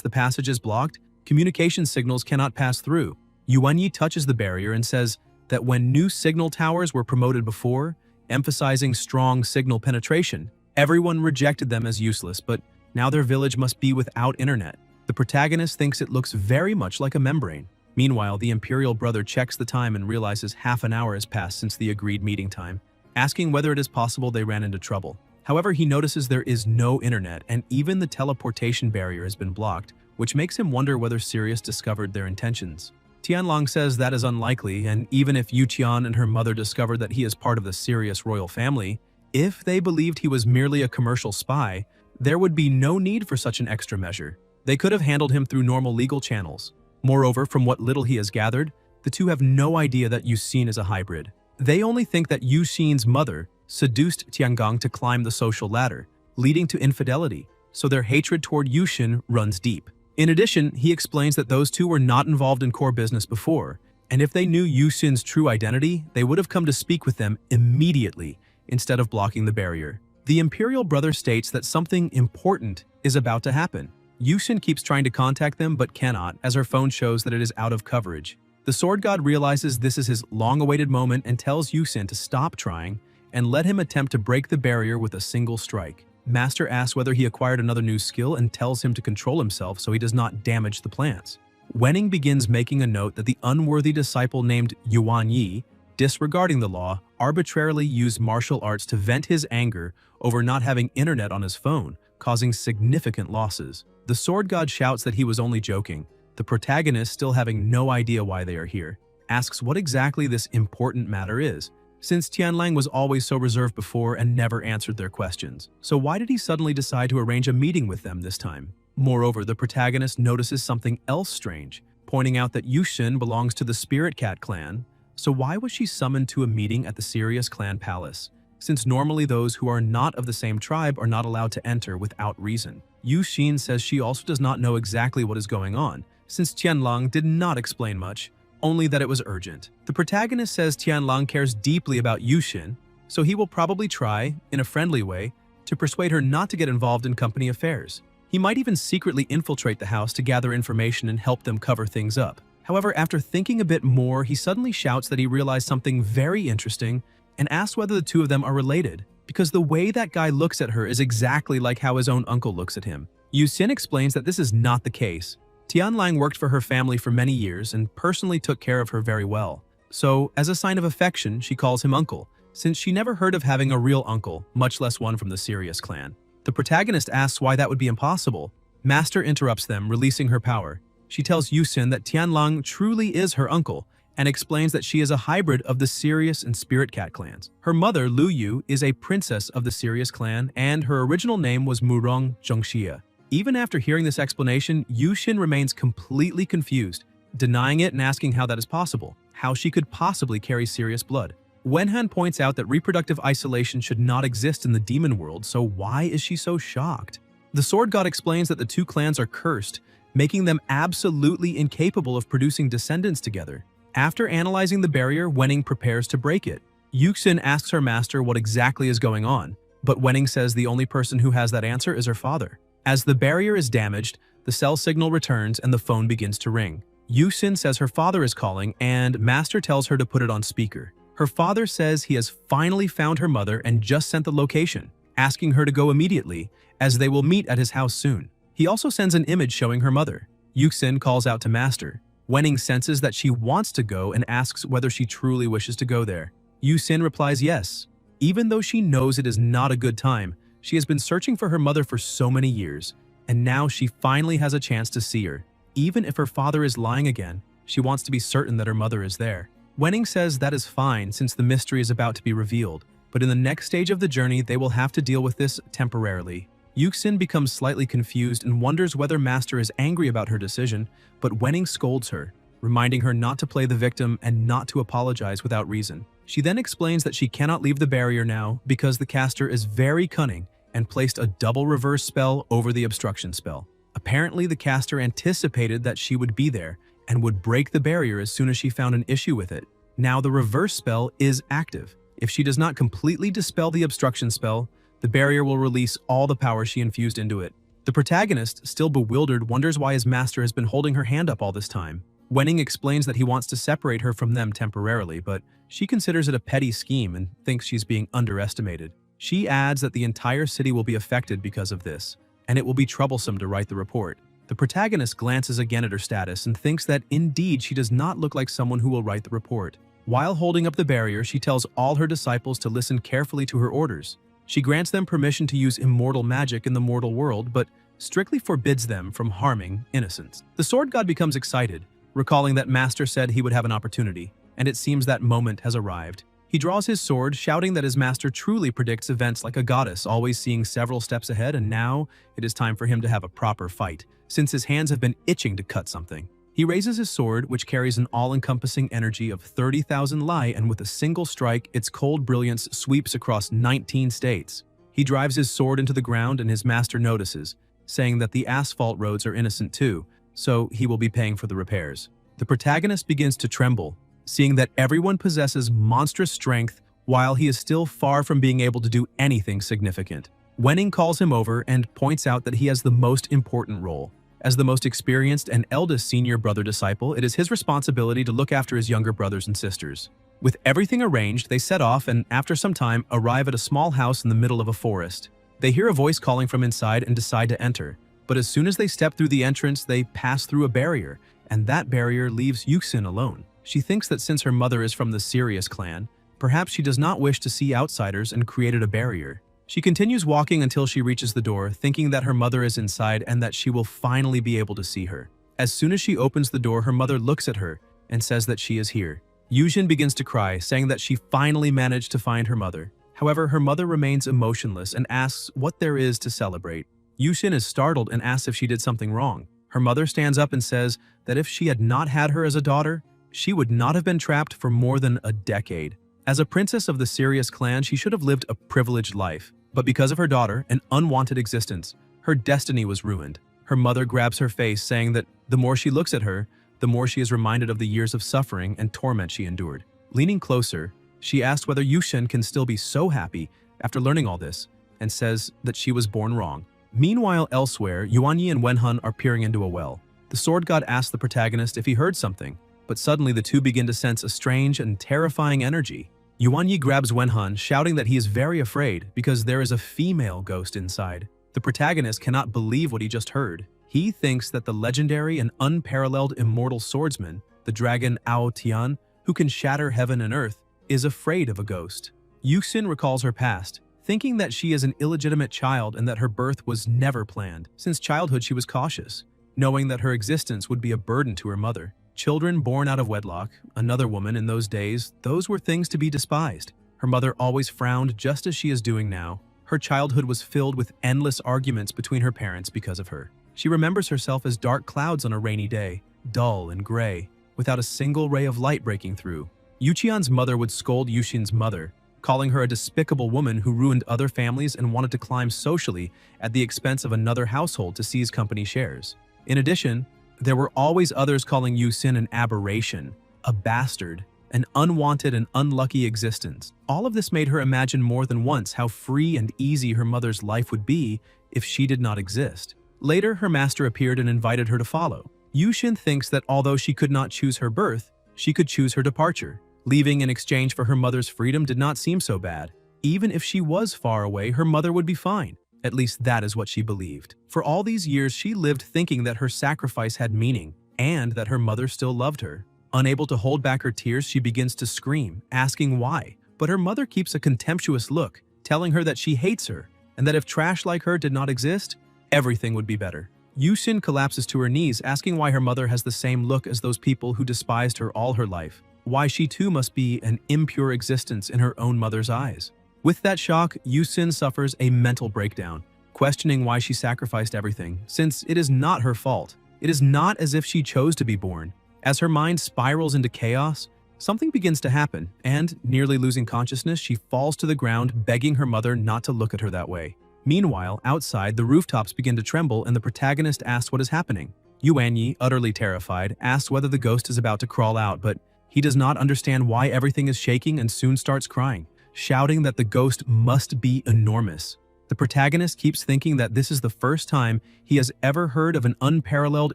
the passage is blocked, communication signals cannot pass through. Yuanyi touches the barrier and says that when new signal towers were promoted before, emphasizing strong signal penetration, everyone rejected them as useless, but now their village must be without internet. The protagonist thinks it looks very much like a membrane. Meanwhile, the imperial brother checks the time and realizes half an hour has passed since the agreed meeting time, asking whether it is possible they ran into trouble. However, he notices there is no internet and even the teleportation barrier has been blocked, which makes him wonder whether Sirius discovered their intentions. Tianlong says that is unlikely, and even if Yuqian and her mother discovered that he is part of the Sirius royal family, if they believed he was merely a commercial spy, there would be no need for such an extra measure. They could have handled him through normal legal channels. Moreover, from what little he has gathered, the two have no idea that Yuxin is a hybrid. They only think that Yuxin's mother seduced Tiangang to climb the social ladder, leading to infidelity, so their hatred toward Yuxin runs deep. In addition, he explains that those two were not involved in core business before, and if they knew Yuxin's true identity, they would have come to speak with them immediately instead of blocking the barrier. The imperial brother states that something important is about to happen. Yuxin keeps trying to contact them but cannot, as her phone shows that it is out of coverage. The sword god realizes this is his long-awaited moment and tells Yuxin to stop trying and let him attempt to break the barrier with a single strike. Master asks whether he acquired another new skill and tells him to control himself so he does not damage the plants. Wenning begins making a note that the unworthy disciple named Yuan Yi, disregarding the law, arbitrarily used martial arts to vent his anger over not having internet on his phone, causing significant losses. The sword god shouts that he was only joking, the protagonist still having no idea why they are here. asks what exactly this important matter is, since Tianlang was always so reserved before and never answered their questions. So why did he suddenly decide to arrange a meeting with them this time? Moreover, the protagonist notices something else strange, pointing out that Yuxin belongs to the Spirit Cat clan. So why was she summoned to a meeting at the Sirius clan palace, since normally those who are not of the same tribe are not allowed to enter without reason? Yuxin says she also does not know exactly what is going on, since Tianlang did not explain much, only that it was urgent. The protagonist says Tianlang cares deeply about Yuxin, so he will probably try, in a friendly way, to persuade her not to get involved in company affairs. He might even secretly infiltrate the house to gather information and help them cover things up. However, after thinking a bit more, he suddenly shouts that he realized something very interesting and asks whether the two of them are related, because the way that guy looks at her is exactly like how his own uncle looks at him. Yuxin explains that this is not the case. Tianlang worked for her family for many years and personally took care of her very well. So, as a sign of affection, she calls him uncle, since she never heard of having a real uncle, much less one from the Sirius clan. The protagonist asks why that would be impossible. Master interrupts them, releasing her power. She tells Yuxin that Tianlang truly is her uncle, and explains that she is a hybrid of the Sirius and Spirit Cat clans. Her mother, Lu Yu, is a princess of the Sirius clan, and her original name was Murong Zhengxia. Even after hearing this explanation, Yuxin remains completely confused, denying it and asking how that is possible, how she could possibly carry Sirius blood. Wenhan points out that reproductive isolation should not exist in the demon world, so why is she so shocked? The Sword God explains that the two clans are cursed, making them absolutely incapable of producing descendants together. After analyzing the barrier, Wenning prepares to break it. Yuxin asks her master what exactly is going on, but Wenning says the only person who has that answer is her father. As the barrier is damaged, the cell signal returns and the phone begins to ring. Yuxin says her father is calling, and Master tells her to put it on speaker. Her father says he has finally found her mother and just sent the location, asking her to go immediately, as they will meet at his house soon. He also sends an image showing her mother. Yuxin calls out to Master. Wenning senses that she wants to go and asks whether she truly wishes to go there. Yuxin replies yes. Even though she knows it is not a good time, she has been searching for her mother for so many years, and now she finally has a chance to see her. Even if her father is lying again, she wants to be certain that her mother is there. Wenning says that is fine since the mystery is about to be revealed, but in the next stage of the journey they will have to deal with this temporarily. Yuxin becomes slightly confused and wonders whether Master is angry about her decision, but Wenning scolds her, reminding her not to play the victim and not to apologize without reason. She then explains that she cannot leave the barrier now because the caster is very cunning and placed a double reverse spell over the obstruction spell. Apparently, the caster anticipated that she would be there and would break the barrier as soon as she found an issue with it. Now the reverse spell is active. If she does not completely dispel the obstruction spell, the barrier will release all the power she infused into it. The protagonist, still bewildered, wonders why his master has been holding her hand up all this time. Wenning explains that he wants to separate her from them temporarily, but she considers it a petty scheme and thinks she's being underestimated. She adds that the entire city will be affected because of this, and it will be troublesome to write the report. The protagonist glances again at her status and thinks that indeed she does not look like someone who will write the report. While holding up the barrier, she tells all her disciples to listen carefully to her orders. She grants them permission to use immortal magic in the mortal world, but strictly forbids them from harming innocents. The Sword God becomes excited, recalling that Master said he would have an opportunity, and it seems that moment has arrived. He draws his sword, shouting that his master truly predicts events like a goddess, always seeing several steps ahead, and now it is time for him to have a proper fight, since his hands have been itching to cut something. He raises his sword, which carries an all-encompassing energy of 30,000 Lai, and with a single strike, its cold brilliance sweeps across 19 states. He drives his sword into the ground, and his master notices, saying that the asphalt roads are innocent too, so he will be paying for the repairs. The protagonist begins to tremble, seeing that everyone possesses monstrous strength while he is still far from being able to do anything significant. Wenning calls him over and points out that he has the most important role. As the most experienced and eldest senior brother disciple, it is his responsibility to look after his younger brothers and sisters. With everything arranged, they set off and, after some time, arrive at a small house in the middle of a forest. They hear a voice calling from inside and decide to enter, but as soon as they step through the entrance, they pass through a barrier, and that barrier leaves Yuxin alone. She thinks that since her mother is from the Sirius clan, perhaps she does not wish to see outsiders and created a barrier. She continues walking until she reaches the door, thinking that her mother is inside and that she will finally be able to see her. As soon as she opens the door, her mother looks at her and says that she is here. Yushin begins to cry, saying that she finally managed to find her mother. However, her mother remains emotionless and asks what there is to celebrate. Yushin is startled and asks if she did something wrong. Her mother stands up and says that if she had not had her as a daughter, she would not have been trapped for more than a decade. As a princess of the Sirius clan, she should have lived a privileged life. But because of her daughter, an unwanted existence, her destiny was ruined. Her mother grabs her face, saying that the more she looks at her, the more she is reminded of the years of suffering and torment she endured. Leaning closer, she asks whether Yushin can still be so happy after learning all this, and says that she was born wrong. Meanwhile, elsewhere, Yuanyi and Wenhun are peering into a well. The sword god asks the protagonist if he heard something, but suddenly the two begin to sense a strange and terrifying energy. Yuanyi grabs Wenhun, shouting that he is very afraid because there is a female ghost inside. The protagonist cannot believe what he just heard. He thinks that the legendary and unparalleled immortal swordsman, the dragon Ao Tian, who can shatter heaven and earth, is afraid of a ghost. Yuxin recalls her past, thinking that she is an illegitimate child and that her birth was never planned. Since childhood, she was cautious, knowing that her existence would be a burden to her mother. Children born out of wedlock, another woman in those days, those were things to be despised. Her mother always frowned just as she is doing now. Her childhood was filled with endless arguments between her parents because of her. She remembers herself as dark clouds on a rainy day, dull and gray, without a single ray of light breaking through. Yuqian's mother would scold Yushin's mother, calling her a despicable woman who ruined other families and wanted to climb socially at the expense of another household to seize company shares. In addition, there were always others calling Yusin an aberration, a bastard, an unwanted and unlucky existence. All of this made her imagine more than once how free and easy her mother's life would be if she did not exist. Later, her master appeared and invited her to follow. Yushin thinks that although she could not choose her birth, she could choose her departure. Leaving in exchange for her mother's freedom did not seem so bad. Even if she was far away, her mother would be fine. At least that is what she believed. For all these years, she lived thinking that her sacrifice had meaning and that her mother still loved her. Unable to hold back her tears, she begins to scream, asking why. But her mother keeps a contemptuous look, telling her that she hates her and that if trash like her did not exist, everything would be better. Yushin collapses to her knees, asking why her mother has the same look as those people who despised her all her life. Why she too must be an impure existence in her own mother's eyes. With that shock, Yushin suffers a mental breakdown, questioning why she sacrificed everything, since it is not her fault. It is not as if she chose to be born. As her mind spirals into chaos, something begins to happen, and, nearly losing consciousness, she falls to the ground, begging her mother not to look at her that way. Meanwhile, outside, the rooftops begin to tremble and the protagonist asks what is happening. Yuanyi, utterly terrified, asks whether the ghost is about to crawl out, but he does not understand why everything is shaking and soon starts crying, shouting that the ghost must be enormous. The protagonist keeps thinking that this is the first time he has ever heard of an unparalleled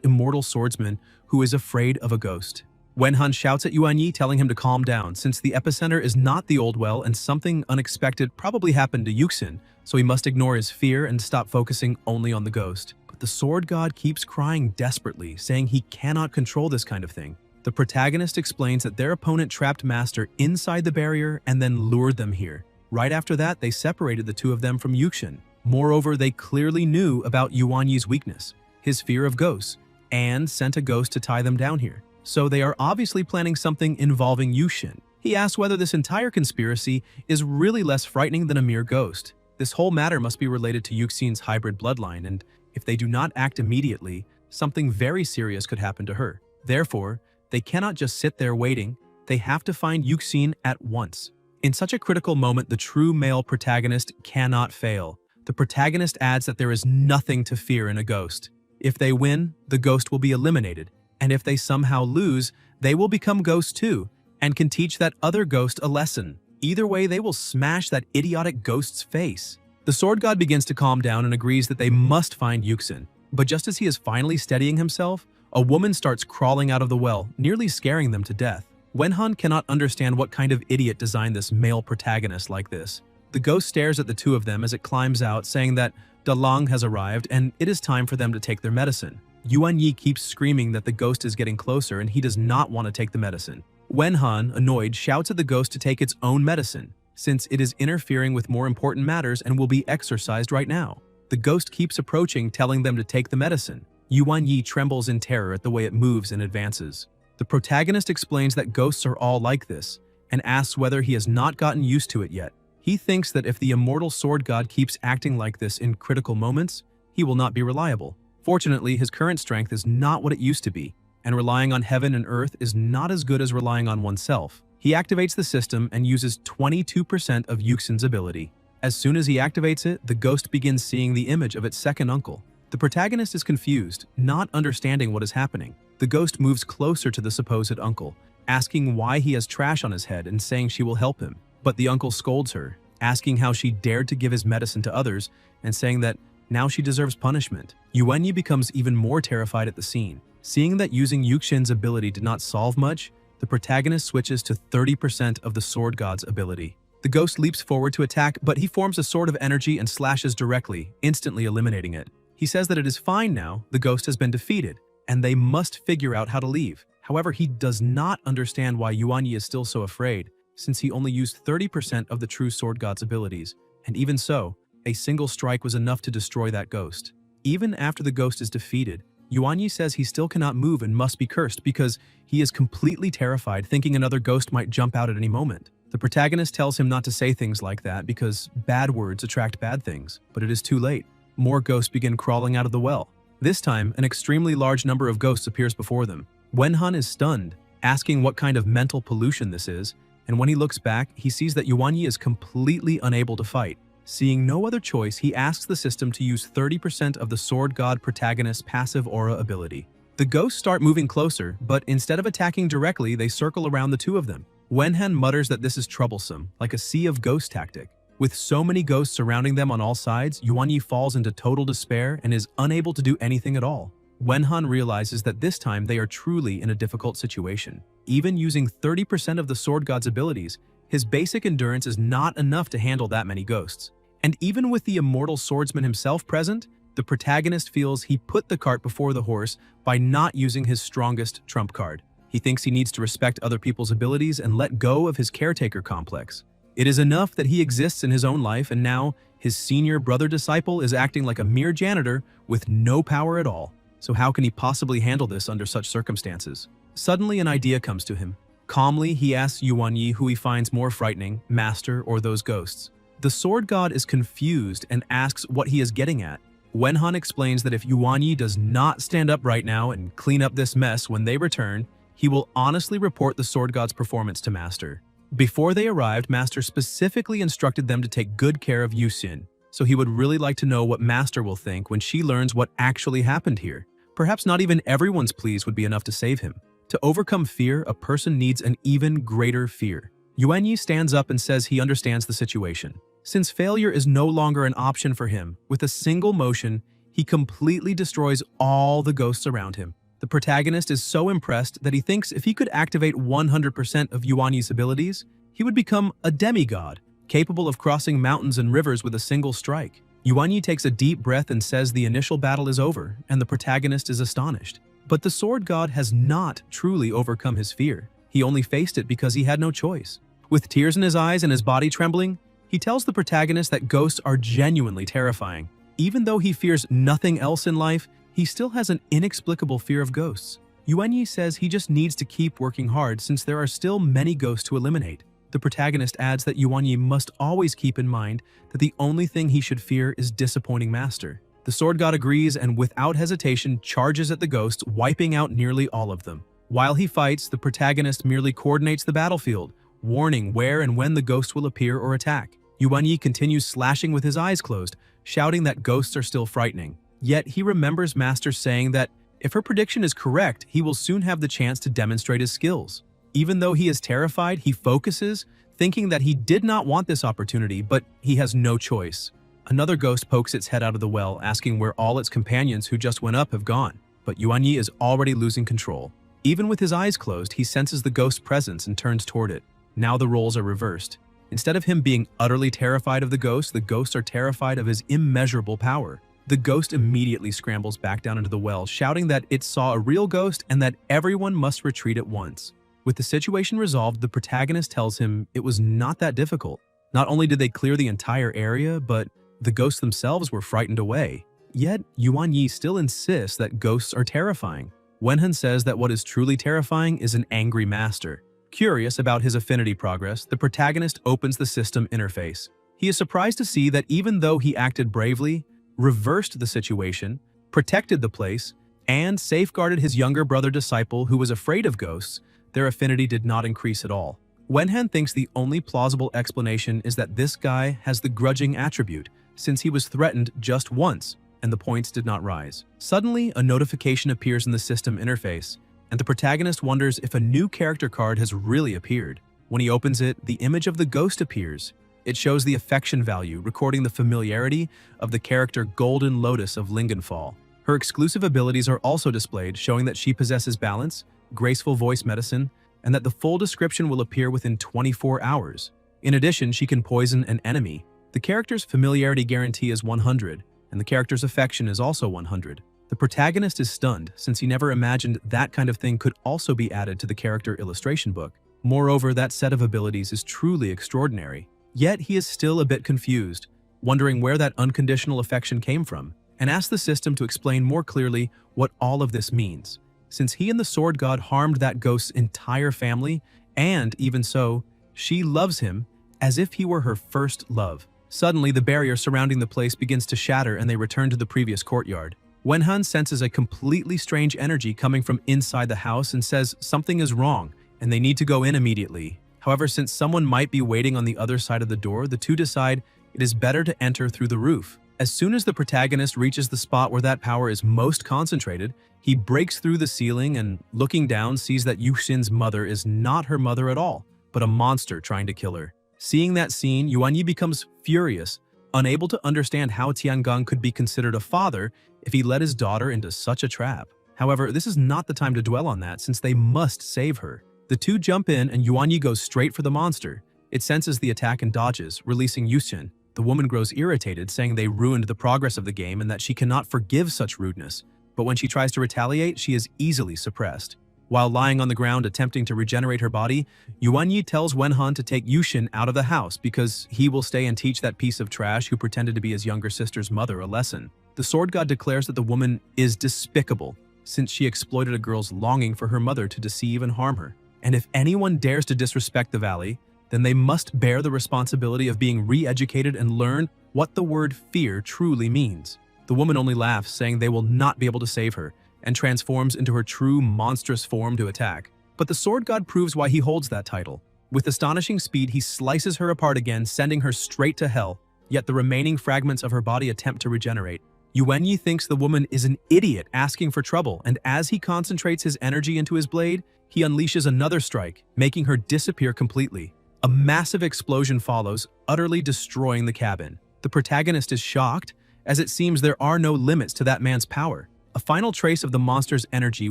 immortal swordsman who is afraid of a ghost. Wenhun shouts at Yuanyi, telling him to calm down, since the epicenter is not the old well and something unexpected probably happened to Yuxin, so he must ignore his fear and stop focusing only on the ghost. But the sword god keeps crying desperately, saying he cannot control this kind of thing. The protagonist explains that their opponent trapped Master inside the barrier and then lured them here. Right after that, they separated the two of them from Yuxin. Moreover, they clearly knew about Yuanyi's weakness, his fear of ghosts, and sent a ghost to tie them down here. So they are obviously planning something involving Yushin. He asks whether this entire conspiracy is really less frightening than a mere ghost. This whole matter must be related to Yuxin's hybrid bloodline, and if they do not act immediately, something very serious could happen to her. Therefore, they cannot just sit there waiting, they have to find Yuxin at once. In such a critical moment, the true male protagonist cannot fail. The protagonist adds that there is nothing to fear in a ghost. If they win, the ghost will be eliminated, and if they somehow lose, they will become ghosts too, and can teach that other ghost a lesson. Either way, they will smash that idiotic ghost's face. The sword god begins to calm down and agrees that they must find Yuxin. But just as he is finally steadying himself, a woman starts crawling out of the well, nearly scaring them to death. Wenhun cannot understand what kind of idiot designed this male protagonist like this. The ghost stares at the two of them as it climbs out, saying that Dalang has arrived and it is time for them to take their medicine. Yuanyi keeps screaming that the ghost is getting closer and he does not want to take the medicine. Wenhun, annoyed, shouts at the ghost to take its own medicine, since it is interfering with more important matters and will be exorcised right now. The ghost keeps approaching, telling them to take the medicine. Yuanyi trembles in terror at the way it moves and advances. The protagonist explains that ghosts are all like this, and asks whether he has not gotten used to it yet. He thinks that if the immortal sword god keeps acting like this in critical moments, he will not be reliable. Fortunately, his current strength is not what it used to be, and relying on heaven and earth is not as good as relying on oneself. He activates the system and uses 22% of Yuxin's ability. As soon as he activates it, the ghost begins seeing the image of its second uncle. The protagonist is confused, not understanding what is happening. The ghost moves closer to the supposed uncle, asking why he has trash on his head and saying she will help him. But the uncle scolds her, asking how she dared to give his medicine to others and saying that now she deserves punishment. Yuanyi becomes even more terrified at the scene. Seeing that using Yuxin's ability did not solve much, the protagonist switches to 30% of the sword god's ability. The ghost leaps forward to attack, but he forms a sword of energy and slashes directly, instantly eliminating it. He says that it is fine now, the ghost has been defeated, and they must figure out how to leave. However, he does not understand why Yuanyi is still so afraid, since he only used 30% of the true sword god's abilities, and even so, a single strike was enough to destroy that ghost. Even after the ghost is defeated, Yuanyi says he still cannot move and must be cursed because he is completely terrified, thinking another ghost might jump out at any moment. The protagonist tells him not to say things like that because bad words attract bad things, but it is too late. More ghosts begin crawling out of the well. This time, an extremely large number of ghosts appears before them. Wenhan is stunned, asking what kind of mental pollution this is, and when he looks back, he sees that Yuanyi is completely unable to fight. Seeing no other choice, he asks the system to use 30% of the sword god protagonist's passive aura ability. The ghosts start moving closer, but instead of attacking directly, they circle around the two of them. Wenhan mutters that this is troublesome, like a sea of ghost tactic. With so many ghosts surrounding them on all sides, Yuanyi falls into total despair and is unable to do anything at all. Wenhan realizes that this time they are truly in a difficult situation. Even using 30% of the sword god's abilities, his basic endurance is not enough to handle that many ghosts. And even with the immortal swordsman himself present, the protagonist feels he put the cart before the horse by not using his strongest trump card. He thinks he needs to respect other people's abilities and let go of his caretaker complex. It is enough that he exists in his own life, and now his senior brother disciple is acting like a mere janitor with no power at all. So how can he possibly handle this under such circumstances? Suddenly an idea comes to him. Calmly, he asks Yuanyi who he finds more frightening, Master or those ghosts. The sword god is confused and asks what he is getting at. Wenhan explains that if Yuanyi does not stand up right now and clean up this mess when they return, he will honestly report the sword god's performance to Master. Before they arrived, Master specifically instructed them to take good care of Yuxin, so he would really like to know what Master will think when she learns what actually happened here. Perhaps not even everyone's pleas would be enough to save him. To overcome fear, a person needs an even greater fear. Yuanyi stands up and says he understands the situation. Since failure is no longer an option for him, with a single motion, he completely destroys all the ghosts around him. The protagonist is so impressed that he thinks if he could activate 100% of Yuanyi's abilities, he would become a demigod, capable of crossing mountains and rivers with a single strike. Yuanyi takes a deep breath and says the initial battle is over, and the protagonist is astonished. But the sword god has not truly overcome his fear. He only faced it because he had no choice. With tears in his eyes and his body trembling, he tells the protagonist that ghosts are genuinely terrifying. Even though he fears nothing else in life, he still has an inexplicable fear of ghosts. Yuanyi says he just needs to keep working hard since there are still many ghosts to eliminate. The protagonist adds that Yuanyi must always keep in mind that the only thing he should fear is disappointing Master. The sword god agrees and without hesitation charges at the ghosts, wiping out nearly all of them. While he fights, the protagonist merely coordinates the battlefield, warning where and when the ghost will appear or attack. Yuanyi continues slashing with his eyes closed, shouting that ghosts are still frightening. Yet he remembers Master saying that if her prediction is correct, he will soon have the chance to demonstrate his skills. Even though he is terrified, he focuses, thinking that he did not want this opportunity, but he has no choice. Another ghost pokes its head out of the well, asking where all its companions who just went up have gone. But Yuanyi is already losing control. Even with his eyes closed, he senses the ghost's presence and turns toward it. Now the roles are reversed. Instead of him being utterly terrified of the ghosts are terrified of his immeasurable power. The ghost immediately scrambles back down into the well, shouting that it saw a real ghost and that everyone must retreat at once. With the situation resolved, the protagonist tells him it was not that difficult. Not only did they clear the entire area, but the ghosts themselves were frightened away. Yet, Yuanyi still insists that ghosts are terrifying. Wenhan says that what is truly terrifying is an angry master. Curious about his affinity progress, the protagonist opens the system interface. He is surprised to see that even though he acted bravely, reversed the situation, protected the place, and safeguarded his younger brother disciple who was afraid of ghosts, their affinity did not increase at all. Wenhan thinks the only plausible explanation is that this guy has the grudging attribute, since he was threatened just once, and the points did not rise. Suddenly, a notification appears in the system interface, and the protagonist wonders if a new character card has really appeared. When he opens it, the image of the ghost appears. It shows the affection value, recording the familiarity of the character Golden Lotus of Lingenfall. Her exclusive abilities are also displayed, showing that she possesses balance, graceful voice medicine, and that the full description will appear within 24 hours. In addition, she can poison an enemy. The character's familiarity guarantee is 100, and the character's affection is also 100. The protagonist is stunned, since he never imagined that kind of thing could also be added to the character illustration book. Moreover, that set of abilities is truly extraordinary. Yet he is still a bit confused, wondering where that unconditional affection came from, and asks the system to explain more clearly what all of this means. Since he and the sword god harmed that ghost's entire family, and even so, she loves him as if he were her first love. Suddenly, the barrier surrounding the place begins to shatter and they return to the previous courtyard. Wenhan senses a completely strange energy coming from inside the house and says something is wrong and they need to go in immediately. However, since someone might be waiting on the other side of the door, the two decide it is better to enter through the roof. As soon as the protagonist reaches the spot where that power is most concentrated, he breaks through the ceiling and, looking down, sees that Yuxin's mother is not her mother at all, but a monster trying to kill her. Seeing that scene, Yuanyi becomes furious, unable to understand how Tiangong could be considered a father if he led his daughter into such a trap. However, this is not the time to dwell on that, since they must save her. The two jump in and Yuanyi goes straight for the monster. It senses the attack and dodges, releasing Yuxin. The woman grows irritated, saying they ruined the progress of the game and that she cannot forgive such rudeness. But when she tries to retaliate, she is easily suppressed. While lying on the ground attempting to regenerate her body, Yuanyi tells Wenhan to take Yuxin out of the house because he will stay and teach that piece of trash who pretended to be his younger sister's mother a lesson. The sword god declares that the woman is despicable, since she exploited a girl's longing for her mother to deceive and harm her. And if anyone dares to disrespect the valley, then they must bear the responsibility of being re-educated and learn what the word fear truly means. The woman only laughs, saying they will not be able to save her, and transforms into her true monstrous form to attack. But the sword god proves why he holds that title. With astonishing speed, he slices her apart again, sending her straight to hell, yet the remaining fragments of her body attempt to regenerate. Yuanyi thinks the woman is an idiot asking for trouble, and as he concentrates his energy into his blade, he unleashes another strike, making her disappear completely. A massive explosion follows, utterly destroying the cabin. The protagonist is shocked, as it seems there are no limits to that man's power. A final trace of the monster's energy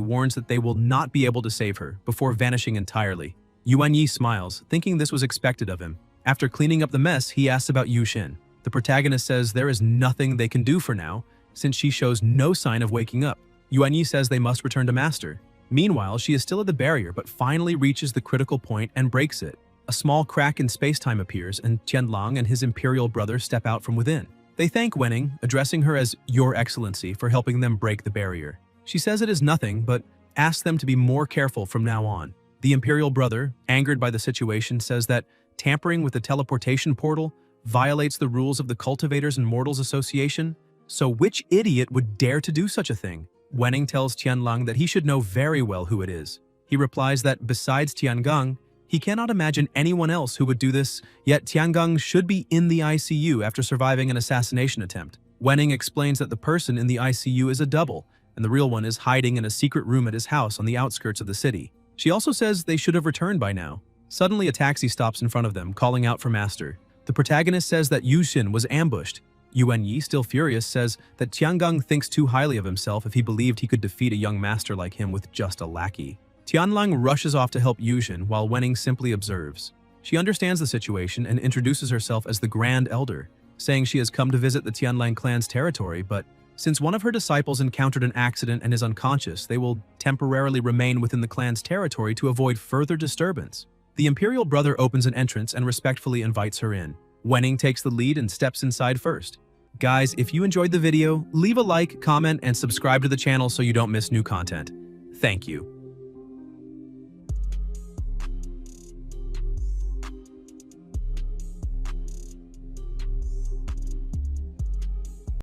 warns that they will not be able to save her, before vanishing entirely. Yuanyi smiles, thinking this was expected of him. After cleaning up the mess, he asks about Yuxin. The protagonist says there is nothing they can do for now, since she shows no sign of waking up. Yuanyi says they must return to Master. Meanwhile, she is still at the barrier, but finally reaches the critical point and breaks it. A small crack in space-time appears, and Tianlang and his imperial brother step out from within. They thank Wenning, addressing her as Your Excellency for helping them break the barrier. She says it is nothing, but asks them to be more careful from now on. The imperial brother, angered by the situation, says that tampering with the teleportation portal violates the rules of the Cultivators and Mortals Association. So which idiot would dare to do such a thing? Wenning tells Tianlang that he should know very well who it is. He replies that besides Tiangong, he cannot imagine anyone else who would do this, yet Tiangong should be in the ICU after surviving an assassination attempt. Wenning explains that the person in the ICU is a double, and the real one is hiding in a secret room at his house on the outskirts of the city. She also says they should have returned by now. Suddenly, a taxi stops in front of them, calling out for Master. The protagonist says that Yuxin was ambushed. Yuanyi, still furious, says that Tiangong thinks too highly of himself if he believed he could defeat a young master like him with just a lackey. Tianlang rushes off to help Yuxin while Wenning simply observes. She understands the situation and introduces herself as the Grand Elder, saying she has come to visit the Tianlang clan's territory, but since one of her disciples encountered an accident and is unconscious, they will temporarily remain within the clan's territory to avoid further disturbance. The imperial brother opens an entrance and respectfully invites her in. Wenning takes the lead and steps inside first. Guys, if you enjoyed the video, leave a like, comment, and subscribe to the channel so you don't miss new content. Thank you.